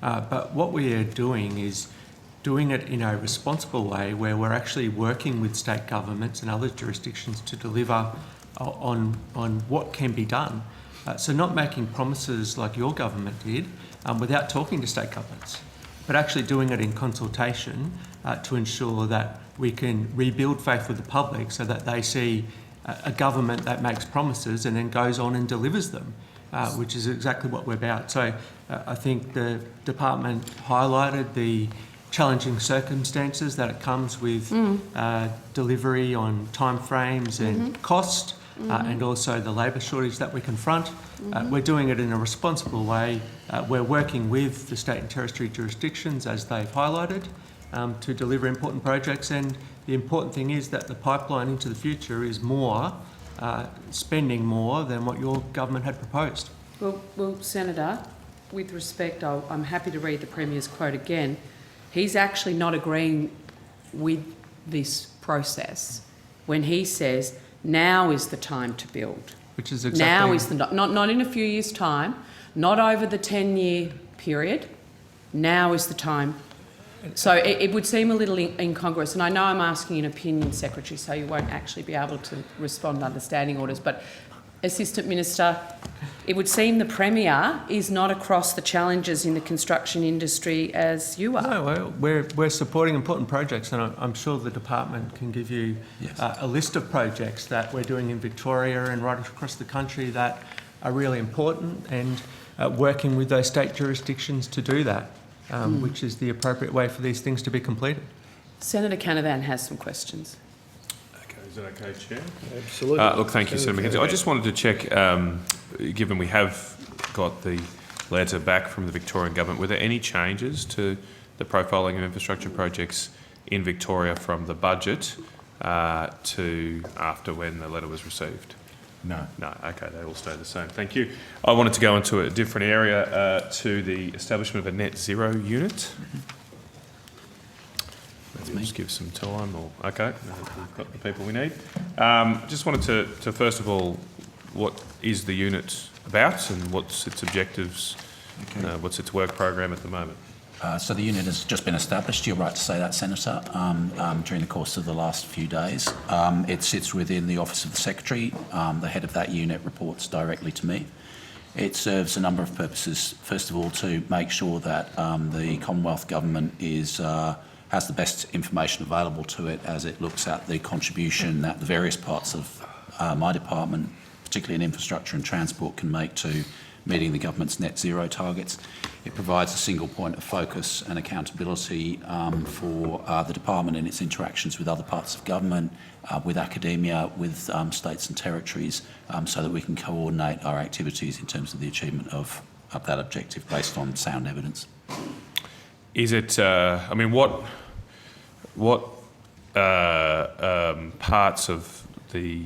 But what we are doing is doing it in a responsible way where we're actually working with state governments and other jurisdictions to deliver on what can be done. So not making promises like your government did without talking to state governments, but actually doing it in consultation to ensure that we can rebuild faith with the public so that they see a government that makes promises and then goes on and delivers them, which is exactly what we're about. So I think the department highlighted the challenging circumstances that it comes with delivery on timeframes and cost, and also the labour shortage that we confront. We're doing it in a responsible way. We're working with the state and territory jurisdictions, as they've highlighted, to deliver important projects. And the important thing is that the pipeline into the future is more, spending more than what your government had proposed. Well, Senator, with respect, I'm happy to read the Premier's quote again. He's actually not agreeing with this process when he says now is the time to build. Which is exactly... Now is the... Not in a few years' time, not over the 10-year period. Now is the time. So it would seem a little incongruous, and I know I'm asking an opinion, Secretary, so you won't actually be able to respond under standing orders, but Assistant Minister, it would seem the Premier is not across the challenges in the construction industry as you are. No, well, we're supporting important projects, and I'm sure the department can give you a list of projects that we're doing in Victoria and right across the country that are really important, and working with those state jurisdictions to do that, which is the appropriate way for these things to be completed. Senator Canavan has some questions. Is that okay, Chair? Absolutely. Look, thank you, Senator McKenzie. I just wanted to check, given we have got the letter back from the Victorian Government, were there any changes to the profiling of infrastructure projects in Victoria from the budget to after when the letter was received? No. No, okay, they all stay the same. Thank you. I wanted to go into a different area, to the establishment of a net zero unit. Let's just give some time, or okay, we've got the people we need. Just wanted to first of all, what is the unit about and what's its objectives, what's its work program at the moment? So the unit has just been established, you're right to say that, Senator, during the course of the last few days. It sits within the Office of the Secretary. The head of that unit reports directly to me. It serves a number of purposes. First of all, to make sure that the Commonwealth Government has the best information available to it as it looks at the contribution that the various parts of my department, particularly in infrastructure and transport, can make to meeting the government's net zero targets. It provides a single point of focus and accountability for the department in its interactions with other parts of government, with academia, with states and territories, so that we can coordinate our activities in terms of the achievement of that objective based on sound evidence. Is it, I mean, what parts of the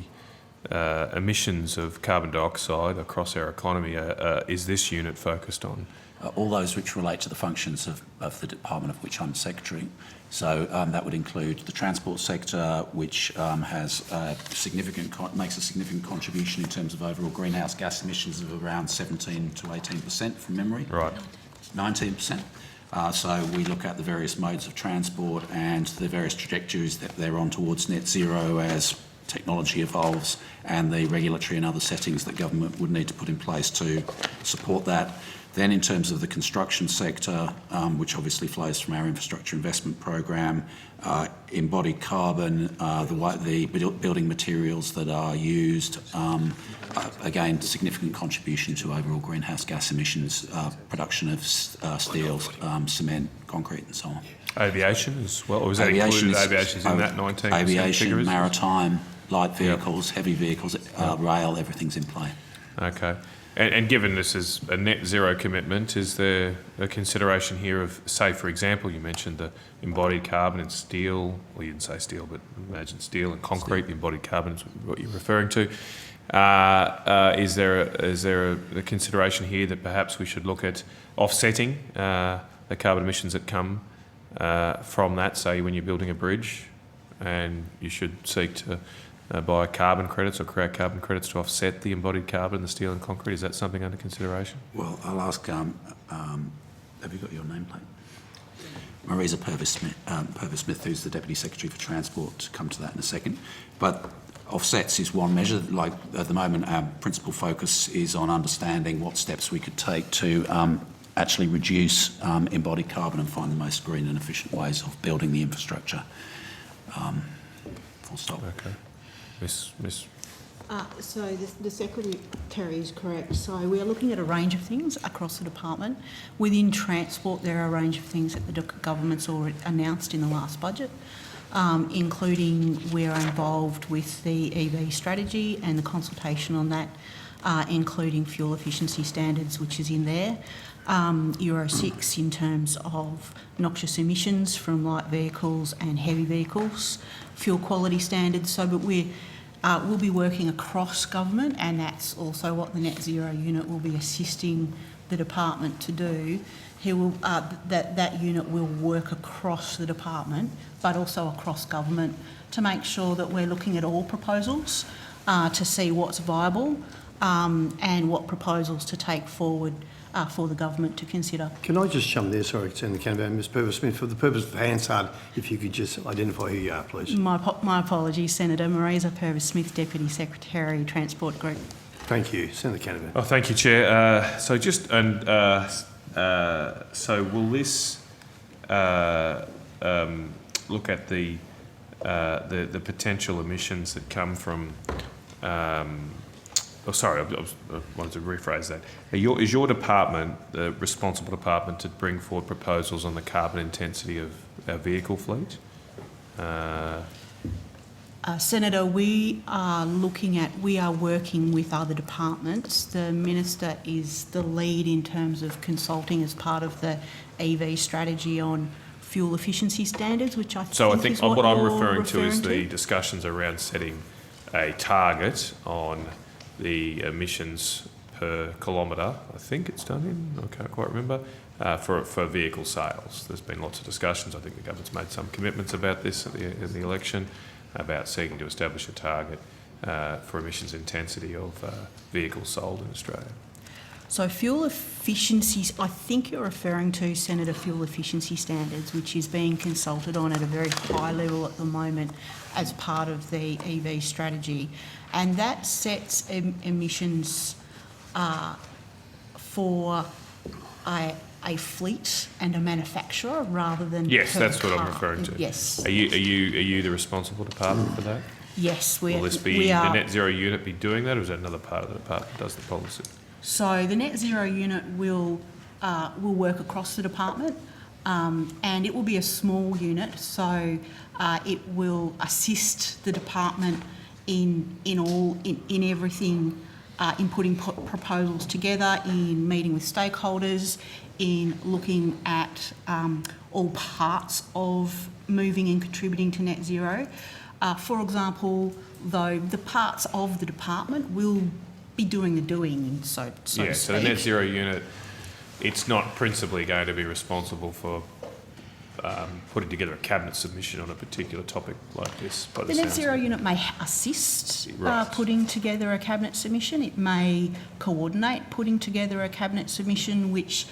emissions of carbon dioxide across our economy is this unit focused on? All those which relate to the functions of the department of which I'm Secretary. So that would include the transport sector, which has makes a significant contribution in terms of overall greenhouse gas emissions of around 17 to 18% from memory. Right. 19%. So we look at the various modes of transport and the various trajectories that they're on towards net zero as technology evolves, and the regulatory and other settings that government would need to put in place to support that. Then in terms of the construction sector, which obviously flows from our infrastructure investment program, embodied carbon, the building materials that are used, again, significant contribution to overall greenhouse gas emissions, production of steel, cement, concrete and so on. Aviation as well, or was that included? Aviation's in that 19% Aviation, figure, maritime, light vehicles, heavy vehicles, rail, everything's in play. Okay. And given this is a net zero commitment, is there a consideration here of, say, for example, you mentioned the embodied carbon and steel, well, you didn't say steel, but imagine steel and concrete, the embodied carbon is what you're referring to. Is there a consideration here that perhaps we should look at offsetting the carbon emissions that come from that, say, when you're building a bridge, and you should seek to buy carbon credits or create carbon credits to offset the embodied carbon, the steel and concrete? Is that something under consideration? Well, I'll ask, have you got your nameplate? Marisa Purvis-Smith, who's the Deputy Secretary for Transport, to come to that in a second. But offsets is one measure. Like at the moment, our principal focus is on understanding what steps we could take to actually reduce embodied carbon and find the most green and efficient ways of building the infrastructure. Full stop. Okay. Miss. So the Secretary is correct. So we are looking at a range of things across the department. Within transport, there are a range of things that the government's already announced in the last budget, including we're involved with the EV strategy and the consultation on that, including fuel efficiency standards, which is in there. Euro 6 in terms of noxious emissions from light vehicles and heavy vehicles, fuel quality standards. So, but we'll be working across government, and that's also what the Net Zero unit will be assisting the department to do. That unit will work across the department, but also across government, to make sure that we're looking at all proposals to see what's viable and what proposals to take forward for the government to consider. Can I just jump there, sorry, Senator Canavan, Ms Purvis-Smith, for the purpose of Hansard, if you could just identify who you are, please. My apologies, Senator. Marisa Purvis-Smith, Deputy Secretary, Transport Group. Thank you. Senator Canavan. Oh, thank you, Chair. So will this look at the potential emissions that come from? I wanted to rephrase that. Is your department the responsible department to bring forward proposals on the carbon intensity of our vehicle fleet? Senator, we are working with other departments. The Minister is the lead in terms of consulting as part of the EV strategy on fuel efficiency standards, which I think is what I'm referring to is the discussions around setting a target on the emissions per kilometre. I think it's done in, I can't quite remember, for vehicle sales. There's been lots of discussions. I think the government's made some commitments about this at the election, about seeking to establish a target for emissions intensity of vehicles sold in Australia. So fuel efficiencies, I think you're referring to, Senator, fuel efficiency standards, which is being consulted on at a very high level at the moment as part of the EV strategy. And that sets emissions for a fleet and a manufacturer rather than yes, per that's what car. I'm referring to. Yes. Are you the responsible department for that? Yes, will the Net Zero unit be doing that, or is that another part of the department that does the policy? So the Net Zero unit will work across the department, and it will be a small unit. So it will assist the department in everything, in putting proposals together, in meeting with stakeholders, in looking at all parts of moving and contributing to net zero. For example, though, the parts of the department will be doing the doing, so to speak. So the Net Zero unit, it's not principally going to be responsible for putting together a cabinet submission on a particular topic like this. The Net Zero unit may assist putting together a cabinet submission. It may coordinate putting together a cabinet submission which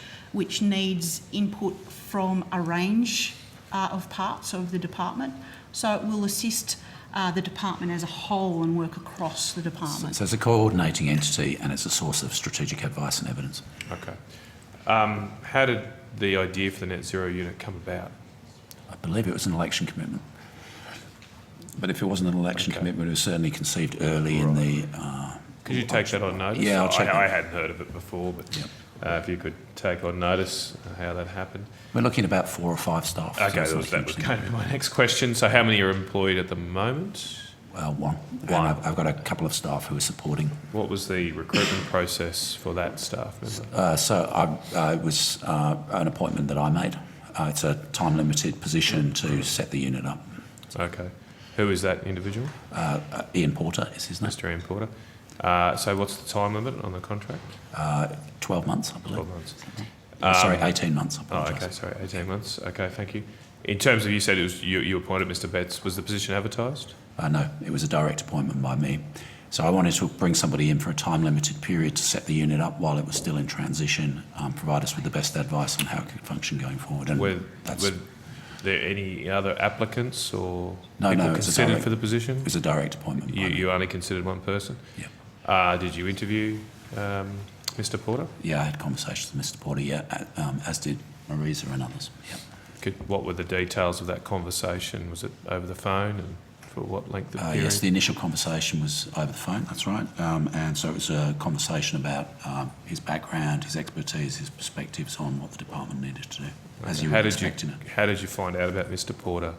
needs input from a range of parts of the department. So it will assist the department as a whole and work across the department. So it's a coordinating entity and it's a source of strategic advice and evidence. Okay. How did the idea for the Net Zero unit come about? I believe it was an election commitment. But if it wasn't an election commitment, it was certainly conceived early in the... Could you take that on notice? Yeah, I'll check I hadn't heard of it before, but if you could take on notice how that happened. We're looking at about 4 or 5 staff. Okay, that was going to be my next question. So how many are employed at the moment? Well, one. And I've got a couple of staff who are supporting. What was the recruitment process for that staff member? So it was an appointment that I made. It's a time-limited position to set the unit up. Okay. Who is that individual? Ian Porter is his name. Mr. Ian Porter. So what's the time limit on the contract? 12 months, I believe. 12 months. 18 months. Okay, sorry, 18 months. Okay, thank you. In terms of, you said it was you appointed Mr. Betts. Was the position advertised? No, it was a direct appointment by me. So I wanted to bring somebody in for a time-limited period to set the unit up while it was still in transition, provide us with the best advice on how it could function going forward. And there any other applicants or No, people no, it's a considered direct- for the position? It was a direct appointment. You only considered one person? Yeah. Did you interview Mr. Porter? Yeah, I had conversations with Mr. Porter, yeah, as did Marisa and others. Yeah. What were the details of that conversation? Was it over the phone, and for what length of period? Yes, the initial conversation was over the phone, that's right. And so it was a conversation about his background, his expertise, his perspectives on what the department needed to do, as you would expect in it. How did you find out about Mr. Porter?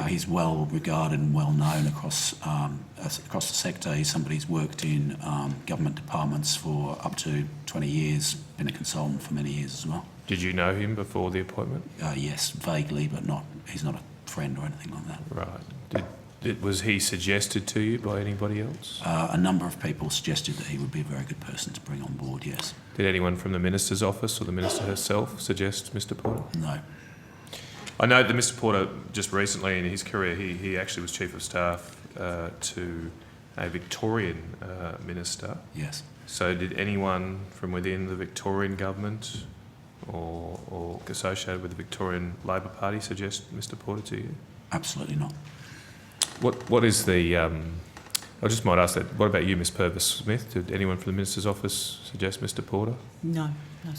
He's well regarded and well known across the sector. He's somebody who's worked in government departments for up to 20 years, been a consultant for many years as well. Did you know him before the appointment? Yes, vaguely, but he's not a friend or anything like that. Right. Was he suggested to you by anybody else? A number of people suggested that he would be a very good person to bring on board, yes. Did anyone from the Minister's office or the Minister herself suggest Mr. Porter? No. I know that Mr. Porter, just recently in his career, he actually was Chief of Staff to a Victorian Minister. Yes. So did anyone from within the Victorian government or associated with the Victorian Labor Party suggest Mr. Porter to you? Absolutely not. What is the... I just might ask that, what about you, Ms Purvis Smith? Did anyone from the Minister's office suggest Mr. Porter? No.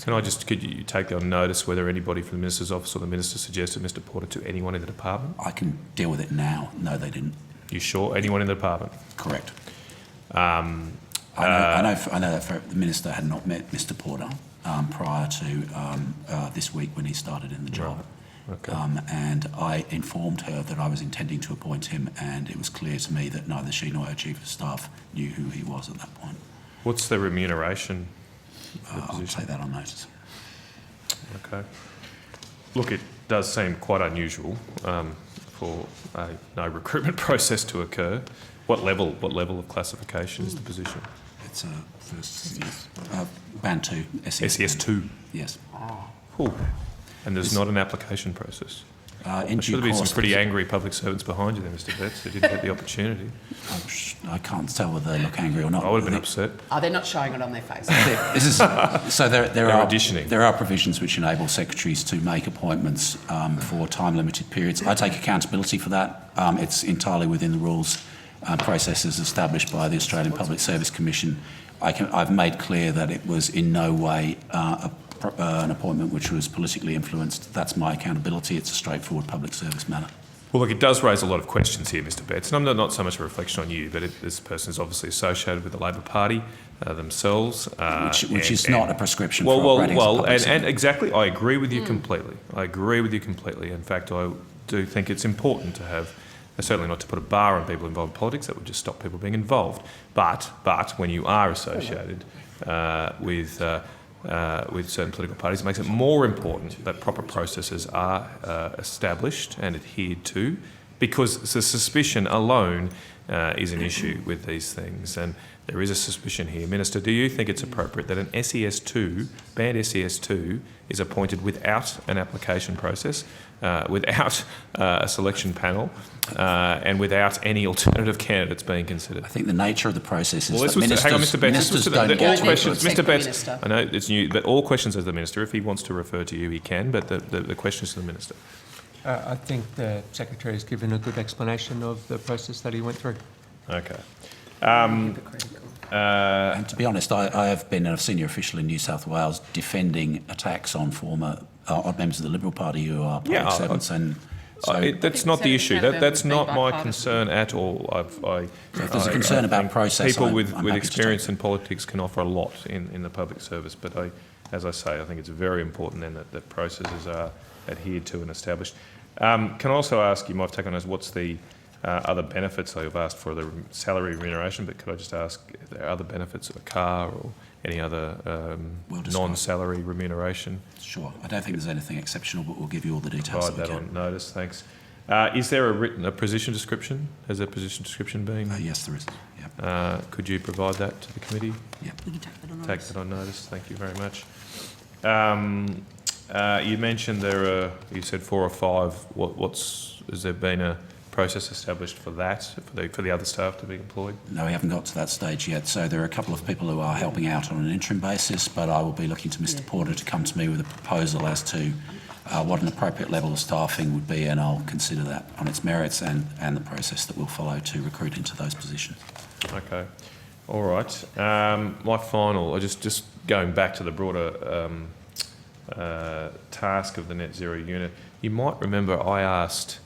Could you take on notice whether anybody from the Minister's office or the Minister suggested Mr. Porter to anyone in the department? I can deal with it now. No, they didn't. You sure? Anyone in the department? Correct. I know that the Minister had not met Mr. Porter prior to this week when he started in the job. Right. Okay. And I informed her that I was intending to appoint him, and it was clear to me that neither she nor her Chief of Staff knew who he was at that point. What's the remuneration? I'll take that on notice. Okay. Look, it does seem quite unusual for no recruitment process to occur. What level of classification is the position? It's first band 2, SES 2. Yes. Cool. And there's not an application process. In Should due there be some course, pretty angry public servants behind you there, Mr. Betts, who didn't get the opportunity? I can't tell whether they look angry or not. I would have been upset. Oh, they're not showing it on their face. There are auditioning. There are provisions which enable secretaries to make appointments for time-limited periods. I take accountability for that. It's entirely within the rules processes established by the Australian Public Service Commission. I've made clear that it was in no way an appointment which was politically influenced. That's my accountability. It's a straightforward public service matter. Well, look, it does raise a lot of questions here, Mr. Betts, and I'm not so much a reflection on you, but this person is obviously associated with the Labor Party themselves. Which is not a prescription for operating as a public servant. And exactly, I agree with you completely. I agree with you completely. In fact, I do think it's important to have, certainly not to put a bar on people involved in politics, that would just stop people being involved. But when you are associated with certain political parties, it makes it more important that proper processes are established and adhered to, because the suspicion alone is an issue with these things. And there is a suspicion here. Minister, do you think it's appropriate that an SES2, band SES2, is appointed without an application process, without a selection panel, and without any alternative candidates being considered? I think the nature of the process is Well, that ministers, hang on, Mr. Betts. ministers All don't get to questions, influence. Mr. Betts. I know it's new, but all questions of the minister. If he wants to refer to you, he can. But the question is to the minister. I think the Secretary has given a good explanation of the process that he went through. Okay. And to be honest, I have been a senior official in New South Wales defending attacks on former members of the Liberal Party who are public servants, and so that's not the issue. That's not my concern at all. if there's a concern about process, people I'm with happy to experience in politics can offer a lot in the public service. But as I say, I think it's very important then that processes are adhered to and established. Can I also ask, you might have taken as what's the other benefits? I've asked for the salary remuneration, but could I just ask if there are other benefits of a car or any other non-salary remuneration? Sure. I don't think there's anything exceptional, but we'll give you all the details. Provide that on notice, thanks. Is there a position description? Has a position description been? Yes, there is. Yep. Could you provide that to the committee? Yep. We can take that on notice. Take that on notice. Thank you very much. You mentioned there are, you said 4 or 5. Has there been a process established for that, for the other staff to be employed? No, we haven't got to that stage yet. So there are a couple of people who are helping out on an interim basis, but I will be looking to Mr. Porter to come to me with a proposal as to what an appropriate level of staffing would be, and I'll consider that on its merits and the process that we'll follow to recruit into those positions. Okay. All right. My final, just going back to the broader task of the net zero unit, you might remember I asked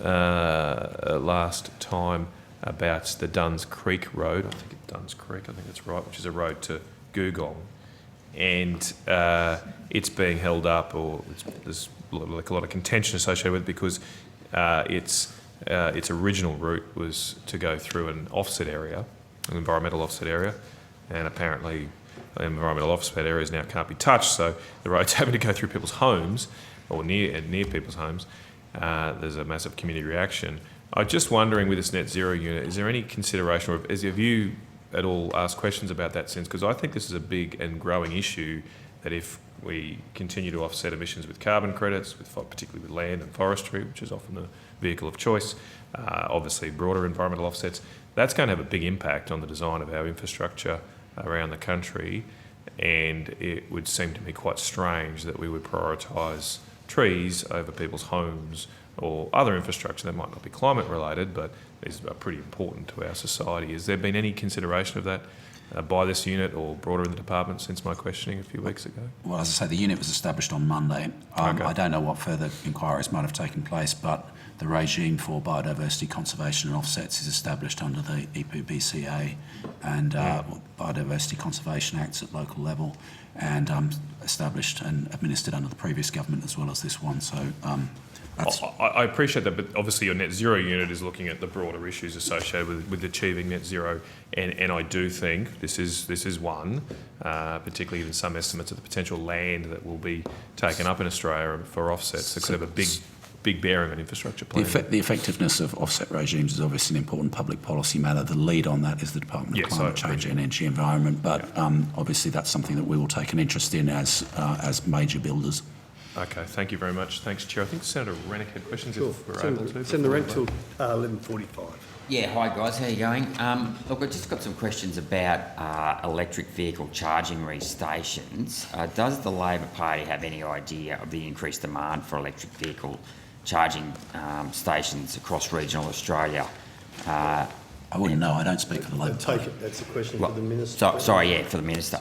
last time about the Duns Creek Road. I think it's Duns Creek, I think it's right, which is a road to Googong. And it's being held up, or there's like a lot of contention associated with it because its original route was to go through an offset area, an environmental offset area, and apparently the environmental offset areas now can't be touched, so the road's having to go through people's homes or near people's homes. There's a massive community reaction. I'm just wondering, with this net zero unit, is there any consideration, or have you at all asked questions about that sense? Because I think this is a big and growing issue, that if we continue to offset emissions with carbon credits, particularly with land and forestry, which is often the vehicle of choice, obviously broader environmental offsets, that's going to have a big impact on the design of our infrastructure around the country. And it would seem to me quite strange that we would prioritise trees over people's homes or other infrastructure that might not be climate related, but is pretty important to our society. Has there been any consideration of that by this unit or broader in the department since my questioning a few weeks ago? Well, as I say, the unit was established on Monday. Okay. I don't know what further inquiries might have taken place, but the regime for biodiversity conservation and offsets is established under the EPBCA and Biodiversity Conservation Acts at local level, and established and administered under the previous government as well as this one. So I appreciate that, but obviously your net zero unit is looking at the broader issues associated with achieving net zero, and I do think this is one, particularly in some estimates of the potential land that will be taken up in Australia for offsets that could have a big bearing on infrastructure planning. the effectiveness of offset regimes is obviously an important public policy matter. The lead on that is the Department of Climate Change and Energy Environment, but obviously that's something that we will take an interest in as major builders. Okay, thank you very much. Thanks, Chair. I think Senator Rennick had questions if we're able to. Senator Rennick till 11:45. Yeah, hi guys, how you going? Look, I've just got some questions about electric vehicle charging stations. Does the Labor Party have any idea of the increased demand for electric vehicle charging stations across regional Australia? I wouldn't know. I don't speak for the Labor Party. Take it, that's a question for the Minister. Sorry, for the Minister.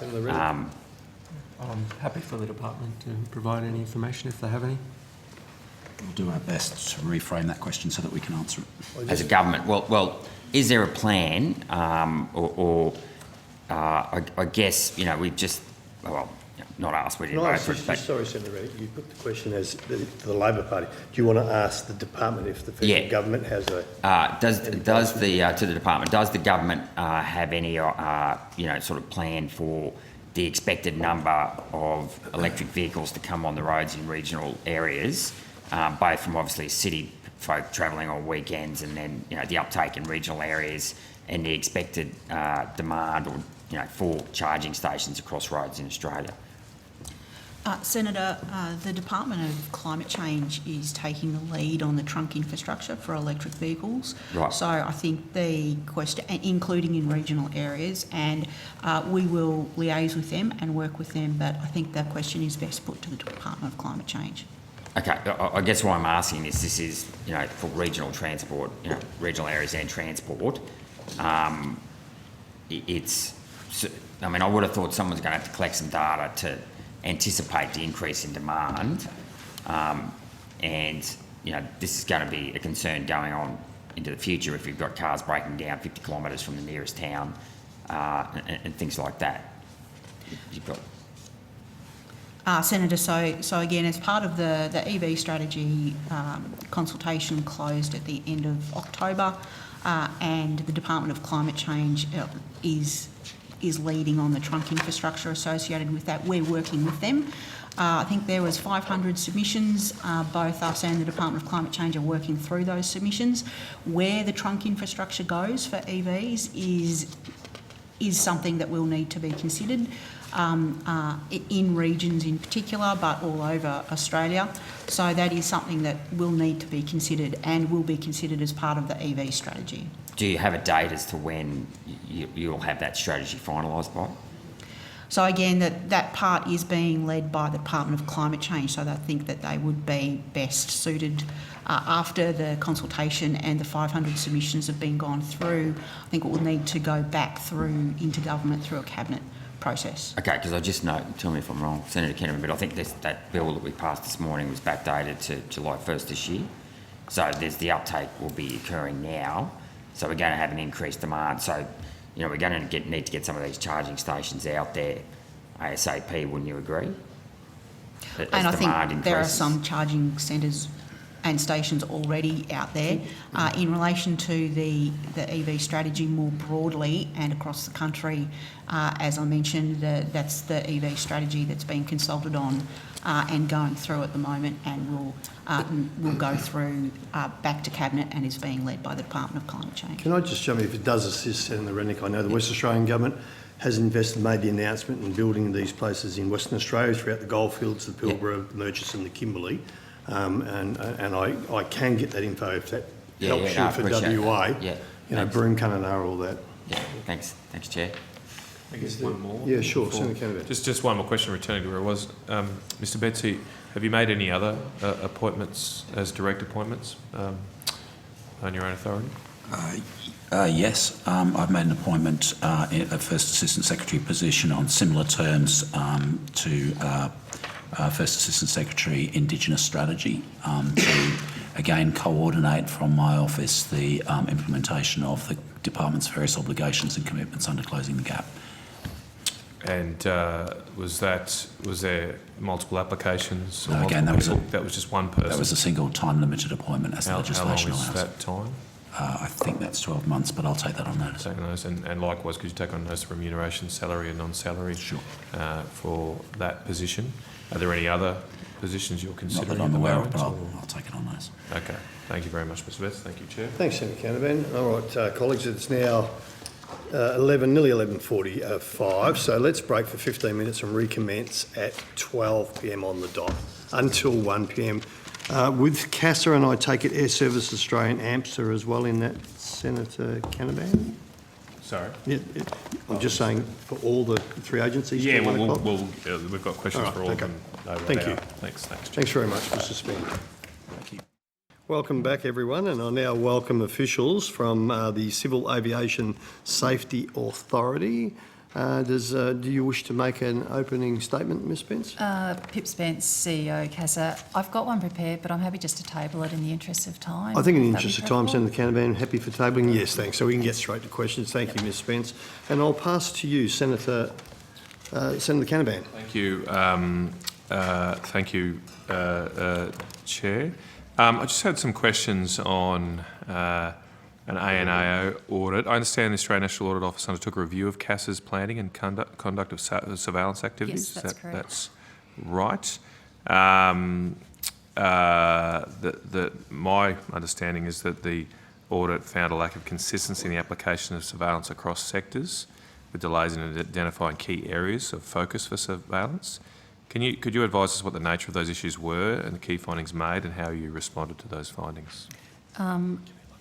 I'm happy for the department to provide any information if they have any. We'll do our best to reframe that question so that we can answer it. As a government, well, is there a plan, I guess, we've just, not asked, we didn't vote for it. But Sorry, Senator Rennick, you put the question as the Labor Party. Do you want to ask the department if the federal government has a... to the department, does the government have any, sort of plan for the expected number of electric vehicles to come on the roads in regional areas, both from obviously city folk travelling on weekends and then, the uptake in regional areas and the expected demand for charging stations across roads in Australia? Senator, the Department of Climate Change is taking the lead on the trunk infrastructure for electric vehicles. Right. So I think the question, including in regional areas, and we will liaise with them and work with them, but I think that question is best put to the Department of Climate Change. Okay, I guess why I'm asking this is, for regional transport, regional areas and transport, I would have thought someone's going to have to collect some data to anticipate the increase in demand, and this is going to be a concern going on into the future if you've got cars breaking down 50 kilometres from the nearest town and things like that. You've got... Senator, so again, as part of the EV strategy, consultation closed at the end of October, and the Department of Climate Change is leading on the trunk infrastructure associated with that. We're working with them. I think there was 500 submissions. Both us and the Department of Climate Change are working through those submissions. Where the trunk infrastructure goes for EVs is something that will need to be considered in regions in particular, but all over Australia. So that is something that will need to be considered and will be considered as part of the EV strategy. Do you have a date as to when you'll have that strategy finalised by? So again, that part is being led by the Department of Climate Change, so I think that they would be best suited after the consultation and the 500 submissions have been gone through. I think it will need to go back through into government through a cabinet process. Okay, because I just know, tell me if I'm wrong, Senator Kennedy, but I think that bill that we passed this morning was backdated to July 1st this year. So the uptake will be occurring now. So we're going to have an increased demand. So, you know, we're going to need to get some of these charging stations out there ASAP, wouldn't you agree? And I think there are some charging centres and stations already out there. In relation to the EV strategy more broadly and across the country, as I mentioned, that's the EV strategy that's being consulted on and going through at the moment, and will go through back to Cabinet and is being led by the Department of Climate Change. Can I just jump in, if it does assist Senator Rennick? I know the West Australian Government has made the announcement in building these places in Western Australia throughout the Goldfields, the Pilbara, the Murchison, the Kimberley. And I can get that info if that helps you for WA. Yeah. You know, Broome, Kununurra, all that. Yeah, thanks, Chair. I guess one more. Yeah, sure. Senator Kennedy. Just one more question, returning to where I was. Mr. Betsy, have you made any other appointments as direct appointments on your own authority? Yes, I've made an appointment in a First Assistant Secretary position on similar terms to First Assistant Secretary Indigenous Strategy to again coordinate from my office the implementation of the Department's various obligations and commitments under Closing the Gap. And was there multiple applications? Or Again, that was just one person. That was a single time limited appointment as the legislation allows. How long is that time? I think that's 12 months, but I'll take that on notice. Take on notice, and likewise, could you take on notice remuneration, salary and non-salary for that position? Are there any other positions you're considering? Not that I'm aware of, but I'll take it on notice. Okay. Thank you very much, Mr. Betts. Thank you, Chair. Thanks, Senator Canavan. All right, colleagues, it's now nearly 11:45, so let's break for 15 minutes and recommence at 12 p.m. on the dot until 1 p.m. With CASA, and I take it Air Services Australia and AMPSA as well in that, Senator Canavan? Sorry? Yeah, I'm just saying for all the three agencies? Yeah, till 1 o'clock? we've got questions for all of them. Thank you. Thanks. Thanks very much, Mr. Spence. Thank you. Welcome back, everyone, and I now welcome officials from the Civil Aviation Safety Authority. Do you wish to make an opening statement, Ms. Spence? Pip Spence, CEO, CASA. I've got one prepared, but I'm happy just to table it in the interest of time. I think in the interest of time, Senator Canavan, happy for tabling? Yes, thanks. So we can get straight to questions. Thank you, Ms. Spence. And I'll pass to you, Senator Canavan. Thank you. Chair. I just had some questions on an ANAO audit. I understand the Australian National Audit Office undertook a review of CASA's planning and conduct of surveillance activities. Yes, that's correct. That's right. My understanding is that the audit found a lack of consistency in the application of surveillance across sectors, with delays in identifying key areas of focus for surveillance. Could you advise us what the nature of those issues were and the key findings made and how you responded to those findings?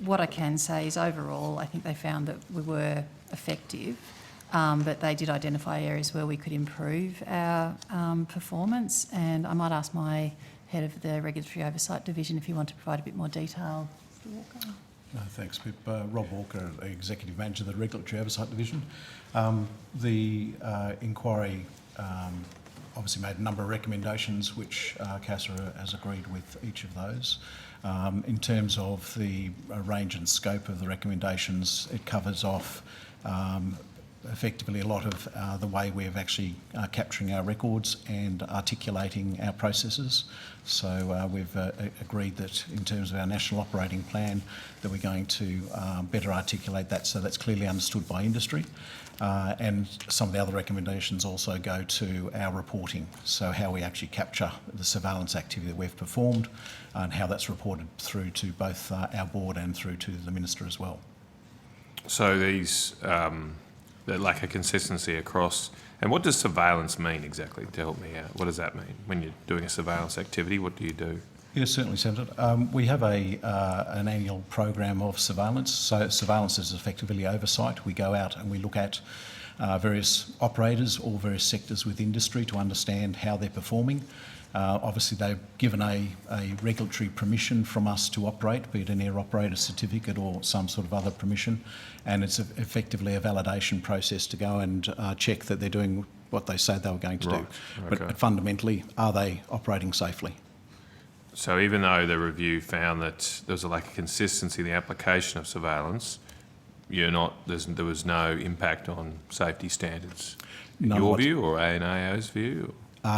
What I can say is overall, I think they found that we were effective, but they did identify areas where we could improve our performance. And I might ask my head of the Regulatory Oversight Division if you want to provide a bit more detail. Mr. Walker. No, thanks, Pip. Rob Walker, Executive Manager of the Regulatory Oversight Division. The inquiry obviously made a number of recommendations which CASA has agreed with each of those. In terms of the range and scope of the recommendations, it covers off effectively a lot of the way we're actually capturing our records and articulating our processes. So we've agreed that in terms of our national operating plan that we're going to better articulate that so that's clearly understood by industry. And some of the other recommendations also go to our reporting, so how we actually capture the surveillance activity that we've performed and how that's reported through to both our board and through to the Minister as well. So these, the lack of consistency across, and what does surveillance mean exactly, to help me out? What does that mean? When you're doing a surveillance activity, what do you do? Yes, certainly, Senator. We have an annual program of surveillance. So surveillance is effectively oversight. We go out and we look at various operators or various sectors with industry to understand how they're performing. Obviously, they've given a regulatory permission from us to operate, be it an air operator certificate or some sort of other permission, and it's effectively a validation process to go and check that they're doing what they say they were going to do. But fundamentally, are they operating safely? So even though the review found that there was a lack of consistency in the application of surveillance, there was no impact on safety standards in your view or ANAO's view?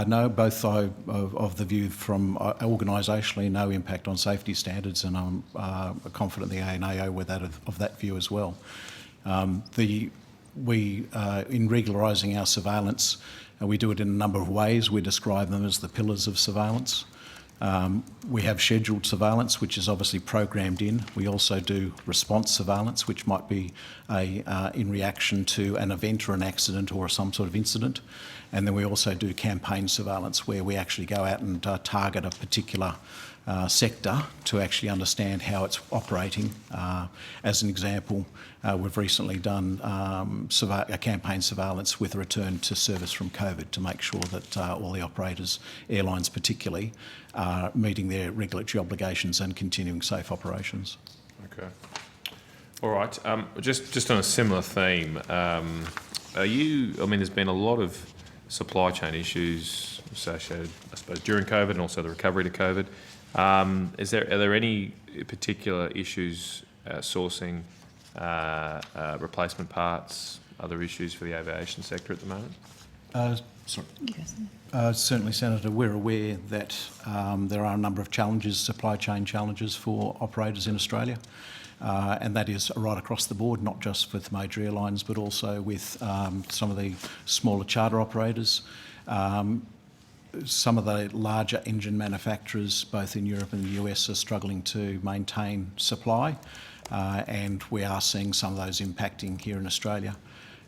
No, both are of the view from organisationally no impact on safety standards, and I'm confident the ANAO were of that view as well. In regularising our surveillance, we do it in a number of ways. We describe them as the pillars of surveillance. We have scheduled surveillance, which is obviously programmed in. We also do response surveillance, which might be in reaction to an event or an accident or some sort of incident. And then we also do campaign surveillance, where we actually go out and target a particular sector to actually understand how it's operating. As an example, we've recently done a campaign surveillance with a return to service from COVID to make sure that all the operators, airlines particularly, are meeting their regulatory obligations and continuing safe operations. Okay. All right. Just on a similar theme, there's been a lot of supply chain issues associated, I suppose, during COVID and also the recovery to COVID. Are there any particular issues sourcing replacement parts, other issues for the aviation sector at the moment? Certainly, Senator, we're aware that there are a number of challenges, supply chain challenges for operators in Australia. And that is right across the board, not just with major airlines, but also with some of the smaller charter operators. Some of the larger engine manufacturers, both in Europe and the US, are struggling to maintain supply, and we are seeing some of those impacting here in Australia.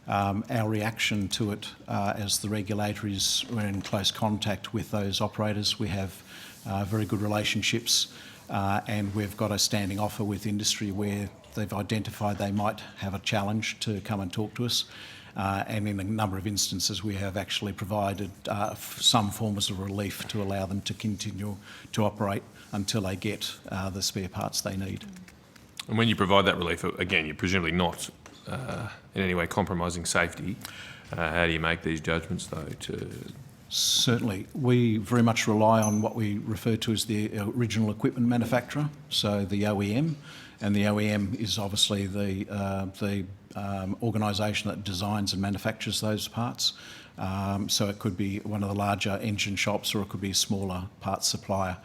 Our reaction to it, as the regulator, is we're in close contact with those operators. We have very good relationships, and we've got a standing offer with industry where they've identified they might have a challenge to come and talk to us. And in a number of instances, we have actually provided some forms of relief to allow them to continue to operate until they get the spare parts they need. And when you provide that relief, again, you're presumably not in any way compromising safety. How do you make these judgments, though? Certainly. We very much rely on what we refer to as the original equipment manufacturer, so the OEM. And the OEM is obviously the organisation that designs and manufactures those parts. So it could be one of the larger engine shops, or it could be a smaller parts supplier.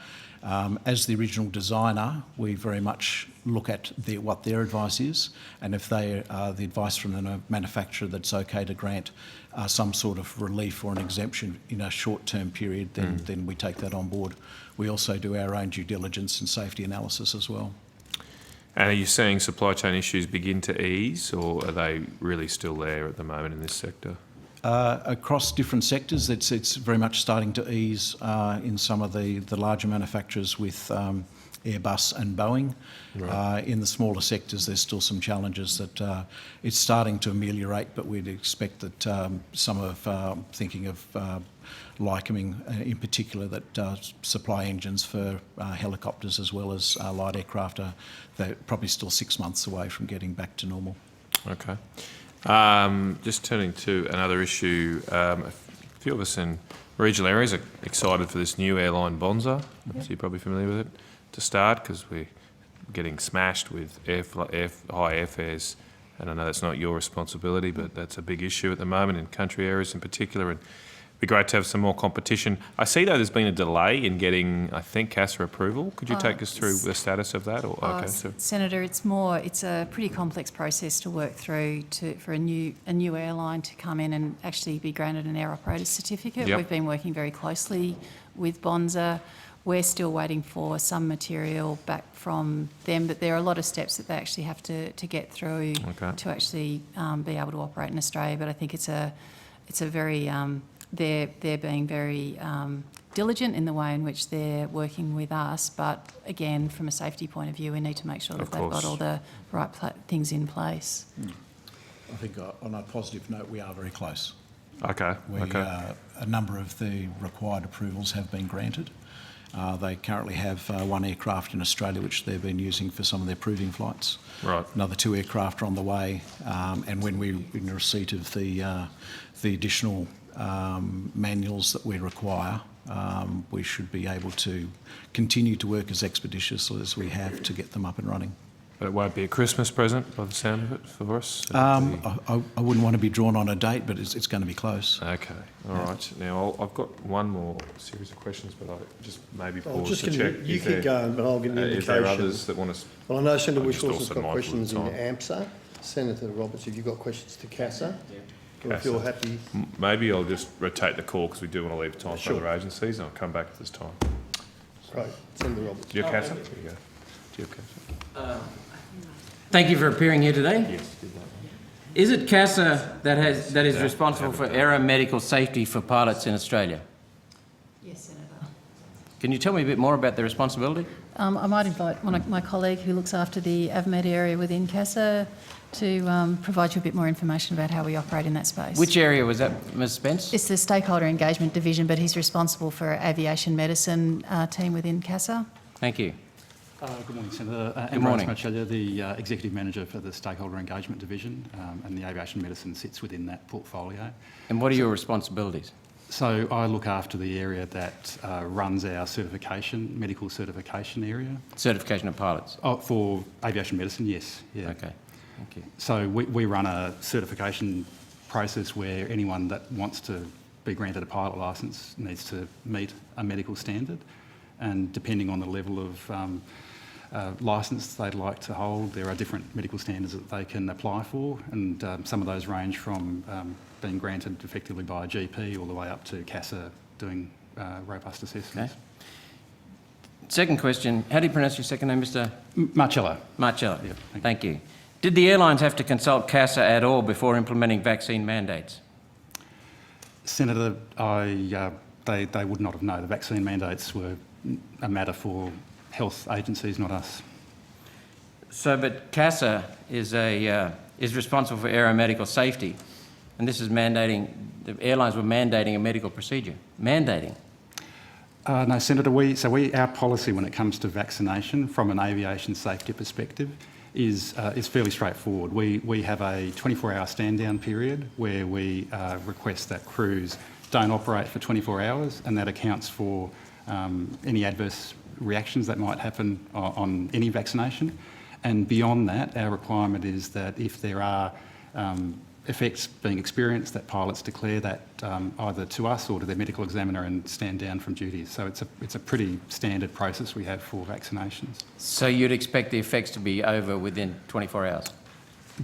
As the original designer, we very much look at what their advice is, and if they the advice from the manufacturer that's okay to grant some sort of relief or an exemption in a short-term period, then we take that on board. We also do our own due diligence and safety analysis as well. And are you seeing supply chain issues begin to ease, or are they really still there at the moment in this sector? Across different sectors, it's very much starting to ease in some of the larger manufacturers with Airbus and Boeing. Right. In the smaller sectors, there's still some challenges that it's starting to ameliorate, but we'd expect that some of thinking of Lycoming in particular, that supply engines for helicopters as well as light aircraft, they're probably still 6 months away from getting back to normal. Okay. Just turning to another issue, a few of us in regional areas are excited for this new airline, Bonza. So you're probably familiar with it to start, because we're getting smashed with high airfares, and I know that's not your responsibility, but that's a big issue at the moment in country areas in particular, and it'd be great to have some more competition. I see, though, there's been a delay in getting, I think, CASA approval. Could you take us through the status of that? Senator, it's a pretty complex process to work through for a new airline to come in and actually be granted an air operator certificate. Yep. We've been working very closely with Bonza. We're still waiting for some material back from them, but there are a lot of steps that they actually have to get through to actually be able to operate in Australia. But I think it's a very they're being very diligent in the way in which they're working with us. But again, from a safety point of view, we need to make sure that they've got all the right things in place. I think on a positive note, we are very close. Okay. A number of the required approvals have been granted. They currently have one aircraft in Australia which they've been using for some of their proving flights. Right. Another 2 aircraft are on the way, and when we're in receipt of the additional manuals that we require, we should be able to continue to work as expeditiously as we have to get them up and running. But it won't be a Christmas present by the sound of it for us? I wouldn't want to be drawn on a date, but it's going to be close. Okay, all right. Now, I've got one more series of questions, but I'll just maybe I'll pause just to gonna- check. you keep going, but I'll get an Is there indication. others that want to... Well, I know Senator I'm just Wishwater's also got mindful of questions in time. AMSA. Senator Roberts, have you got questions to CASA? Or if CASA. you're happy. Maybe I'll just rotate the call because we do want to leave time for Sure. other agencies, and I'll come back at this time. Great. Senator Roberts. Do you have CASA? There you go. Do you have CASA? Thank you for appearing here today. Yes. Is it CASA that is responsible for aeromedical safety for pilots in Australia? Yes, Senator. Can you tell me a bit more about the responsibility? I might invite my colleague who looks after the AVMED area within CASA to provide you a bit more information about how we operate in that space. Which area was that, Ms Spence? It's the Stakeholder Engagement Division, but he's responsible for our aviation medicine team within CASA. Thank you. Good morning, Senator. Good morning. Ambrose Marcella, the Executive Manager for the Stakeholder Engagement Division, and the aviation medicine sits within that portfolio. And what are your responsibilities? So I look after the area that runs our medical certification area. Certification of pilots? Oh, for aviation medicine, yes. Yeah. Okay, thank you. So we run a certification process where anyone that wants to be granted a pilot licence needs to meet a medical standard, and depending on the level of licence they'd like to hold, there are different medical standards that they can apply for, and some of those range from being granted effectively by a GP all the way up to CASA doing robust assessments. Okay. Second question, how do you pronounce your second name, Mr? Marcello. Marcello, Yeah, thank you. Did the airlines have to consult CASA at all before implementing vaccine mandates? Senator, they would not have known. The vaccine mandates were a matter for health agencies, not us. So, but CASA is responsible for aeromedical safety, and this is mandating, the airlines were mandating a medical procedure. Mandating? No, Senator, our policy when it comes to vaccination from an aviation safety perspective is fairly straightforward. We have a 24-hour stand-down period where we request that crews don't operate for 24 hours, and that accounts for any adverse reactions that might happen on any vaccination. And beyond that, our requirement is that if there are effects being experienced, that pilots declare that either to us or to their medical examiner and stand down from duties. So it's a pretty standard process we have for vaccinations. So you'd expect the effects to be over within 24 hours?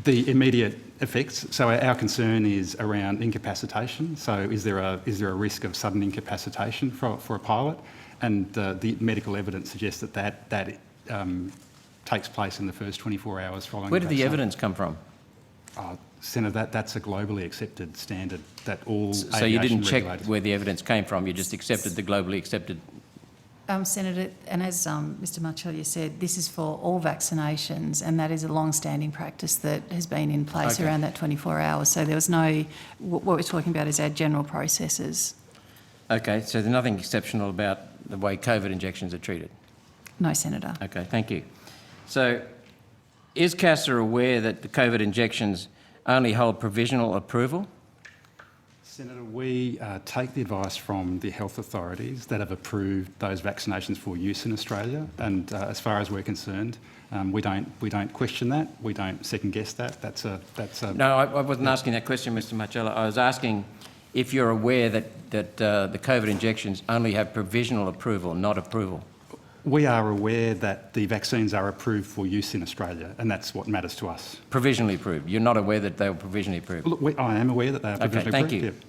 The immediate effects. So our concern is around incapacitation. So is there a risk of sudden incapacitation for a pilot? And the medical evidence suggests that takes place in the first 24 hours following. Where did the evidence come from? Senator, that's a globally accepted standard that all So you didn't check regulators... where the evidence came from, you just accepted the globally accepted... Senator, and as Mr Marcello said, this is for all vaccinations, and that is a long-standing practice that has been in place around that 24 hours. So there was no... What we're talking about is our general processes. Okay, so there's nothing exceptional about the way COVID injections are treated? No, Senator. Okay, thank you. So is CASA aware that the COVID injections only hold provisional approval? Senator, we take the advice from the health authorities that have approved those vaccinations for use in Australia, and as far as we're concerned, we don't question that. We don't second guess that. That's a. No, I wasn't asking that question, Mr. Marcello. I was asking if you're aware that the COVID injections only have provisional approval, not approval. We are aware that the vaccines are approved for use in Australia, and that's what matters to us. Provisionally approved. You're not aware that they were provisionally approved? Look, I am aware that they are provisionally approved. Okay, thank you.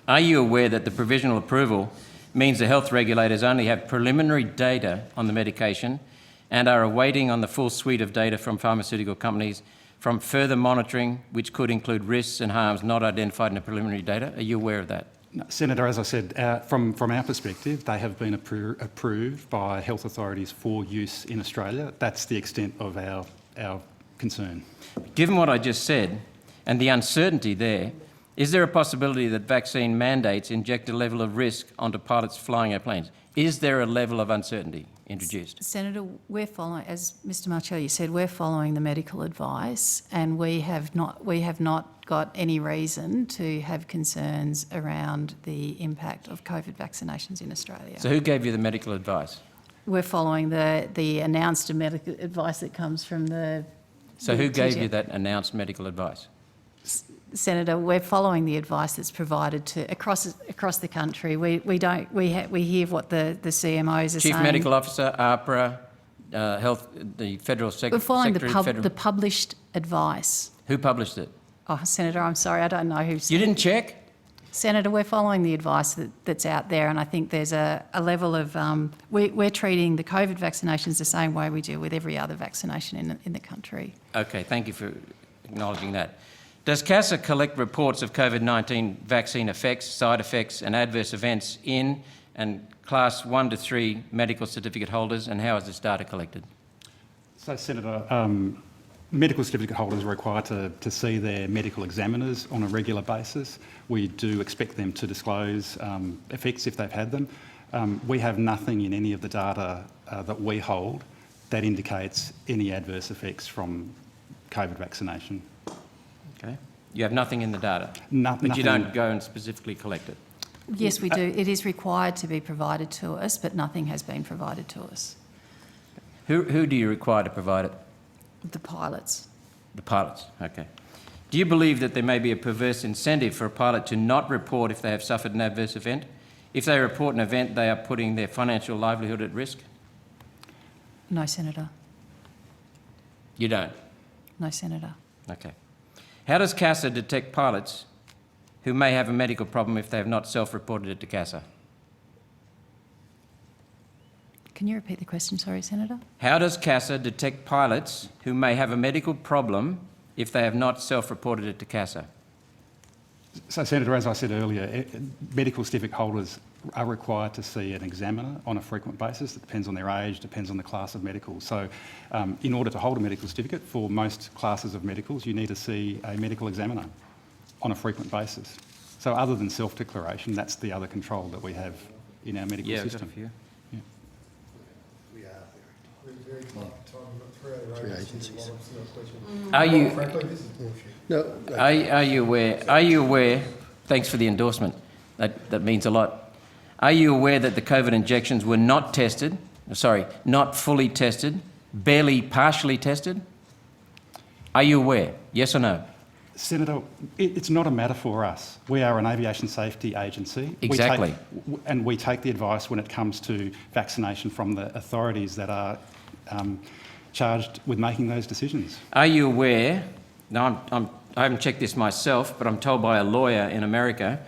Are you aware that the provisional approval means the health regulators only have preliminary data on the medication and are awaiting on the full suite of data from pharmaceutical companies from further monitoring, which could include risks and harms not identified in the preliminary data? Are you aware of that? No, Senator, as I said, from our perspective, they have been approved by health authorities for use in Australia. That's the extent of our concern. Given what I just said, and the uncertainty there, is there a possibility that vaccine mandates inject a level of risk onto pilots flying our planes? Is there a level of uncertainty introduced? Senator, we're following, as Mr Marcelli said, we're following the medical advice, and we have not got any reason to have concerns around the impact of COVID vaccinations in Australia. So who gave you the medical advice? We're following the announced medical advice that comes from the... So who gave TGA. you that announced medical advice? Senator, we're following the advice that's provided to across the country. We hear what the CMOs are saying. Chief Medical Officer, AHPRA, Health, the Federal We're following Secretary... the published advice. Who published it? Oh, Senator, I'm sorry, I don't know who... You didn't check? Senator, we're following the advice that's out there, and I think there's a level of... we're treating the COVID vaccinations the same way we do with every other vaccination in the country. Okay, thank you for acknowledging that. Does CASA collect reports of COVID-19 vaccine effects, side effects and adverse events in and class 1 to 3 medical certificate holders, and how is this data collected? So, Senator, medical certificate holders are required to see their medical examiners on a regular basis. We do expect them to disclose effects if they've had them. We have nothing in any of the data that we hold that indicates any adverse effects from COVID vaccination. Okay. You have nothing in the data? But Nothing. you don't go and specifically collect it? Yes, we do. It is required to be provided to us, but nothing has been provided to us. Who do you require to provide it? The pilots. The pilots, okay. Do you believe that there may be a perverse incentive for a pilot to not report if they have suffered an adverse event? If they report an event, they are putting their financial livelihood at risk? No, Senator. You don't? No, Senator. Okay. How does CASA detect pilots who may have a medical problem if they have not self-reported it to CASA? Can you repeat the question, sorry, Senator? How does CASA detect pilots who may have a medical problem if they have not self-reported it to CASA? So, Senator, as I said earlier, medical certificate holders are required to see an examiner on a frequent basis. It depends on their age, depends on the class of medical. So, in order to hold a medical certificate for most classes of medicals, you need to see a medical examiner on a frequent basis. So, other than self-declaration, that's the other control that we have in our medical system. Got a few. Three agencies. Are you aware, thanks for the endorsement, that means a lot. Are you aware that the COVID injections were not fully tested, barely partially tested? Are you aware? Yes or no? Senator, it's not a matter for us. We are an aviation safety agency. Exactly. And we take the advice when it comes to vaccination from the authorities that are charged with making those decisions. Are you aware, now I haven't checked this myself, but I'm told by a lawyer in America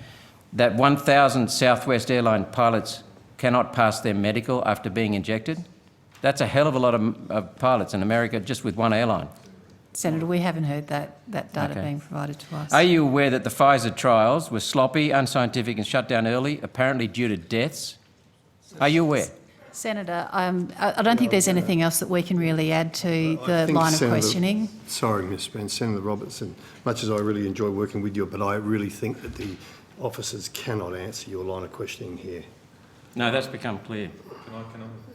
that 1,000 Southwest Airline pilots cannot pass their medical after being injected? That's a hell of a lot of pilots in America just with one airline. Senator, we haven't heard that data Okay. being provided to us. Are you aware that the Pfizer trials were sloppy, unscientific and shut down early, apparently due to deaths? Are you aware? Senator, I don't think there's anything else that we can really add to the line of questioning. Sorry, Ms. Spence, Senator Robertson, much as I really enjoy working with you, but I really think that the officers cannot answer your line of questioning here. No, that's become clear.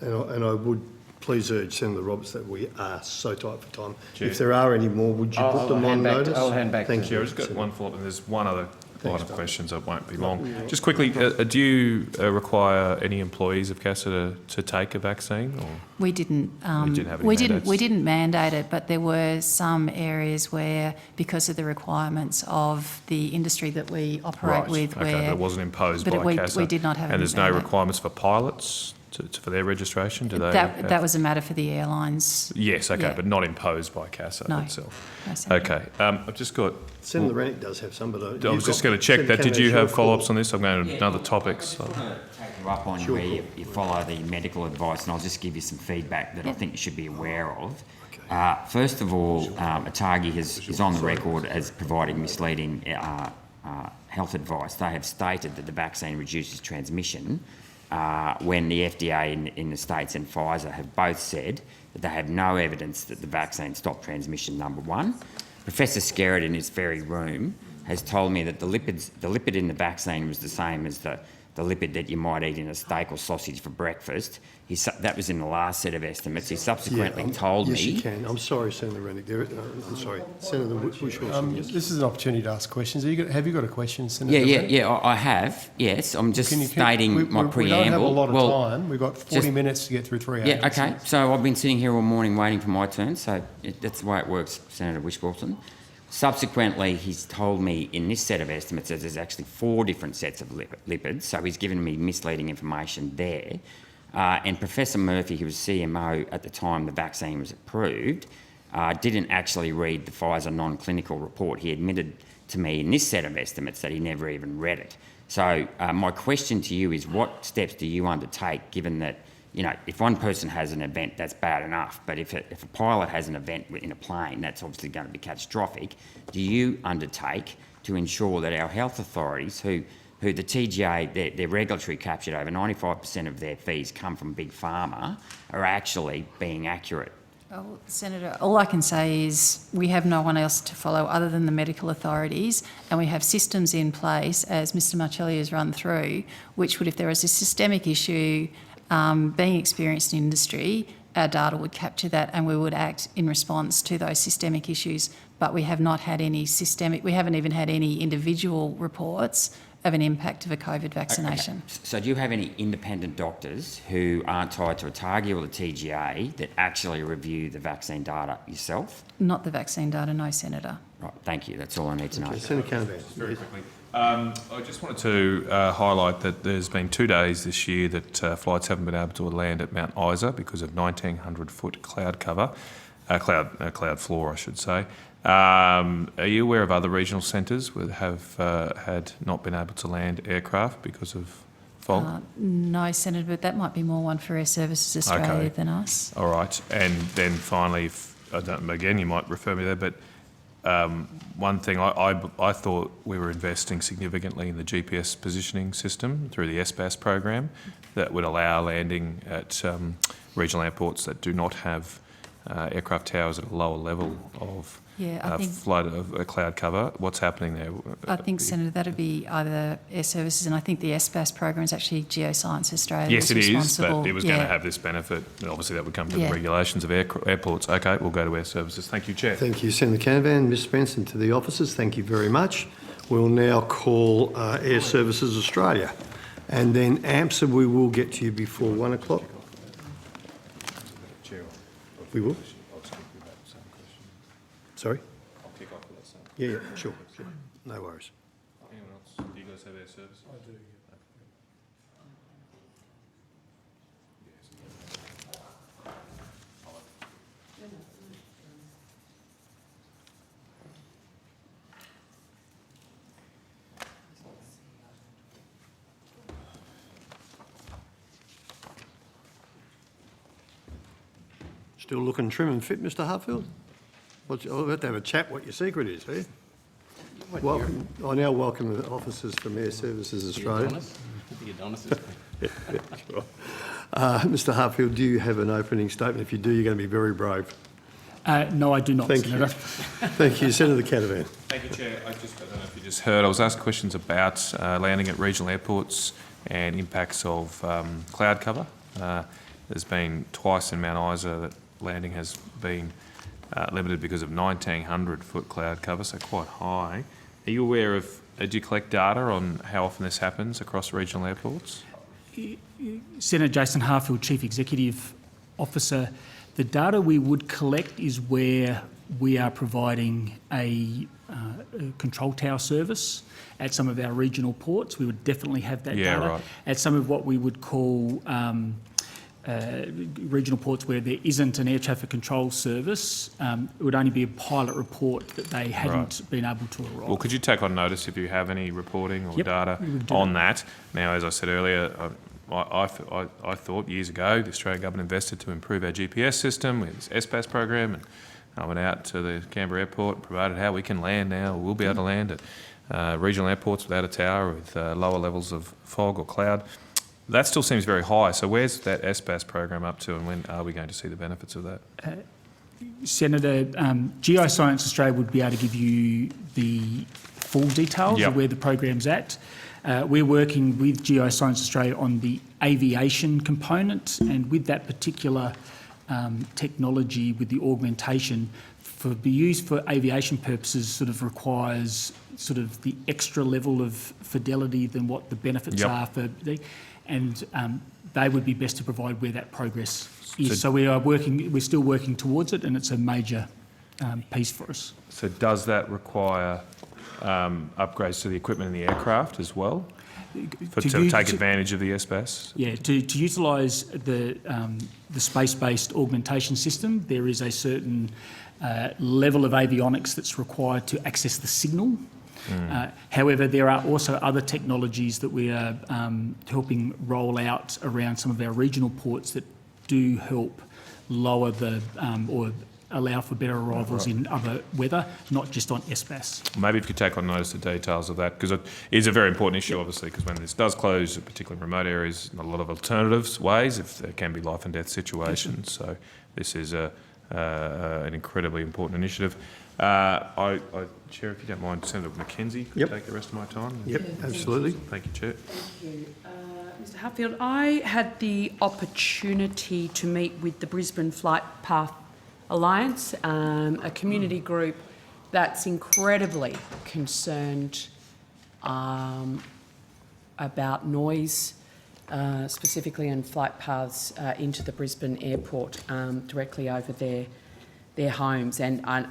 And I would please urge Senator Roberts that we are so tight for time. Chair. If there are any more, would you put them on notice? I'll hand back. Thank you. I've just got one follow-up, and there's one other line of questions that won't be long. Yeah. Just quickly, do you require any employees of CASA to take a vaccine? Or? We didn't. You didn't have any mandates? We didn't mandate it, but there were some areas where, because of the requirements of the industry that we operate with, okay, but it wasn't imposed by CASA. We did not have. And there's no mandate. requirements for pilots for their registration. Do they? That was a matter for the airlines. Yes, okay, Yeah. but not imposed by CASA No. itself. No, Senator. Okay, I've just got. Senator Rennick does have some, but I was just going to check that. Did you have follow-ups on this? I'm going to another topic. So. Take you up on where you follow the medical advice, and I'll just give you some feedback that I think you should be aware of. First of all, ATAGI is on the record as providing misleading health advice. They have stated that the vaccine reduces transmission when the FDA in the States and Pfizer have both said that they have no evidence that the vaccine stopped transmission, number one. Professor Skerritt in this very room has told me that the lipid in the vaccine was the same as the lipid that you might eat in a steak or sausage for breakfast. That was in the last set of estimates. He subsequently told me... Yes, you can. I'm sorry, Senator Rennick. I'm sorry. Senator Wishwason. Yes. This is an opportunity to ask questions. Have you got a question, Senator? Yeah, I have. Yes, I'm just stating my preamble. We don't have a lot of time. We've got 40 minutes to get through 3 Yeah, okay. So I've been sitting here all morning waiting for my turn, so that's the way it works, Senator Wishwason. Subsequently, he's told me in this set of estimates that there's actually 4 different sets of lipids, so he's given me misleading information there. And Professor Murphy, who was CMO at the time the vaccine was approved, didn't actually read the Pfizer non-clinical report. He admitted to me in this set of estimates that he never even read it. So my question to you is, what steps do you undertake, given that, if one person has an event, that's bad enough, but if a pilot has an event in a plane, that's obviously going to be catastrophic. Do you undertake to ensure that our health authorities, who the TGA, their regulatory captured over 95% of their fees come from Big Pharma, are actually being accurate? Oh, Senator, all I can say is we have no one else to follow other than the medical authorities, and we have systems in place, as Mr Marcelli has run through, which would, if there is a systemic issue being experienced in industry, our data would capture that and we would act in response to those systemic issues. But we have not had any we haven't even had any individual reports of an impact of a COVID vaccination. Okay. So do you have any independent doctors who aren't tied to ATAGI or the TGA that actually review the vaccine data yourself? Not the vaccine data, no, Senator. Right, thank you. That's all I need to know. Okay, Senator Canavan. Very quickly. I just wanted to highlight that there's been 2 days this year that flights haven't been able to land at Mount Isa because of 1,900-foot cloud cover, cloud floor, I should say. Are you aware of other regional centres that have had not been able to land aircraft because of fog? No, Senator, but that might be more one for Air Services Australia than us. All right. And then finally, again, you might refer me there, but one thing, I thought we were investing significantly in the GPS positioning system through the SBAS program that would allow landing at regional airports that do not have aircraft towers at a lower level of cloud cover. What's happening there? I think, Senator, that would be either Air Services, and I think the SBAS program is actually Geoscience Australia. Yes, it is, but it was going to have this benefit. Obviously, that would come to the regulations of airports. Okay, we'll go to Air Services. Thank you, Chair. Thank you, Senator Canavan. Ms Benson, to the officers, thank you very much. We'll now call Air Services Australia. And then AMSA, we will get to you before 1 o'clock. We will? Sorry? I'll kick off with that same. Yeah, sure. No worries. Anyone else? Do you guys have Air Services? I do, yeah. Still looking trim and fit, Mr Hartfield? We'll have to have a chat what your secret is, eh? Welcome. I now welcome the officers from Air Services Australia. Mr Hartfield, do you have an opening statement? If you do, you're going to be very brave. No, I do not, Senator. Thank you. Senator Canavan. Thank you, Chair. I don't know if you just heard, I was asked questions about landing at regional airports and impacts of cloud cover. There's been twice in Mount Isa that landing has been limited because of 1,900-foot cloud cover, so quite high. Are you aware of, do you collect data on how often this happens across regional airports? Senator Jason Hartfield, Chief Executive Officer, the data we would collect is where we are providing a control tower service at some of our regional ports. We would definitely have that data. Right. At some of what we would call regional ports where there isn't an air traffic control service, it would only be a pilot report that they hadn't been able to arrive. Well, could you take on notice if you have any reporting or data on that? Now, as I said earlier, I thought years ago the Australian government invested to improve our GPS system with this SBAS program, and I went out to the Canberra airport and provided how we can land now. We'll be able to land at regional airports without a tower with lower levels of fog or cloud. That still seems very high. So where's that SBAS program up to, and when are we going to see the benefits of that? Senator, Geoscience Australia would be able to give you the full details Yep. of where the program's at. We're working with Geoscience Australia on the aviation component, and with that particular technology, with the augmentation, for be used for aviation purposes sort of requires sort of the extra level of fidelity than what the benefits Yep. are for the, and they would be best to provide where that progress is. So we're still working towards it, and it's a major piece for us. So does that require upgrades to the equipment in the aircraft as well? To take advantage of the SBAS? Yeah, to utilise the space-based augmentation system, there is a certain level of avionics that's required to access the signal. However, there are also other technologies that we are helping roll out around some of our regional ports that do help lower the or allow for better arrivals in other weather, not just on SBAS. Maybe if you could take on notice the details of that, because it is a very important issue, obviously, because when this does close, particularly in remote areas, a lot of alternatives, ways, if there can be life and death situations. So this is an incredibly important initiative. Chair, if you don't mind, Senator Mackenzie, could take the rest of my time. Yep, absolutely. Thank you, Chair. Thank you. Mr Hatfield, I had the opportunity to meet with the Brisbane Flight Path Alliance, a community group that's incredibly concerned about noise, specifically in flight paths into the Brisbane airport, directly over their homes. And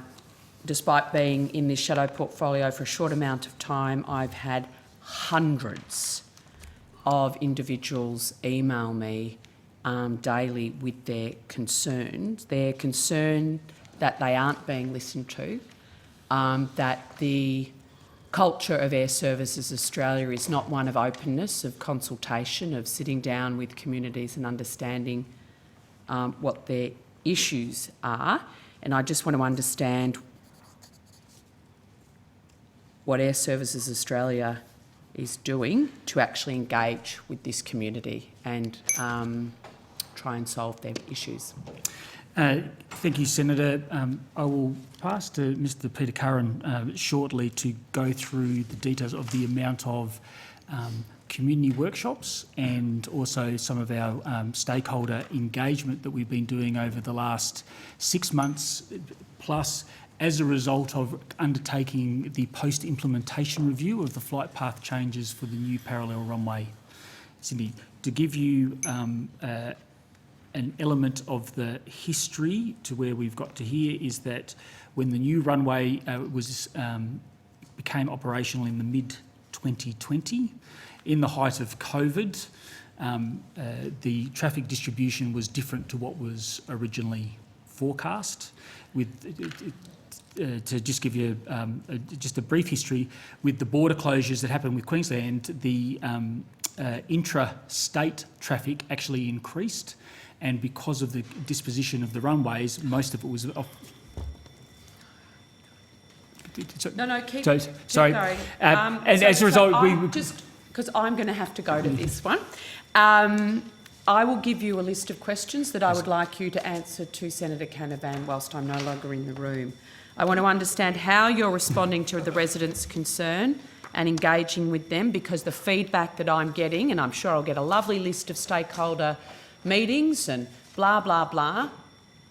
despite being in this shadow portfolio for a short amount of time, I've had hundreds of individuals email me daily with their concerns. They're concerned that they aren't being listened to, that the culture of Air Services Australia is not one of openness, of consultation, of sitting down with communities and understanding what their issues are. And I just want to understand what Air Services Australia is doing to actually engage with this community and try and solve their issues. Thank you, Senator. I will pass to Mr Peter Curran shortly to go through the details of the amount of community workshops and also some of our stakeholder engagement that we've been doing over the last 6 months plus as a result of undertaking the post-implementation review of the flight path changes for the new parallel runway. Cindy, to give you an element of the history to where we've got to here is that when the new runway became operational in the mid-2020, in the height of COVID, the traffic distribution was different to what was originally forecast. To just give you just a brief history, with the border closures that happened with Queensland, the intra-state traffic actually increased, and because of the disposition of the runways, most of it was off. Keep sorry. going. And as a result, just because I'm going to have to go to this one, I will give you a list of questions that I would like you to answer to Senator Canavan whilst I'm no longer in the room. I want to understand how you're responding to the residents' concern and engaging with them, because the feedback that I'm getting, and I'm sure I'll get a lovely list of stakeholder meetings and blah, blah, blah,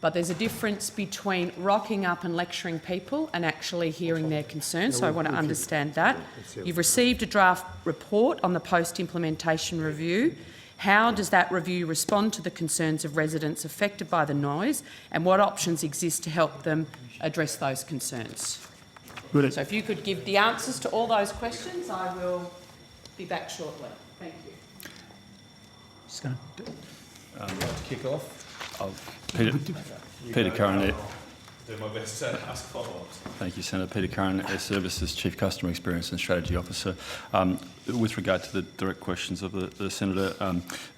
but there's a difference between rocking up and lecturing people and actually hearing their concerns, so I want to understand that. You've received a draft report on the post-implementation review. How does that review respond to the concerns of residents affected by the noise, and what options exist to help them address those concerns? Good. So if you could give the answers to all those questions, I will be back shortly. Thank you. Just going to kick off. Peter Curran. Do my best to ask follow-ups. Thank you, Senator. Peter Curran, Air Services Chief Customer Experience and Strategy Officer. With regard to the direct questions of the Senator,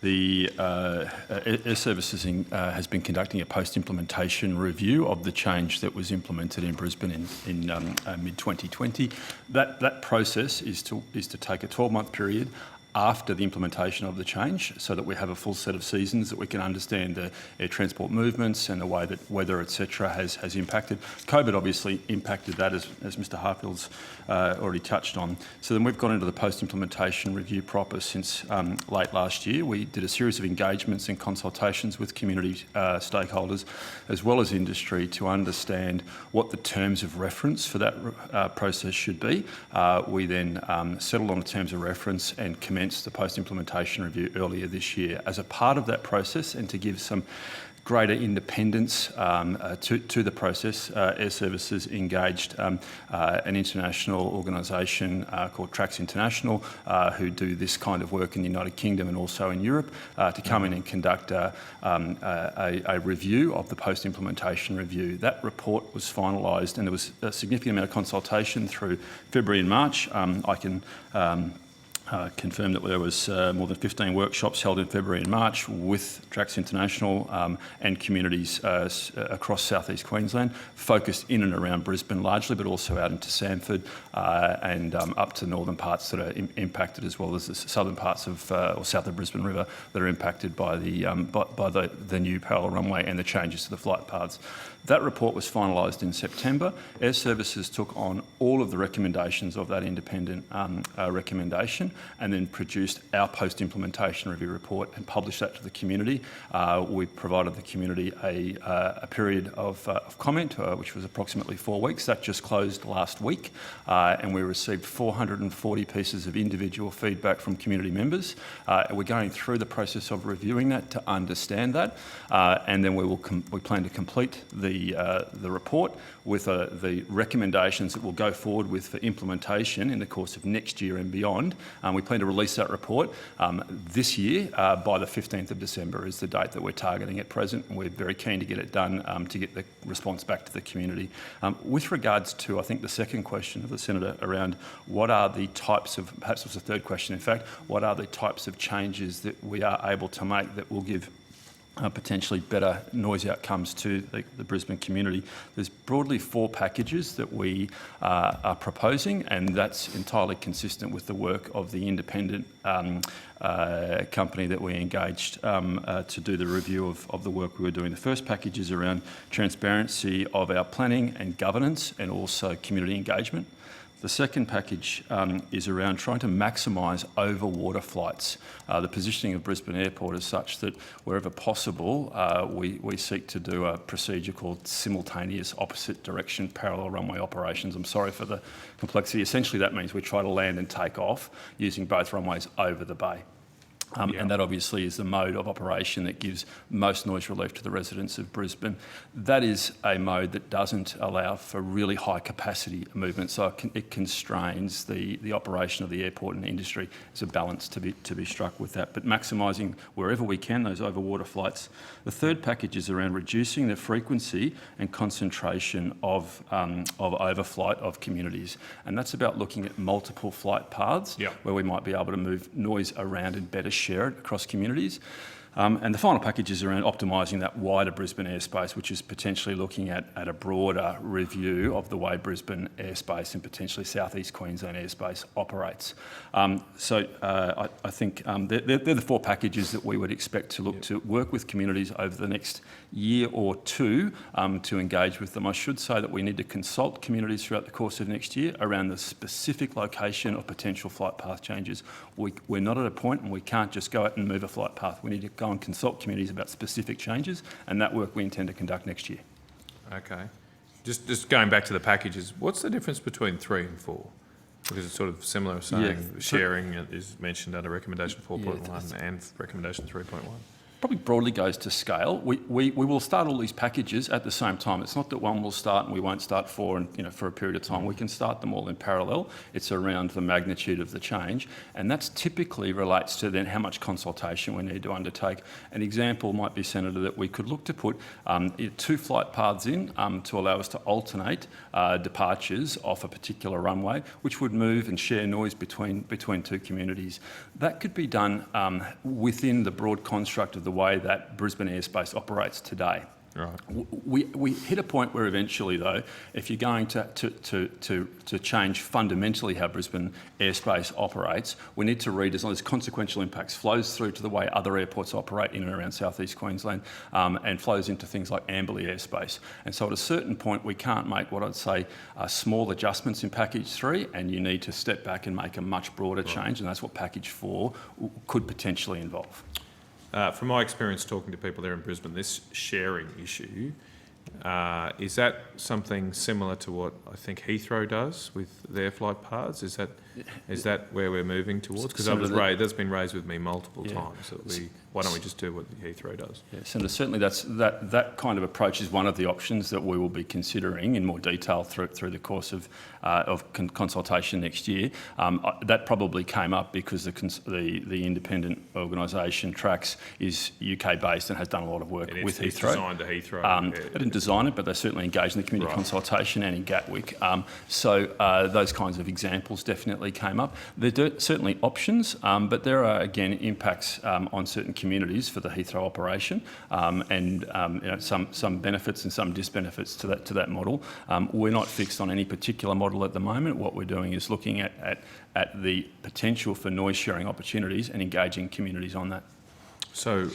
the Air Services has been conducting a post-implementation review of the change that was implemented in Brisbane in mid-2020. That process is to take a 12-month period after the implementation of the change, so that we have a full set of seasons, that we can understand the air transport movements and the way that weather, etc., has impacted. COVID obviously impacted that, as Mr Harfield's already touched on. So then we've gone into the post-implementation review proper since late last year. We did a series of engagements and consultations with community stakeholders as well as industry to understand what the terms of reference for that process should be. We then settled on the terms of reference and commenced the post-implementation review earlier this year. As a part of that process, and to give some greater independence to the process, Air Services engaged an international organisation called Trax International, who do this kind of work in the United Kingdom and also in Europe, to come in and conduct a review of the post-implementation review. That report was finalised, and there was a significant amount of consultation through February and March. I can confirm that there was more than 15 workshops held in February and March with Trax International and communities across southeast Queensland, focused in and around Brisbane largely, but also out into Samford and up to northern parts that are impacted, as well as the southern parts of or south of Brisbane River that are impacted by the new parallel runway and the changes to the flight paths. That report was finalised in September. Air Services took on all of the recommendations of that independent recommendation and then produced our post-implementation review report and published that to the community. We provided the community a period of comment, which was approximately 4 weeks. That just closed last week, and we received 440 pieces of individual feedback from community members. We're going through the process of reviewing that to understand that, and then we plan to complete the report with the recommendations that we'll go forward with for implementation in the course of next year and beyond. We plan to release that report this year by the 15th of December is the date that we're targeting at present, and we're very keen to get it done to get the response back to the community. With regards to, I think, the second question of the Senator around what are the types of, perhaps it was the third question in fact, what are the types of changes that we are able to make that will give potentially better noise outcomes to the Brisbane community. There's broadly 4 packages that we are proposing, and that's entirely consistent with the work of the independent company that we engaged to do the review of the work we were doing. The first package is around transparency of our planning and governance and also community engagement. The second package is around trying to maximise over-water flights. The positioning of Brisbane Airport is such that wherever possible, we seek to do a procedure called simultaneous opposite direction parallel runway operations. I'm sorry for the complexity. Essentially, that means we try to land and take off using both runways over the bay. And that obviously is the mode of operation that gives most noise relief to the residents of Brisbane. That is a mode that doesn't allow for really high capacity movement, so it constrains the operation of the airport and the industry. There's a balance to be struck with that, but maximising wherever we can those over-water flights. The third package is around reducing the frequency and concentration of overflight of communities, and that's about looking at multiple flight paths where we might be able to move noise around and better share it across communities. And the final package is around optimising that wider Brisbane airspace, which is potentially looking at a broader review of the way Brisbane airspace and potentially southeast Queensland airspace operates. So I think they're the 4 packages that we would expect to look to work with communities over the next year or 2 to engage with them. I should say that we need to consult communities throughout the course of next year around the specific location of potential flight path changes. We're not at a point and we can't just go out and move a flight path. We need to go and consult communities about specific changes, and that work we intend to conduct next year. Okay. Just going back to the packages, what's the difference between 3 and 4? Because it's sort of similar, saying sharing is mentioned under recommendation 4.1 and recommendation 3.1. Probably broadly goes to scale. We will start all these packages at the same time. It's not that one will start and we won't start 4 and for a period of time. We can start them all in parallel. It's around the magnitude of the change, and that's typically relates to then how much consultation we need to undertake. An example might be, Senator, that we could look to put 2 flight paths in to allow us to alternate departures off a particular runway, which would move and share noise between 2 communities. That could be done within the broad construct of the way that Brisbane airspace operates today. We hit a point where eventually, though, if you're going to change fundamentally how Brisbane airspace operates, we need to redesign. There's consequential impacts, flows through to the way other airports operate in and around southeast Queensland, and flows into things like Amberley airspace. And so at a certain point, we can't make what I'd say small adjustments in package 3, and you need to step back and make a much broader change, and that's what package 4 could potentially involve. From my experience talking to people there in Brisbane, this sharing issue, is that something similar to what I think Heathrow does with their flight paths? Is that where we're moving towards? Because that's been raised with me multiple times. Why don't we just do what Heathrow does? Yeah, Senator, certainly that kind of approach is one of the options that we will be considering in more detail through the course of consultation next year. That probably came up because the independent organisation Trax is UK based and has done a lot of work with Heathrow. It's designed to Heathrow. They didn't design it, but they certainly engaged in the community consultation and in Gatwick. So those kinds of examples definitely came up. There are certainly options, but there are again impacts on certain communities for the Heathrow operation, and some benefits and some disbenefits to that model. We're not fixed on any particular model at the moment. What we're doing is looking at the potential for noise sharing opportunities and engaging communities on that. So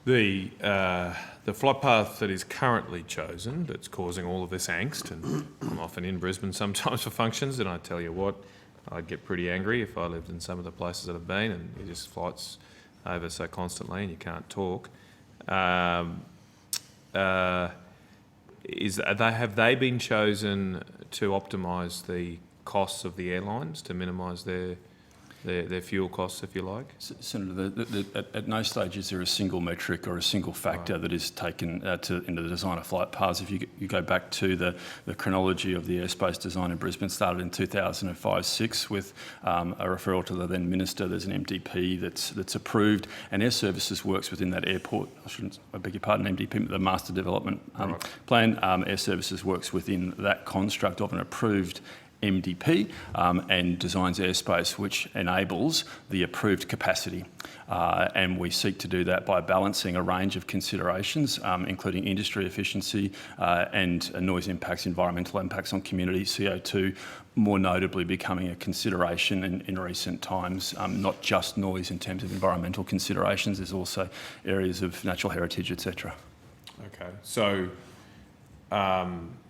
the flight path that is currently chosen, that's causing all of this angst, and I'm often in Brisbane sometimes for functions, and I tell you what, I'd get pretty angry if I lived in some of the places that I've been, and it just flights over so constantly and you can't talk. Have they been chosen to optimise the costs of the airlines, to minimise their fuel costs, if you like? Senator, at no stage is there a single metric or a single factor that is taken into the design of flight paths. If you go back to the chronology of the airspace design in Brisbane, started in 2005-06 with a referral to the then minister. There's an MDP that's approved, and Air Services works within that airport. I beg your pardon, MDP, the Master Development Plan. Air Services works within that construct of an approved MDP and designs airspace which enables the approved capacity. And we seek to do that by balancing a range of considerations, including industry efficiency and noise impacts, environmental impacts on community, CO2, more notably becoming a consideration in recent times, not just noise in terms of environmental considerations, there's also areas of natural heritage, etc. Okay, so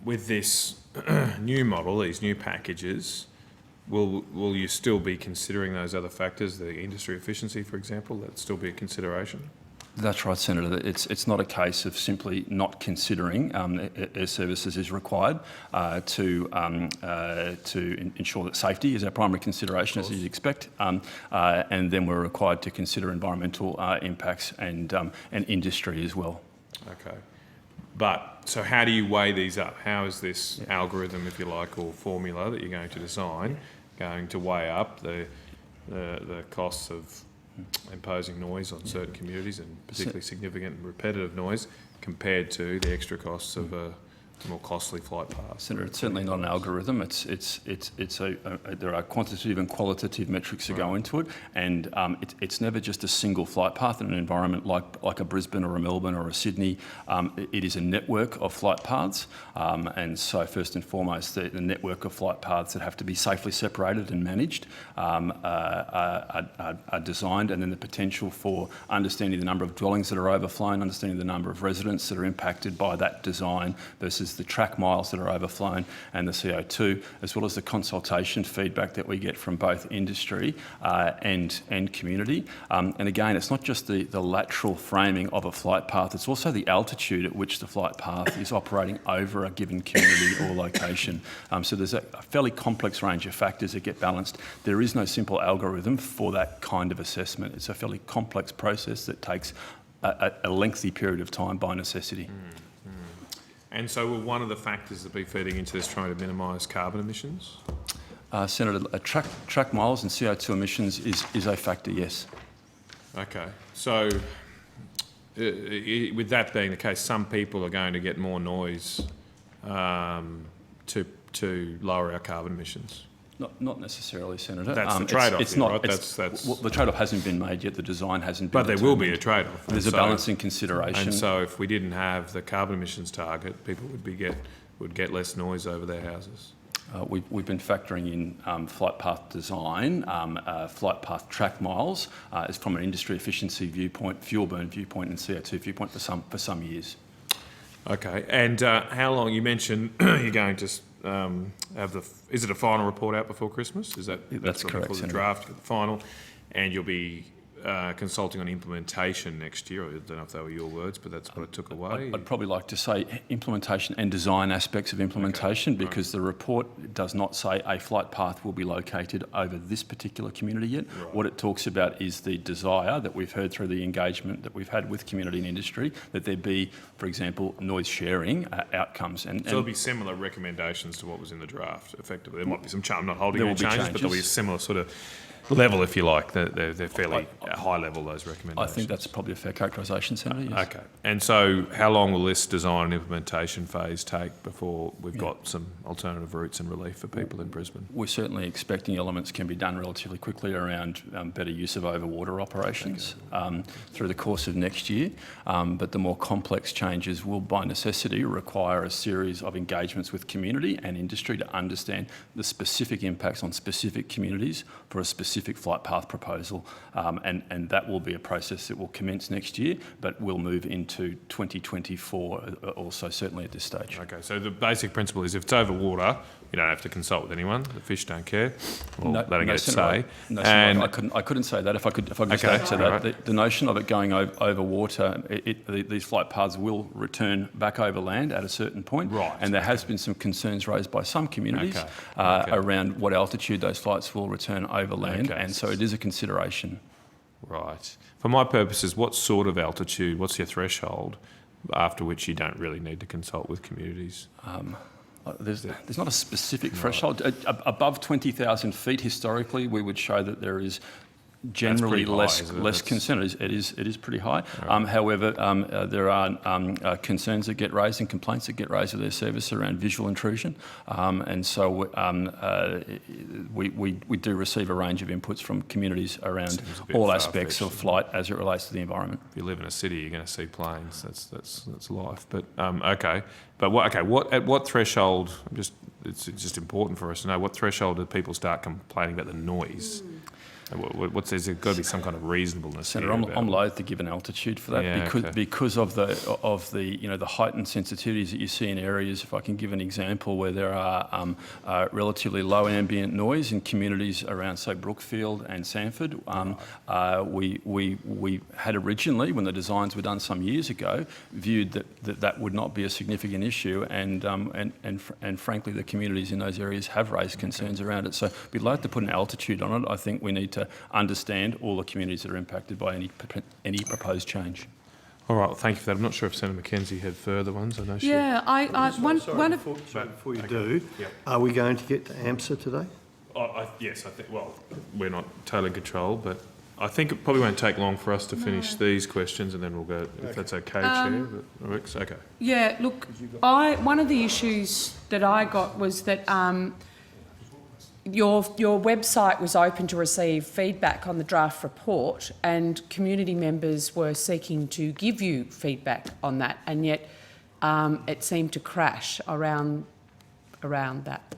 with this new model, these new packages, will you still be considering those other factors, the industry efficiency, for example? That'd still be a consideration? That's right, Senator. It's not a case of simply not considering. Air Services is required to ensure that safety is our primary consideration, as you'd expect, and then we're required to consider environmental impacts and industry as well. Okay. But, so how do you weigh these up? How is this algorithm, if you like, or formula that you're going to design going to weigh up the costs of imposing noise on certain communities, and particularly significant and repetitive noise, compared to the extra costs of a more costly flight path? Senator, it's certainly not an algorithm. There are quantitative and qualitative metrics that go into it, and it's never just a single flight path in an environment like a Brisbane or a Melbourne or a Sydney. It is a network of flight paths, and so first and foremost, the network of flight paths that have to be safely separated and managed are designed, and then the potential for understanding the number of dwellings that are overflown, understanding the number of residents that are impacted by that design versus the track miles that are overflown and the CO2, as well as the consultation feedback that we get from both industry and community. And again, it's not just the lateral framing of a flight path, it's also the altitude at which the flight path is operating over a given community or location. So there's a fairly complex range of factors that get balanced. There is no simple algorithm for that kind of assessment. It's a fairly complex process that takes a lengthy period of time by necessity. And so will one of the factors that be feeding into this trying to minimise carbon emissions? Senator, track miles and CO2 emissions is a factor, yes. Okay, so with that being the case, some people are going to get more noise to lower our carbon emissions. Not necessarily, Senator. That's the trade-off It's here, not. right? It's, That's- well, the trade-off hasn't been made yet. The design hasn't been. But there will be a determined. trade-off. There's a balancing consideration. And so if we didn't have the carbon emissions target, people would get less noise over their houses. We've been factoring in flight path design, flight path track miles, as from an industry efficiency viewpoint, fuel burn viewpoint, and CO2 viewpoint for some years. Okay, and how long? You mentioned you're going to have the. Is it a final report out before Christmas? Is that That's correct, before the Senator. draft, the final, and you'll be consulting on implementation next year. I don't know if they were your words, but that's what it took away. I'd probably like to say implementation and design aspects of implementation, because the report does not say a flight path will be located over this particular community yet. Right. What it talks about is the desire that we've heard through the engagement that we've had with community and industry, that there be, for example, noise sharing outcomes. And So there'll be similar recommendations to what was in the draft, effectively. There might be some I'm not holding There any will be changes, but there'll be a changes. similar sort of level, if you like. They're fairly high level, those I recommendations. think that's probably a fair characterisation, Senator. Yes. Okay. And so how long will this design and implementation phase take before we've got some alternative routes and relief for people in Brisbane? We're certainly expecting elements can be done relatively quickly around better use of overwater operations through the course of next year. But the more complex changes will, by necessity, require a series of engagements with community and industry to understand the specific impacts on specific communities for a specific flight path proposal. And that will be a process that will commence next year, but will move into 2024 also, certainly at this stage. Okay, so the basic principle is if it's over water, you don't have to consult with anyone. The fish don't care. Or letting it Senator, say. No, and Senator, I couldn't say that. If I could just Okay, add to that, alright. the notion of it going over water, these flight paths will return back over land at a certain point. Right, And there has been some concerns raised by some communities Okay. around what altitude those flights will return over land, Okay. and so it is a consideration. Right. For my purposes, what sort of altitude, what's your threshold after which you don't really need to consult with communities? There's not a specific threshold. Above 20,000 feet, historically, we would show that there is generally pretty high, less isn't it? less concern. It is pretty high. However, there are concerns that get raised and complaints that get raised with their service around visual intrusion, and so we do receive a range of inputs from communities around all aspects of flight as it relates to the environment. If you live in a city, you're going to see planes. That's life. But okay. But at what threshold? It's just important for us to know what threshold do people start complaining about the noise. There's got to be some kind of reasonableness. Senator, here I'm loath to give an altitude for that because of the the heightened sensitivities that you see in areas. If I can give an example where there are relatively low ambient noise in communities around, say, Brookfield and Sanford, we had originally, when the designs were done some years ago, viewed that would not be a significant issue, and frankly, the communities in those areas have raised concerns around it. So we'd like to put an altitude on it. I think we need to understand all the communities that are impacted by any proposed change. All right, well, thank you for that. I'm not sure if Senator McKenzie had further ones. I know she. Yeah, one of. Before you do, are we going to get to AMSA today? Yes, I think. Well, we're not totally in control, but I think it probably won't take long for us to finish these questions, and then we'll go. If that's okay, Chair. That works. Okay. Yeah, look, one of the issues that I got was that your website was open to receive feedback on the draft report, and community members were seeking to give you feedback on that, and yet it seemed to crash around that.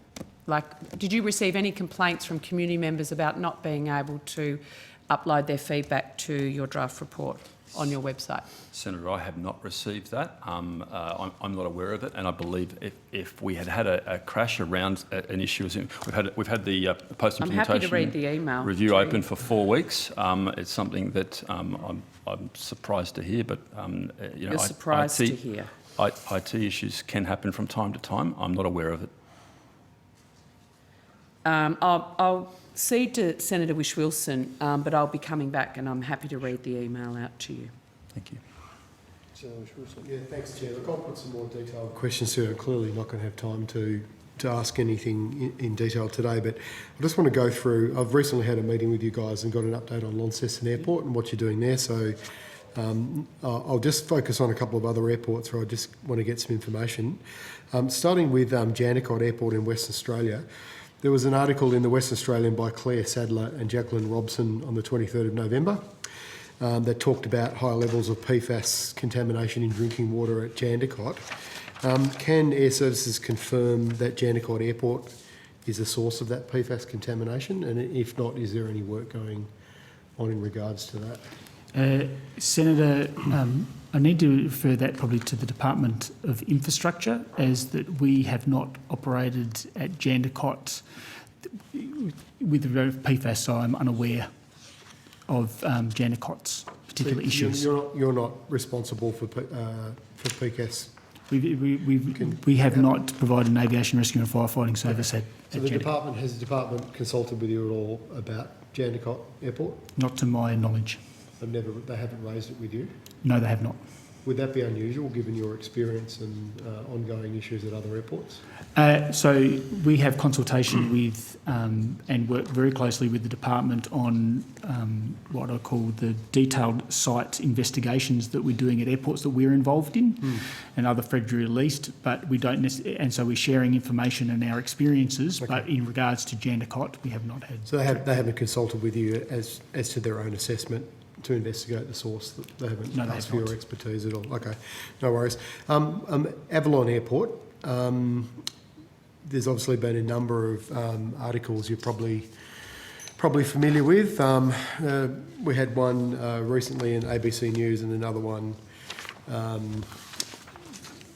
Like, did you receive any complaints from community members about not being able to upload their feedback to your draft report on your website? Senator, I have not received that. I'm not aware of it, and I believe if we had a crash around an issue, we've had the post-implementation I'm happy to read the email review open for 4 weeks. It's something that I'm surprised to hear, but You're surprised to hear. IT issues can happen from time to time. I'm not aware of it. I'll cede to Senator Whish-Wilson, but I'll be coming back, and I'm happy to read the email out to you. Thank you. Yeah, thanks, Chair. Look, I'll put some more detailed questions to her. Clearly not going to have time to ask anything in detail today, but I just want to go through. I've recently had a meeting with you guys and got an update on Launceston Airport and what you're doing there. So I'll just focus on a couple of other airports where I just want to get some information. Starting with Jandakot Airport in Western Australia. There was an article in the West Australian by Claire Sadler and Jacqueline Robson on the 23rd of November that talked about high levels of PFAS contamination in drinking water at Jandakot. Can Air Services confirm that Jandakot Airport is the source of that PFAS contamination? And if not, is there any work going on in regards to that? Senator, I need to refer that probably to the Department of Infrastructure, as that we have not operated at Jandakot with the PFAS, so I'm unaware of Jandakot's particular issues. You're not responsible for PFAS. We have not provided an aviation rescue and firefighting service at So has the department consulted with you at all about Jandakot Airport? Not to my knowledge. They haven't raised it with you? No, they have not. Would that be unusual, given your experience and ongoing issues at other airports? So we have consultation with and work very closely with the department on what I call the detailed site investigations that we're doing at airports that we're involved in, and other federally released. But we don't and so we're sharing information and our experiences. Okay. But in regards to Jandakot, we have not had. So they haven't consulted with you as to their own assessment to investigate the source? They haven't asked for your expertise at all? Okay, no worries. Avalon Airport, there's obviously been a number of articles you're probably familiar with. We had one recently in ABC News and another one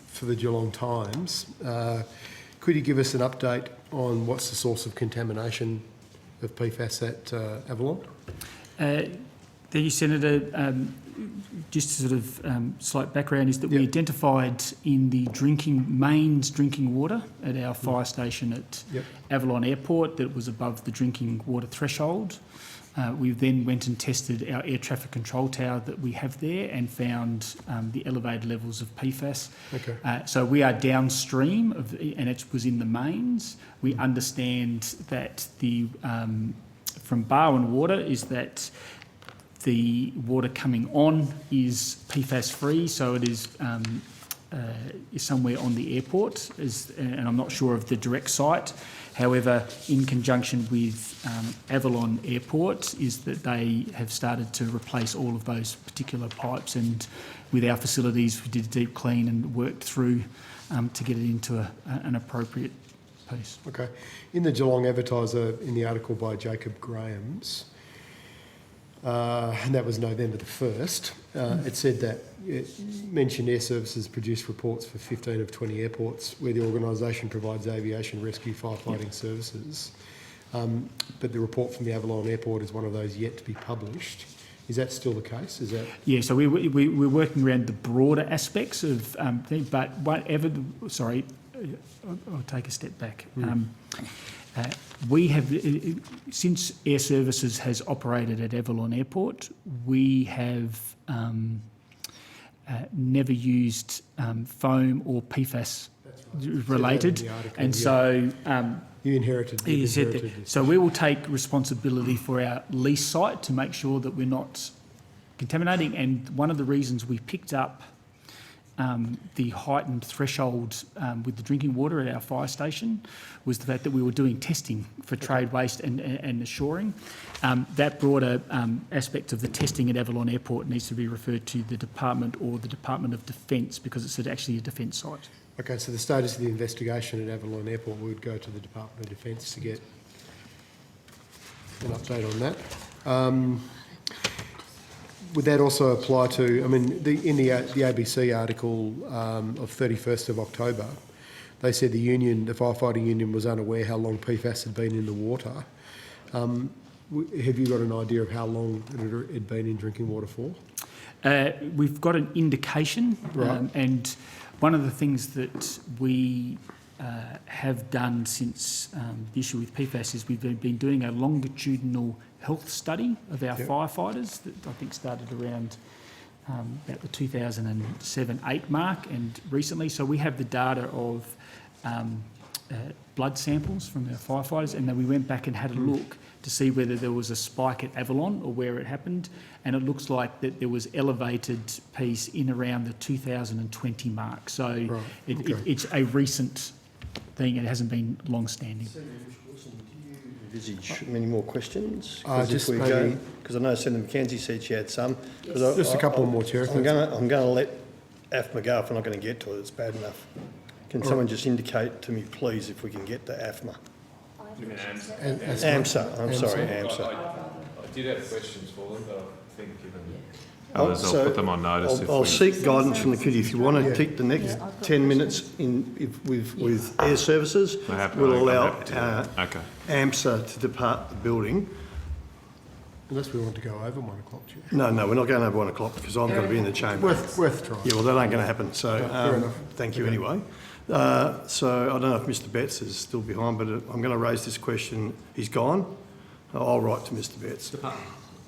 for the Geelong Times. Could you give us an update on what's the source of contamination of PFAS at Avalon? Thank you, Senator. Just sort of slight background is that we identified in the mains drinking water at our fire station at Avalon Airport that it was above the drinking water threshold. We then went and tested our air traffic control tower that we have there and found the elevated levels of PFAS. Okay. So we are downstream and it was in the mains. We understand that from Barwon Water is that the water coming on is PFAS free, so it is somewhere on the airport, and I'm not sure of the direct site. However, in conjunction with Avalon Airport, is that they have started to replace all of those particular pipes, and with our facilities, we did a deep clean and worked through to get it into an appropriate piece. Okay. In the Geelong Advertiser, in the article by Jacob Grahams, and that was November the 1st, it said that it mentioned Air Services produced reports for 15 of 20 airports where the organisation provides aviation rescue firefighting services. But the report from the Avalon Airport is one of those yet to be published. Is that still the case? Is that? Yeah, so we're working around the broader aspects of things, but whatever, sorry, I'll take a step back. We have, since Air Services has operated at Avalon Airport, we have never used foam or PFAS related, and so you inherited this. So we will take responsibility for our lease site to make sure that we're not contaminating. And one of the reasons we picked up the heightened threshold with the drinking water at our fire station was the fact that we were doing testing for trade waste and assuring. That broader aspect of the testing at Avalon Airport needs to be referred to the department or the Department of Defence, because it's actually a defence site. Okay, so the status of the investigation at Avalon Airport, we would go to the Department of Defence to get an update on that. Would that also apply to, I mean, in the ABC article of 31st of October, they said the firefighting union was unaware how long PFAS had been in the water. Have you got an idea of how long it had been in drinking water for? We've got an indication, right. And one of the things that we have done since the issue with PFAS is we've been doing a longitudinal health study of our firefighters that I think started around about the 2007-8 mark and recently. So we have the data of blood samples from our firefighters, and then we went back and had a look to see whether there was a spike at Avalon or where it happened, and it looks like that there was elevated piece in around the 2020 mark. So it's a recent thing. It hasn't been long-standing. Envisage many more questions? Just maybe- Because I know Senator Mackenzie said she had some. Just a couple more, Chair. I'm going to let AFMA go if we're not going to get to it. It's bad enough. Can someone just indicate to me, please, if we can get to AFMA? AMSA. I'm sorry, AMSA. I did have questions for them, but I think given Others, I'll put them on notice. I'll seek guidance from the committee. If you want to take the next 10 minutes with air services, we'll allow AMSA to depart the building. Unless we want to go over 1 o'clock, Chair. No, we're not going over 1 o'clock because I'm going to be in the chamber. Worth trying. Yeah, well, that ain't going to happen. So fair enough. thank you anyway. So I don't know if Mr. Betts is still behind, but I'm going to raise this question. He's gone. I'll write to Mr. Betts.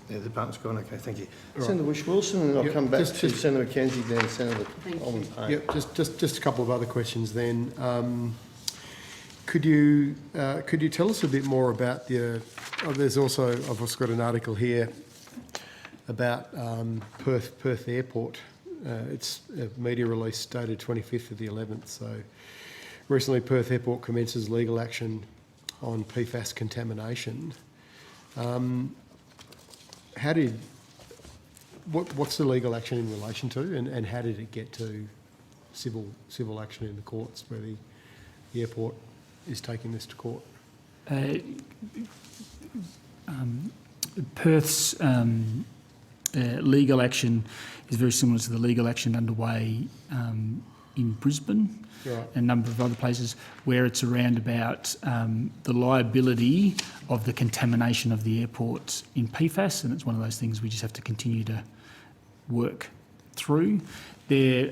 Yeah, the department's gone. Okay, thank you. Right. Senator Wish-Wilson, and I'll come back to just Senator Mackenzie, then Senator Alden-Payne. Yep, just a couple of other questions then. Could you tell us a bit more about there's also, I've also got an article here about Perth Airport. It's a media release dated 25th of the 11th. So recently Perth Airport commences legal action on PFAS contamination. What's the legal action in relation to, and how did it get to civil action in the courts where the airport is taking this to court? Perth's legal action is very similar to the legal action underway in Brisbane and a number of other places, where it's around about the liability of the contamination of the airport in PFAS, and it's one of those things we just have to continue to work through. There,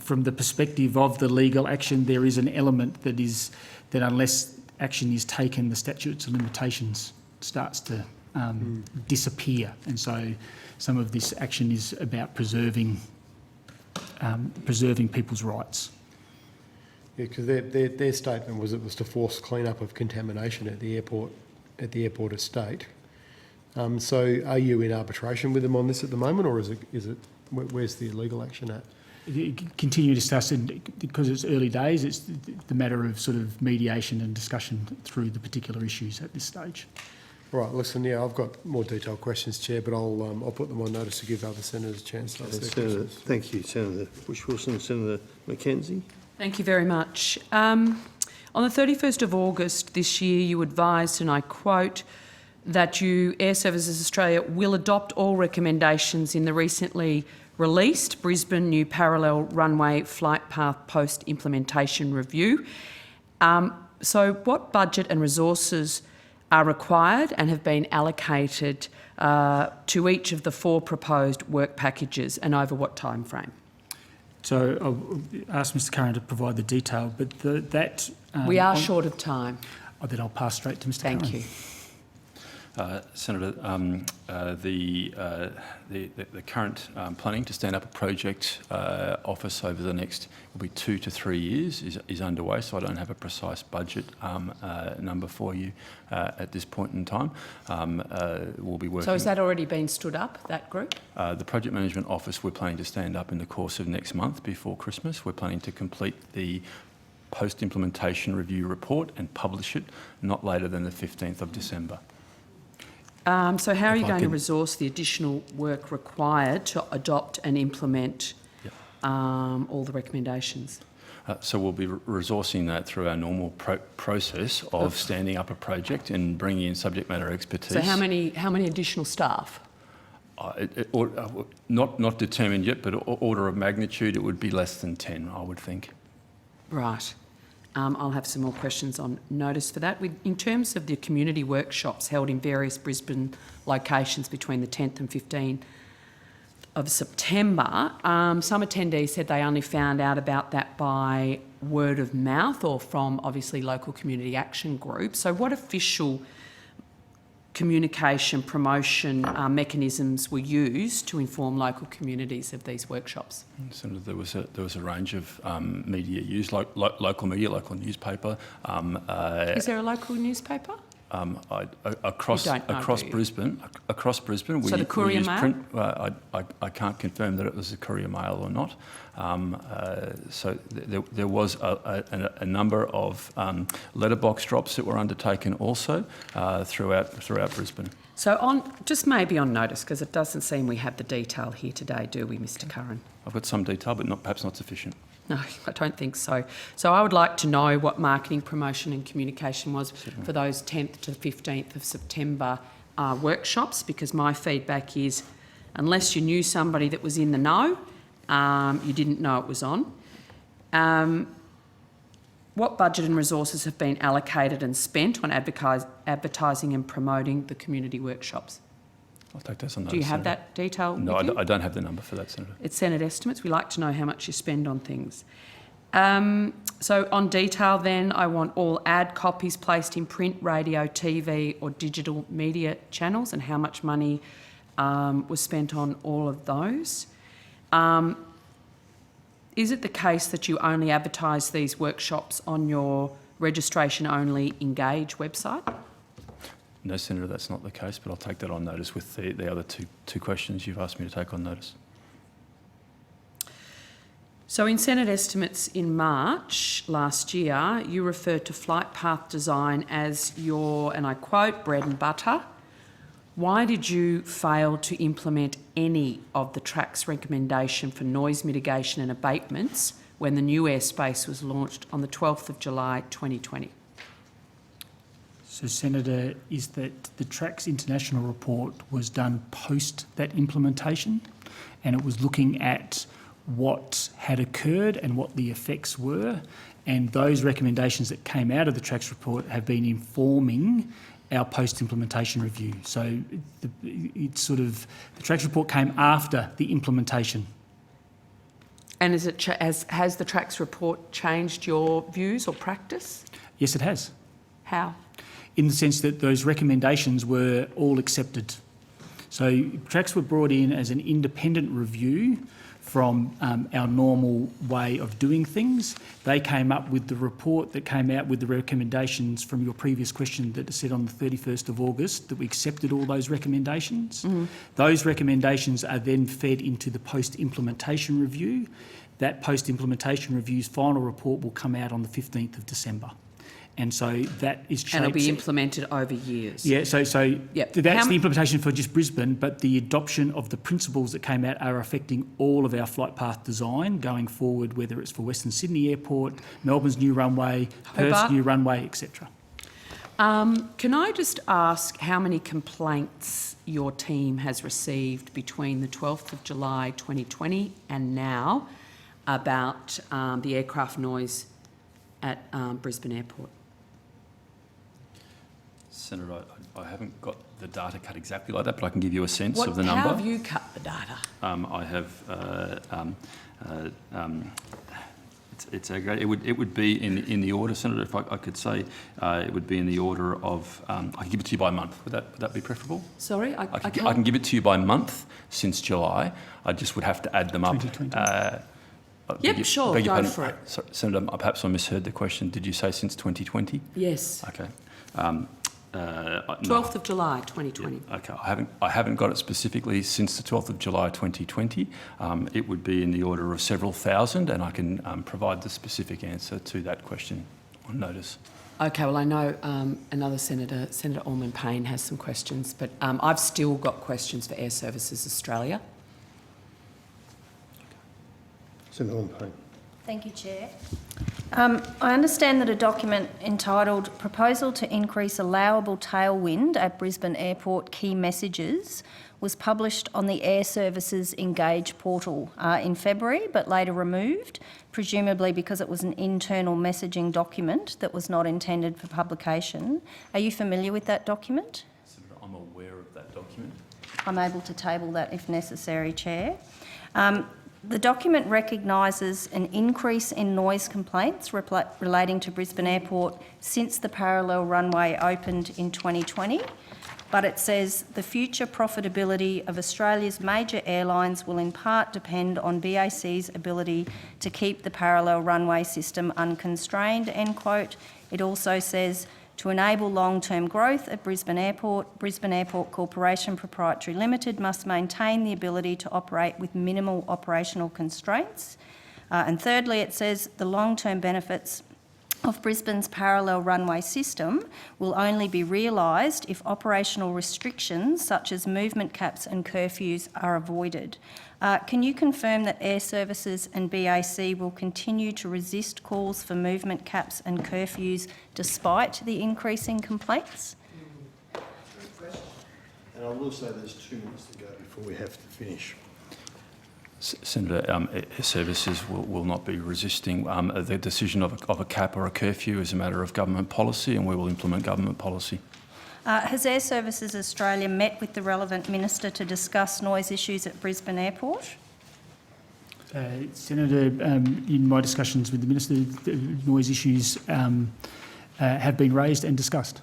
from the perspective of the legal action, there is an element that is that unless action is taken, the statutes of limitations starts to disappear, and so some of this action is about preserving people's rights. Yeah, because their statement was it was to force clean-up of contamination at the airport estate. So are you in arbitration with them on this at the moment, or is it where's the legal action at? Continue to discuss, and because it's early days, it's the matter of sort of mediation and discussion through the particular issues at this stage. All right, listen, yeah, I've got more detailed questions, Chair, but I'll put them on notice to give other senators a chance to ask their questions. Thank you, Senator Wish-Wilson. Senator Mackenzie. Thank you very much. On the 31st of August this year, you advised, and I quote, that you, Air Services Australia, will adopt all recommendations in the recently released Brisbane New Parallel Runway Flight Path Post-Implementation Review. So what budget and resources are required and have been allocated to each of the 4 proposed work packages, and over what time frame? So I'll ask Mr Curran to provide the detail, but that... we are short of time. Then I'll pass straight to Mr Curran. Thank you. Senator, the current planning to stand up a project office over the next will be 2 to 3 years is underway. So I don't have a precise budget number for you at this point in time. We'll be working. So has that already been stood up, that group? The project management office we're planning to stand up in the course of next month before Christmas. We're planning to complete the post-implementation review report and publish it not later than the 15th of December. So how are you going to resource the additional work required to adopt and implement all the recommendations? So we'll be resourcing that through our normal process of standing up a project and bringing in subject matter expertise. So how many additional staff? Not determined yet, but order of magnitude, it would be less than 10, I would think. Right. I'll have some more questions on notice for that. In terms of the community workshops held in various Brisbane locations between the 10th and 15th of September, some attendees said they only found out about that by word of mouth or from obviously local community action groups. So what official communication promotion mechanisms were used to inform local communities of these workshops? Senator, there was a range of media used, like local media, local newspaper. Is there a local newspaper? across You don't know, across do you? Brisbane, we So the Courier use Mail? print. I can't confirm that it was the Courier Mail or not. So there was a number of letterbox drops that were undertaken also throughout Brisbane. So just maybe on notice, because it doesn't seem we have the detail here today, do we, Mr Curran? I've got some detail, but perhaps not sufficient. No, I don't think so. So I would like to know what marketing, promotion and communication was for those 10th to 15th of September workshops, because my feedback is, unless you knew somebody that was in the know, you didn't know it was on. What budget and resources have been allocated and spent on advertising and promoting the community workshops? I'll take that on notice. Do you have Senator. that detail? No, with you? I don't have the number for that, Senator. It's Senate estimates. We like to know how much you spend on things. So on detail then, I want all ad copies placed in print, radio, TV or digital media channels and how much money was spent on all of those. Is it the case that you only advertise these workshops on your registration-only Engage website? No, Senator, that's not the case, but I'll take that on notice with the other two questions you've asked me to take on notice. So in Senate estimates in March last year, you referred to flight path design as your, and I quote, bread and butter. Why did you fail to implement any of the TRAC's recommendation for noise mitigation and abatements when the new airspace was launched on the 12th of July 2020? So, Senator, is that the TRAC's international report was done post that implementation, and it was looking at what had occurred and what the effects were, and those recommendations that came out of the TRAC's report have been informing our post-implementation review. So it's sort of, the TRAC's report came after the implementation. And is it has the TRAC's report changed your views or practice? Yes, it has. How? In the sense that those recommendations were all accepted. So TRACs were brought in as an independent review from our normal way of doing things. They came up with the report that came out with the recommendations from your previous question that said on the 31st of August that we accepted all those recommendations. Mm-hmm. Those recommendations are then fed into the post-implementation review. That post-implementation review's final report will come out on the 15th of December. And so that is changed. And it'll be implemented over years. Yeah, so Yep. that's the implementation for just Brisbane, but the adoption of the principles that came out are affecting all of our flight path design going forward, whether it's for Western Sydney Airport, Melbourne's new runway, Perth's new runway, etc. Can I just ask how many complaints your team has received between the 12th of July 2020 and now about the aircraft noise at Brisbane Airport? Senator, I haven't got the data cut exactly like that, but I can give you a sense of the number. How have you cut the data? I have. It's a great. It would be in the order, Senator. If I could say, it would be in the order of. I can give it to you by month. Would that be preferable? Sorry, I I can give it to you by month since July. I just would have to add them up. Yep, sure, go for it. Sorry, Senator, perhaps I misheard the question. Did you say since 2020? Yes. Okay. 12th of July 2020. Yeah, okay, I haven't got it specifically since the 12th of July 2020. It would be in the order of several thousand, and I can provide the specific answer to that question on notice. Okay, well, I know another Senator, Senator Allman-Payne, has some questions, but I've still got questions for Air Services Australia. Senator Allman-Payne. Thank you, Chair. I understand that a document entitled Proposal to Increase Allowable Tailwind at Brisbane Airport Key Messages was published on the Air Services Engage portal in February, but later removed, presumably because it was an internal messaging document that was not intended for publication. Are you familiar with that document? Senator, I'm aware of that document. I'm able to table that if necessary, Chair. The document recognises an increase in noise complaints relating to Brisbane Airport since the parallel runway opened in 2020, but it says the future profitability of Australia's major airlines will in part depend on BAC's ability to keep the parallel runway system unconstrained, end quote. It also says To enable long-term growth at Brisbane Airport Corporation Proprietary Limited must maintain the ability to operate with minimal operational constraints. And thirdly, it says the long-term benefits of Brisbane's parallel runway system will only be realised if operational restrictions such as movement caps and curfews are avoided. Can you confirm that Air Services and BAC will continue to resist calls for movement caps and curfews despite the increasing complaints? And I will say there's 2 minutes to go before we have to finish. Senator, Air Services will not be resisting the decision of a cap or a curfew as a matter of government policy, and we will implement government policy. Has Air Services Australia met with the relevant minister to discuss noise issues at Brisbane Airport? Senator, in my discussions with the Minister, the noise issues have been raised and discussed.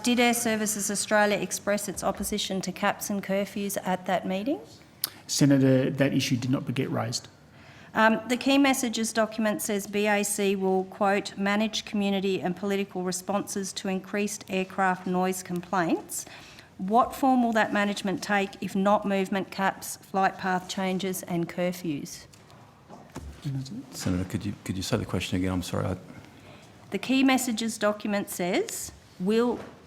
Did Air Services Australia express its opposition to caps and curfews at that meeting? Senator, that issue did not get raised. The key messages document says BAC will, quote, manage community and political responses to increased aircraft noise complaints. What form will that management take if not movement caps, flight path changes and curfews? Senator, could you say the question again? I'm sorry. The key messages document says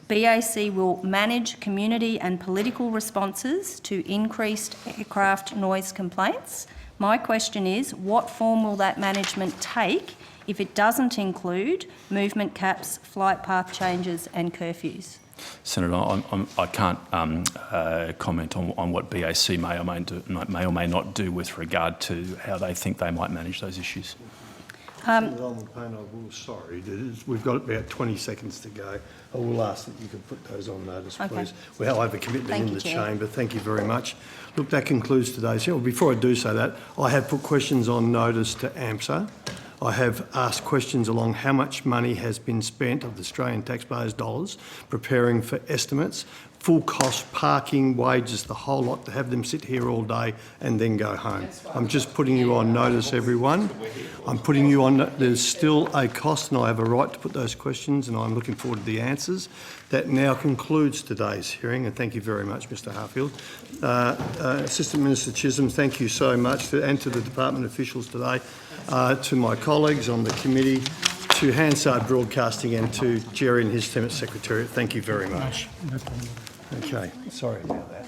BAC will manage community and political responses to increased aircraft noise complaints. My question is, what form will that management take if it doesn't include movement caps, flight path changes and curfews? Senator, I can't comment on what BAC may or may not do with regard to how they think they might manage those issues. Sorry, we've got about 20 seconds to go. I will ask that you could put those on notice, please. We have a commitment in the chamber. Thank you very much. Look, that concludes today's hearing. Before I do say that, I have put questions on notice to AMSA. I have asked questions along how much money has been spent of the Australian taxpayers' dollars preparing for estimates, full cost, parking, wages, the whole lot, to have them sit here all day and then go home. I'm just putting you on notice, everyone. I'm putting you on, there's still a cost and I have a right to put those questions and I'm looking forward to the answers. That now concludes today's hearing and thank you very much, Mr Harfield. Assistant Minister Chisholm, thank you so much, and to the department officials today, to my colleagues on the committee, to Hansard Broadcasting and to Jerry and his team at Secretariat. Thank you very much. No problem. Okay, sorry about that.